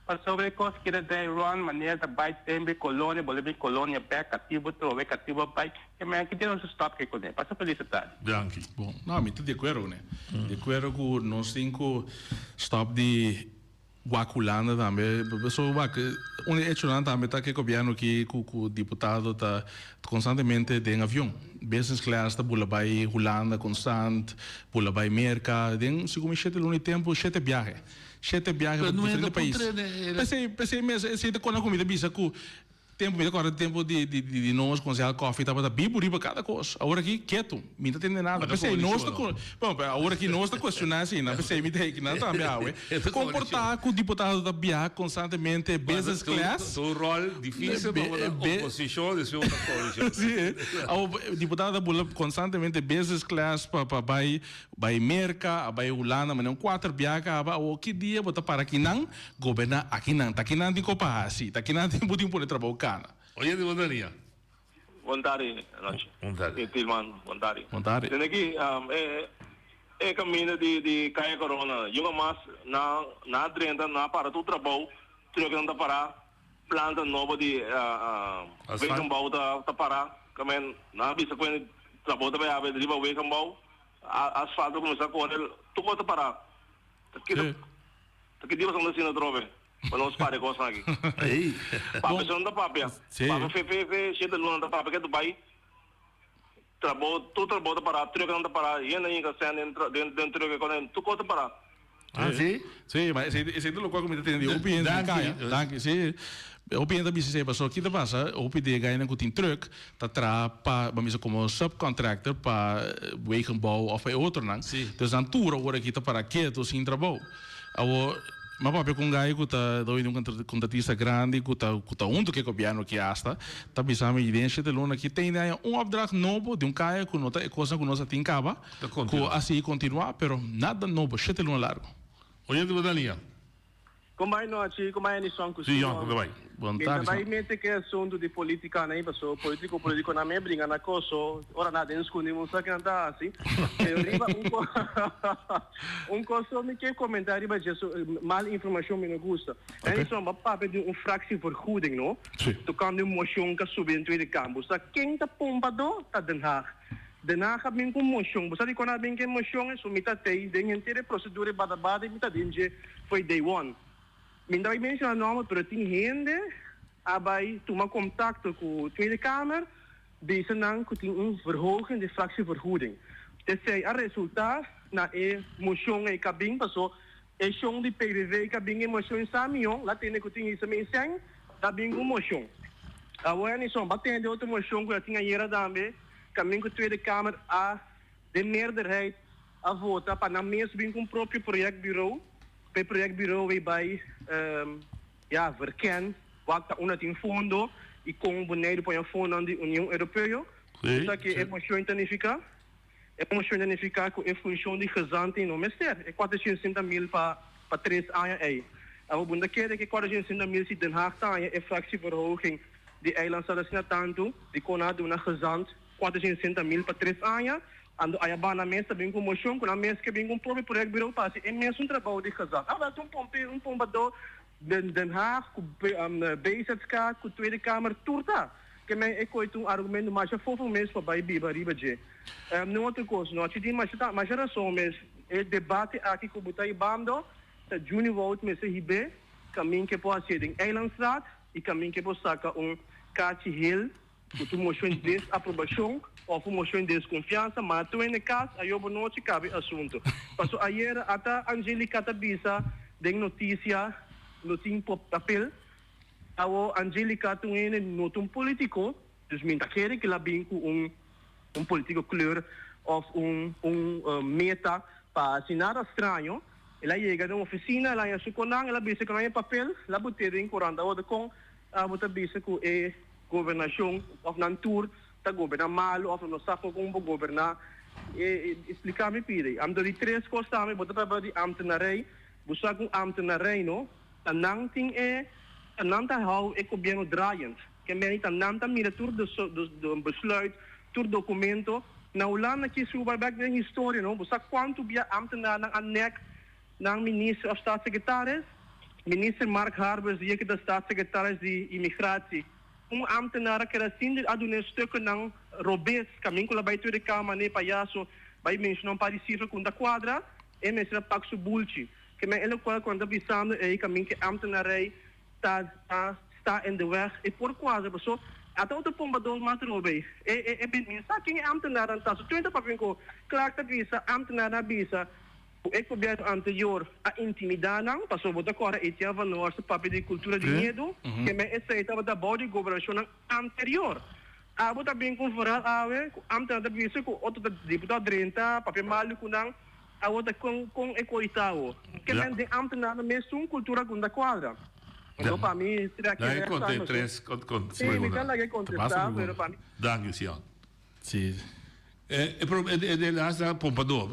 Para sobre cosas que de Ron, maneira de bai tembe colônia, bolivia colônia, pé cativo, trove cativo bai, que me aqui tem um stop que conhe. Passa felicidade. Bianchi. Bom, não, me de acordo, né? De acordo com nós temos stop de Guaculana também, pessoal, um hecho também tá que o governo que o deputado tá constantemente em avião, business class tá pula vai Holanda constante, pula vai América, tem se como chete no tempo chete viaje para diferentes países. Pensei mesmo, esse é quando a comida bisa com tempo de nós com o coffee tava da bibo riba cada coisa. Agora aqui quieto, me não entende nada. Pensei nós tá com, bom, agora aqui nós tá questionando assim, não pensei me tem que não tá me comportar com o deputado da BIA constantemente business class. O rol difícil para oposição de sua coalição. Sim, o deputado da bula constantemente business class para vai América, vai Holanda, mas não 4 biaca, o que dia bota para aqui não governa aqui não, tá aqui não de copa assim, tá aqui não tem muito por trabalho. Oye, de Bondaria. Vontade, Tilman, vontade. Vontade. Tem aqui, caminho de caia corona. Yung mas na drenda na para tu trabalho, trocando para planta nova de vegan bau ta para, kamen na bisa ko trabalho ta ba de riba vegan bau, asfalto começa com ele, tu bota para. Tá que dia você não trove. Para não se pare com aqui. Papo não dá papel. Papo fe cheio de luna da papel que tu vai. Tu trabalha para trocando para e ainda ainda dentro que quando tu conta para. Ah, sim? Sim, mas esse é do local que me entende. O pinto danke, sim. O pinto bisa se passou aqui da passa, o pinto ganha com tin truck, tá tra para, vamos como subcontractor para wegenbouw of outro não. Então dan tour agora aqui tá para quieto sem trabalho. Mas papi com gai que tá doido contratista grande que tá que governo que hasta tá pensando em evidência de luna que tem opdracht novo de cara que nota coisa que nós tem cava que assim continuar, pero nada novo, chete luna largo. Oye, tu Dania. Como é noite, como é nisso que sim, como vai? Bom tarde. Vai meter que assunto de política nem passou, político na me brinca na coisa, ora nada escondemos só que não tá assim. Eu riba coisa me que comentário mas isso mal informação me não gosta. É isso uma papel de fractievergoeding, no? Tu kan de motion que subir em Tweede Kamer. Sa quem tá pompado tá Den Haag. Den Haag kami com motion. Basta di ko na bem que motion é sumita tei, den inteira procedura bada mita dinje foi day one. Minder ik mensen aan namen, maar tien hende, abai toma contact com de Tweede Kamer, deze dan kunnen een verhoging de fractievergoeding. Dat zij een resultaat na motion en kabing, paso, motion de PVV kabing en motion samion, laten we kunnen iets mee zijn, dat bingo motion. Awan is zo'n baten de auto motion, dat tinha hier daarmee, kabing de Tweede Kamer a de meerderheid a vota para na mes bingo een proprio projectbureau. Bij projectbureau waarbij verken wat una tem fundo e com bonito põe fundo da União Europeia. Só que é moção identificar com a função de gezante no ministério. É 450 mil para 3 anos aí. A bunda quer que 450 mil se Den Haag tá é fractieverhoging de eiland zal assim tanto de conado una gezant 450 mil para 3 anos. Ando aí na mesa bem com moção, com a mesa que bem com próprio projectbureau passe é mesmo trabalho de gezant. Ah, mas um pombador Den Haag, com BZK, com Tweede Kamer, turta. Que mij ik ooit een argument, maar je volgt mensen voorbij Biba. Nu wat ik koos, nou, maar je razão mes, het debate aqui com Butai Bamdo, dat juni wout met se hibe, caminho que pode ser em Eilandstraat, e caminho que pode sacar Kati Hill, com moção de desaprovação, ou moção de desconfiança, mas tu em caso, aí eu não te cabe assunto. Passo ayer, até Angelica Tabisa, den notícia, no tem papel, a Angelica tem um político, dus minta quer que ela vem com político kleur of meta para assinar estranho, ela chega na oficina, ela é suconang, ela vê que não é papel, ela botar em 40 horas com a botar visa com a governação of nan tour, tá governar mal of não sabe como governar, explicar-me pide. Am de 3 coisas também, botar para de ambtenarij, buscar com ambtenarij, no? Tanang ting Nanta hou ik governo draaiend. Que men niet aan nanta miratur de besluit, tur documento. Na ulana que suba back de história, no. Busa quanto bia ambtenaar nang anek nang minister of staatssecretaris. Minister Mark Harbers, die de staatssecretaris de immigratie. Ambtenaren que zien dat doen stukken ng robes, kaminkula bij Tweede Kamer, ne payaso, bij mensen non parisifre kunda quadra, en mensen pak su bulci. Que men elk kwal kwanda bisando kaminke ambtenarij sta in de weg. E por quadra, so até outro pomba do matrobe. Ben minsa quem ambtenaren tá, so 20 papinko, klaar te visa ambtenaren visa. Ik probeer anterior a intimidar não, passou botar agora e tinha van nosso papel de cultura de medo, que me aceitava da body governação anterior. A botar bem conferar a amta da visa com outro deputado 30, papel malu com não, a outra com ecoitao. Que me de amta na mesma cultura com da quadra. Então para mim será que é contei três sim, me cala que contestar, mas para mim. Dank u, Sian. Sim. De laatste Pompadour.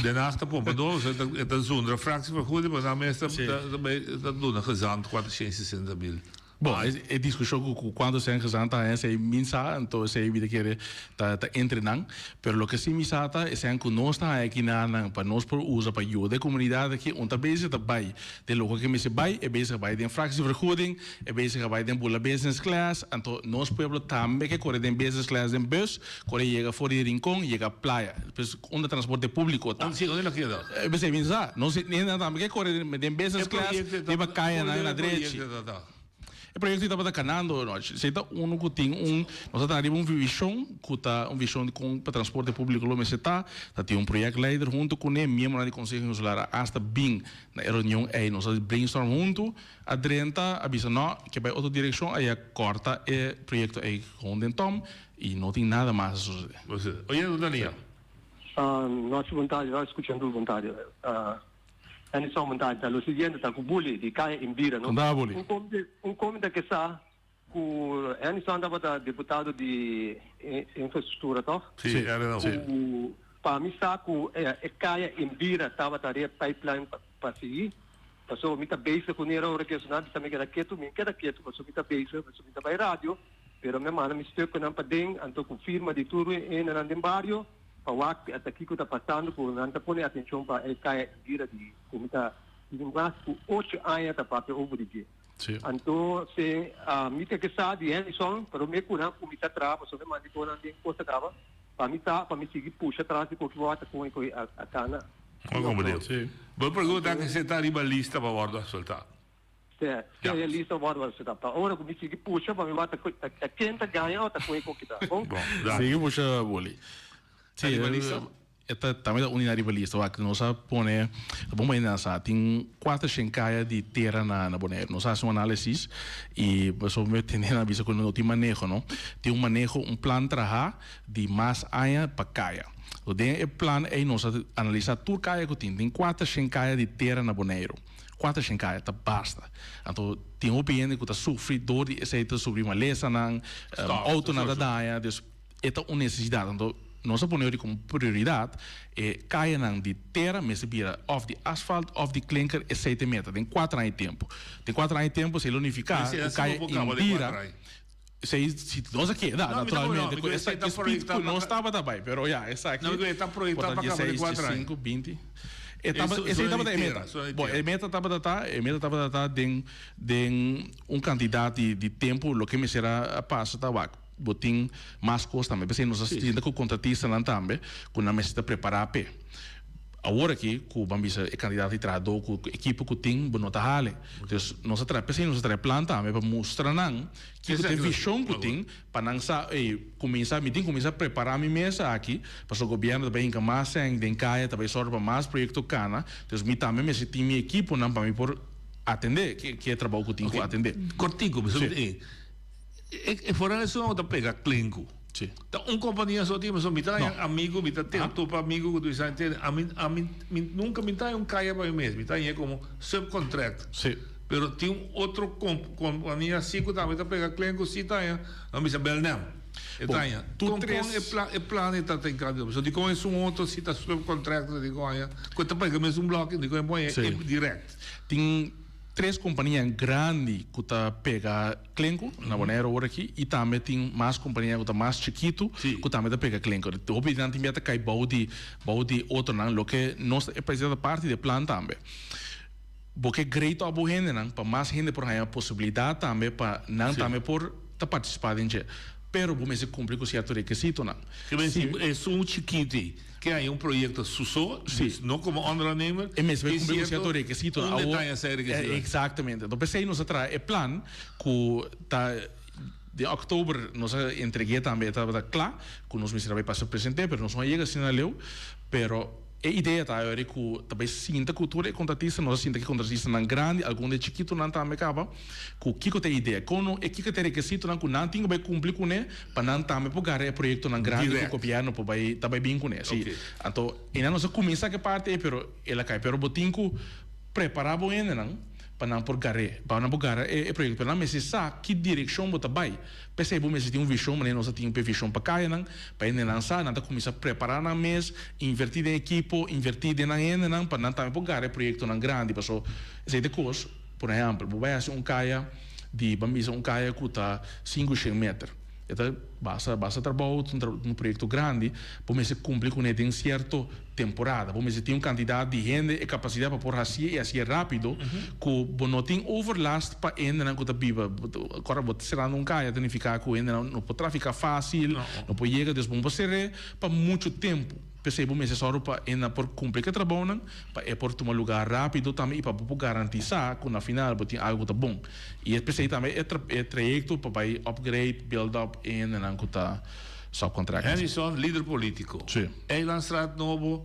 De laatste Pompadour, het is zonder fractievergoeding, maar dan meestal dat doen een gezant 460.000. Bom, é discussão que quando se engajanta é se minsa, então se vida querer tá entrenando, pero lo que se misata é se que nós tá aqui na para nós por usa para ajuda a comunidade aqui onde bezig tá vai, de logo que me se vai, é bezig vai de fractievergoeding, é bezig vai de bula business class, então nós pueblo também que corre de business class em bus, corre chega fora de rincón, chega playa, depois onde transporte público tá. Sim, onde aqui dá. É bezig minsa, não se nem também que corre de business class, de vai cair na direita. O projeto está canando, nós está que tem nós está arriba visão, que tá visão de para transporte público lá, mas está tem projeto líder junto com o membro do Conselho Insular hasta bem na reunião aí nós brainstorm junto a 30 avisa não que vai outra direção aí corta o projeto aí com o Tom e não tem nada mais a suceder. Oye, Daniel. Nós vontade, nós escutando vontade. Ani só vontade, tá? Lo seguinte, tá com bully de caia em Bira, não? Comida que sa, com ani só andava da deputado de infraestrutura, tá? Sim, era não. Para mim sa com caia em Bira, tava tarefa pipeline para seguir. Passou muita base com nera hora que sonava também que era quieto, passou muita base, passou muita vai rádio, pero minha mana me estou com para dentro, anto com firma de tudo em nandem barrio. Pawak at aqui que está passando por nanta pone atenção para ele cair vira de comida de linguagem por 8 anos está para over de então se a mita que sabe é só para me curar comida trava só me manda por onde coisa trava para me seguir puxa atrás de porque volta com a cana como Deus vou perguntar que você está ali na lista para guardar soltar é lista guardar soltar agora me seguir puxa para me volta a quem está ganhando está com o que está bom seguir puxa boli. Sim, esta também é unidade rivalista, que nós pone, vamos imaginar, tem 4 chencaias de terra na Bonaire. Nós fazemos uma análise e pessoal me tem na vista quando não tem manejo, não? Tem manejo, plano de trabalho de mais aia para caia. O plano é nós analisar tudo caia que tem 4 chencaias de terra na Bonaire. 4 chencaias, tá basta. Então tem opinião que está sofrendo dor de aceita sobre uma lesa não, auto nada daia, esta uma necessidade. Então nossa ponemos como prioridade é caia de terra, mas se vira off de asfalto, off de clinker, e 7 metros. Tem 4 anos de tempo. Tem 4 anos de tempo, se ele unificar, o caia em vira. Se nós aqui, naturalmente, essa espírito não estava também, mas já, essa aqui. Não, está projetado para acabar de 4 anos. 5, 20. Essa estava da meta. Bom, a meta estava da de candidato de tempo, o que me será a passo tabaco. Botin mais coisa também, porque nós assistimos com o contratista lá também, com a mesa de preparar pé. Agora aqui, com o bambisa é candidato de trabalho, com a equipe que tem, não está hale. Então, nós trazemos plano também para mostrar que tem visão que tem, para não começar a preparar a minha mesa aqui, para o governo também tem mais sangue, tem caia, também sorte para mais projeto cana. Então, eu também me tem minha equipe não para me por atender, que é trabalho que tem que atender. Cortico, e fora isso não está pega clínico. Então companhia só tem mas me tá amigo, me tá tempo para amigo que tu já entende. A mim nunca me tá caia para mim mesmo, me tá como subcontract. Sim. Pero tem outro companhia assim que também tá pega clínico se tá a mim sabe não. Então, tu é plano está tem cada. Só digo é outro se tá subcontract digo olha, quando pega mesmo bloco digo é bom é direto. Tem 3 companhias grandes que está pega clínico na Bonaire agora aqui e também tem mais companhias que está mais chiquito que também está pega clínico. O obediente também está cai bau de outro não, o que nós é parte do plano também. porque great abo gente não para mais gente por aí a possibilidade também para não também por participar em pero vamos se cumprir com certo requisito não que bem sim é só chiquito que é projeto susso não como ondernemer é mesmo cumprir com certo requisito exatamente então pensei nós atrás é plan que tá de outubro nós entreguei também estava claro que nós vai passar presente pero nós não chega assim leu pero a ideia tá é que também sinta cultura e contratista nós sinta que contratista não grande algum de chiquito não também acaba que que tem ideia quando é que tem requisito não que não tem que cumprir com né para não também pegar o projeto não grande que copiar para vai também bem com né sim então ainda não se começa que parte pero ela cai pero botinco preparar bom ainda não para não por garé para não pegar o projeto para não me se sabe que direção bota vai pensei bom mas tem visão mas nós tem visão para cair não para ainda lançar não tá começar a preparar na mês invertir em equipo invertir na ainda não para não também pegar o projeto não grande passou esse de coisa por exemplo vai ser caia de bambisa caia que tá 500 metros então basta trabalhar projeto grande para se cumprir com ele em certa temporada para se ter quantidade de gente e capacidade para por assim e assim rápido que não tem overlast para ainda não que tá viva agora vou será não caia significa que ainda não pode traficar fácil não pode chegar desde bom ser para muito tempo pensei bom mas só para ainda por cumprir que trabalho para é por tomar lugar rápido também para garantizar que na final vai ter algo tá bom e pensei também é trajeto para vai upgrade build up ainda não que tá subcontract Henderson líder político Eilandstraat novo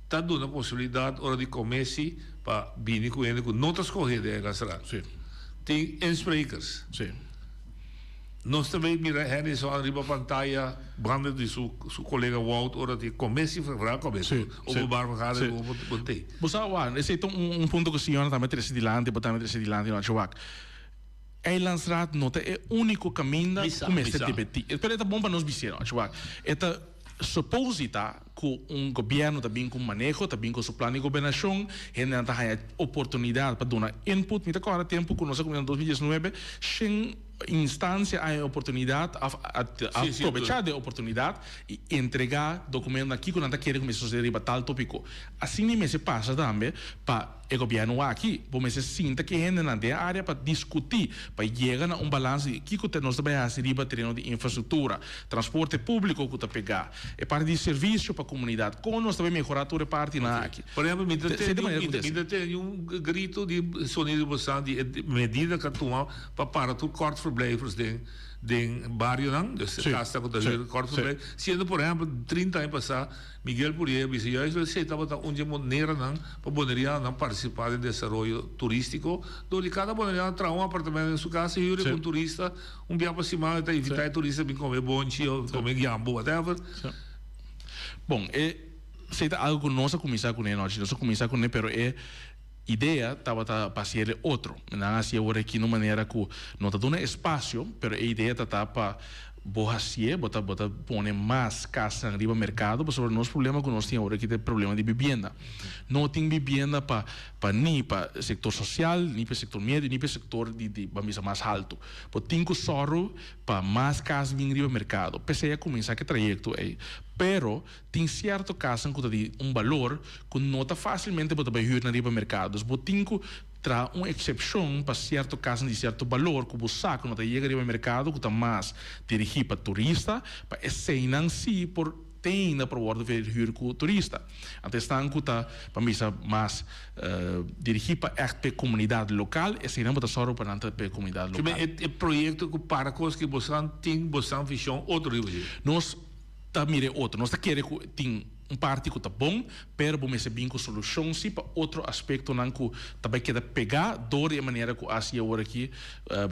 está dando a possibilidade hora de começar para vir com ele com notas corridas Eilandstraat tem insprekers nós também mira Henderson arriba pantalla branda de seu colega Walt hora de começar a começar o barco o botei você esse é ponto que o senhor também traz de lante não chuac Eilandstraat nota é o único caminho que começa a debater pero é bom para nós dizer não chuac é suposita que governo também com manejo também com seu plano de governação ainda tem oportunidade para dar input me agora tempo que nós começamos em 2019 sem instância a oportunidade a aproveitar da oportunidade e entregar documento aqui quando está querendo começar a suceder para tal tópico assim nem se passa também para o governo aqui vamos se sinta que ainda na área para discutir para chegar a balanço de que nós também a terreno de infraestrutura transporte público que está pegar é parte de serviço para a comunidade como nós também melhorar toda parte na aqui por exemplo ainda tem grito de sonido bastante de medida que toma para tu corte verblijvers den barrio não dus casa com o corte verblijf sendo por exemplo 30 anos passar Miguel Purier disse já ele estava onde maneira não para poderia não participar do desenvolvimento turístico onde cada poderia entrar apartamento em sua casa e ir com turista dia para cima para evitar turista vir comer bonchi ou comer gambo whatever bom se algo nós começar com ele nós começar com ele pero ideia estava a passar outro não assim agora aqui de maneira que não está dando espaço pero a ideia está para botar pôr mais casa no mercado para sobre nosso problema que nós temos agora aqui tem problema de vivenda não tem vivenda para nem para setor social nem para setor médio nem para setor de mais alto porque tem que sorro para mais casas vir no mercado pensei a começar que trajeto aí pero tem certo casa que tem valor que não está facilmente para vir no mercado mas tem que tra uma exceção para certo caso de certo valor que o saco não chega ao mercado que está mais dirigido para turista para esse não se por tem na prova de vir com turista até estão que está para mim mais dirigido para a comunidade local esse não está só para a comunidade local é projeto que para coisas que você tem visão outro nível nós tá mire outro nós queremos tem parte que está bom, pero vamos se bem com solução sim para outro aspecto não que também quer pegar dor de maneira que assim agora aqui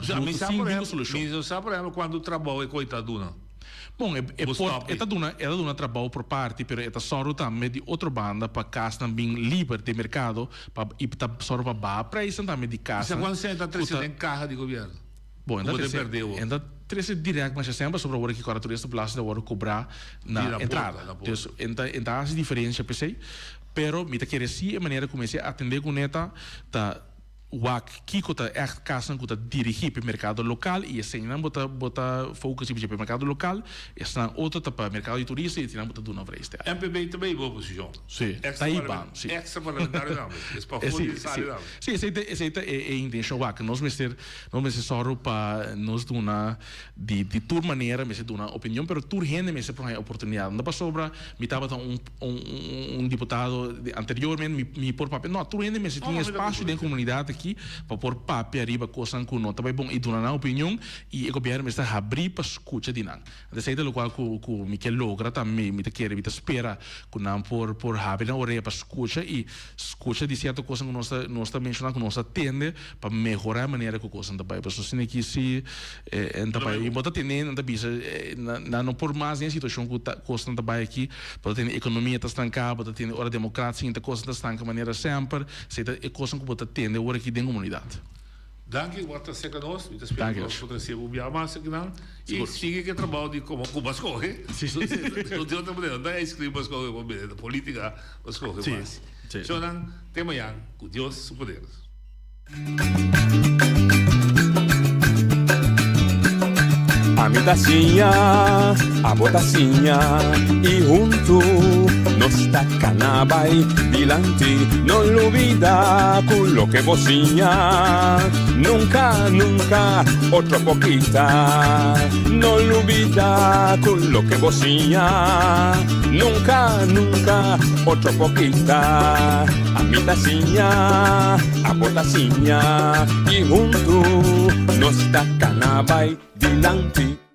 sim bem com solução. Mas sabe por exemplo quando o trabalho é coitado não? Bom é duna trabalho por parte, pero é só também de outra banda para casa também livre de mercado para e tá só para ba preço também de casa. Isso quando você está trazendo em carro de governo. Bom, ainda três direto, mas sempre sobre a hora que o turista plástico da hora cobrar na entrada. Então, essa diferença, pensei. Pero, me querer sim a maneira como comecei a atender com neta, tá wak kiko ta echt kasan kuta dirigir para mercado local e assim não bota focus para mercado local e assim outra para mercado de turista e não bota do novo resto. MPB também boa posição. Sim. Tá aí bom. Sim. Extra parlamentar não. Sim, essa é a intenção wak. Nós só para nos dar de tour maneira, mas de uma opinião, pero tour gente mas para uma oportunidade. Não para sobra, me tava deputado anteriormente me por papel. Não, tour gente mas tinha espaço dentro da comunidade aqui para pôr papel arriba coisa que não também bom e do na opinião e o governo está abrir para escutar de não. Dessa ideia local que me quer logra também me quer me espera que não por abrir na orelha para escutar e escuta de certa coisa que nós está mencionando que nós atende para melhorar a maneira que coisa também para assim aqui se também e bota tendo na bisa não por mais em situação que coisa também aqui para ter economia está estancada para ter hora democrática então coisa está estancada de maneira sempre se é coisa que bota tende hora aqui dentro da comunidade. Dank je wat zeker nos, we spelen ons voor de CBU Biama zeker e siga que trabalho de como Basco, hè? Sim. Não tem outra maneira, não é escrever Basco, é política Basco, mas. Então, até amanhã, com Deus superpoderes. A mi tacinha, a botacinha e junto nos tacanabay dilante, no lo olvida con lo que vocinha, nunca, nunca, otra poquita, no lo olvida con lo que vocinha, nunca, nunca, otra poquita, a mi tacinha, a botacinha y junto nos tacanabay dilante.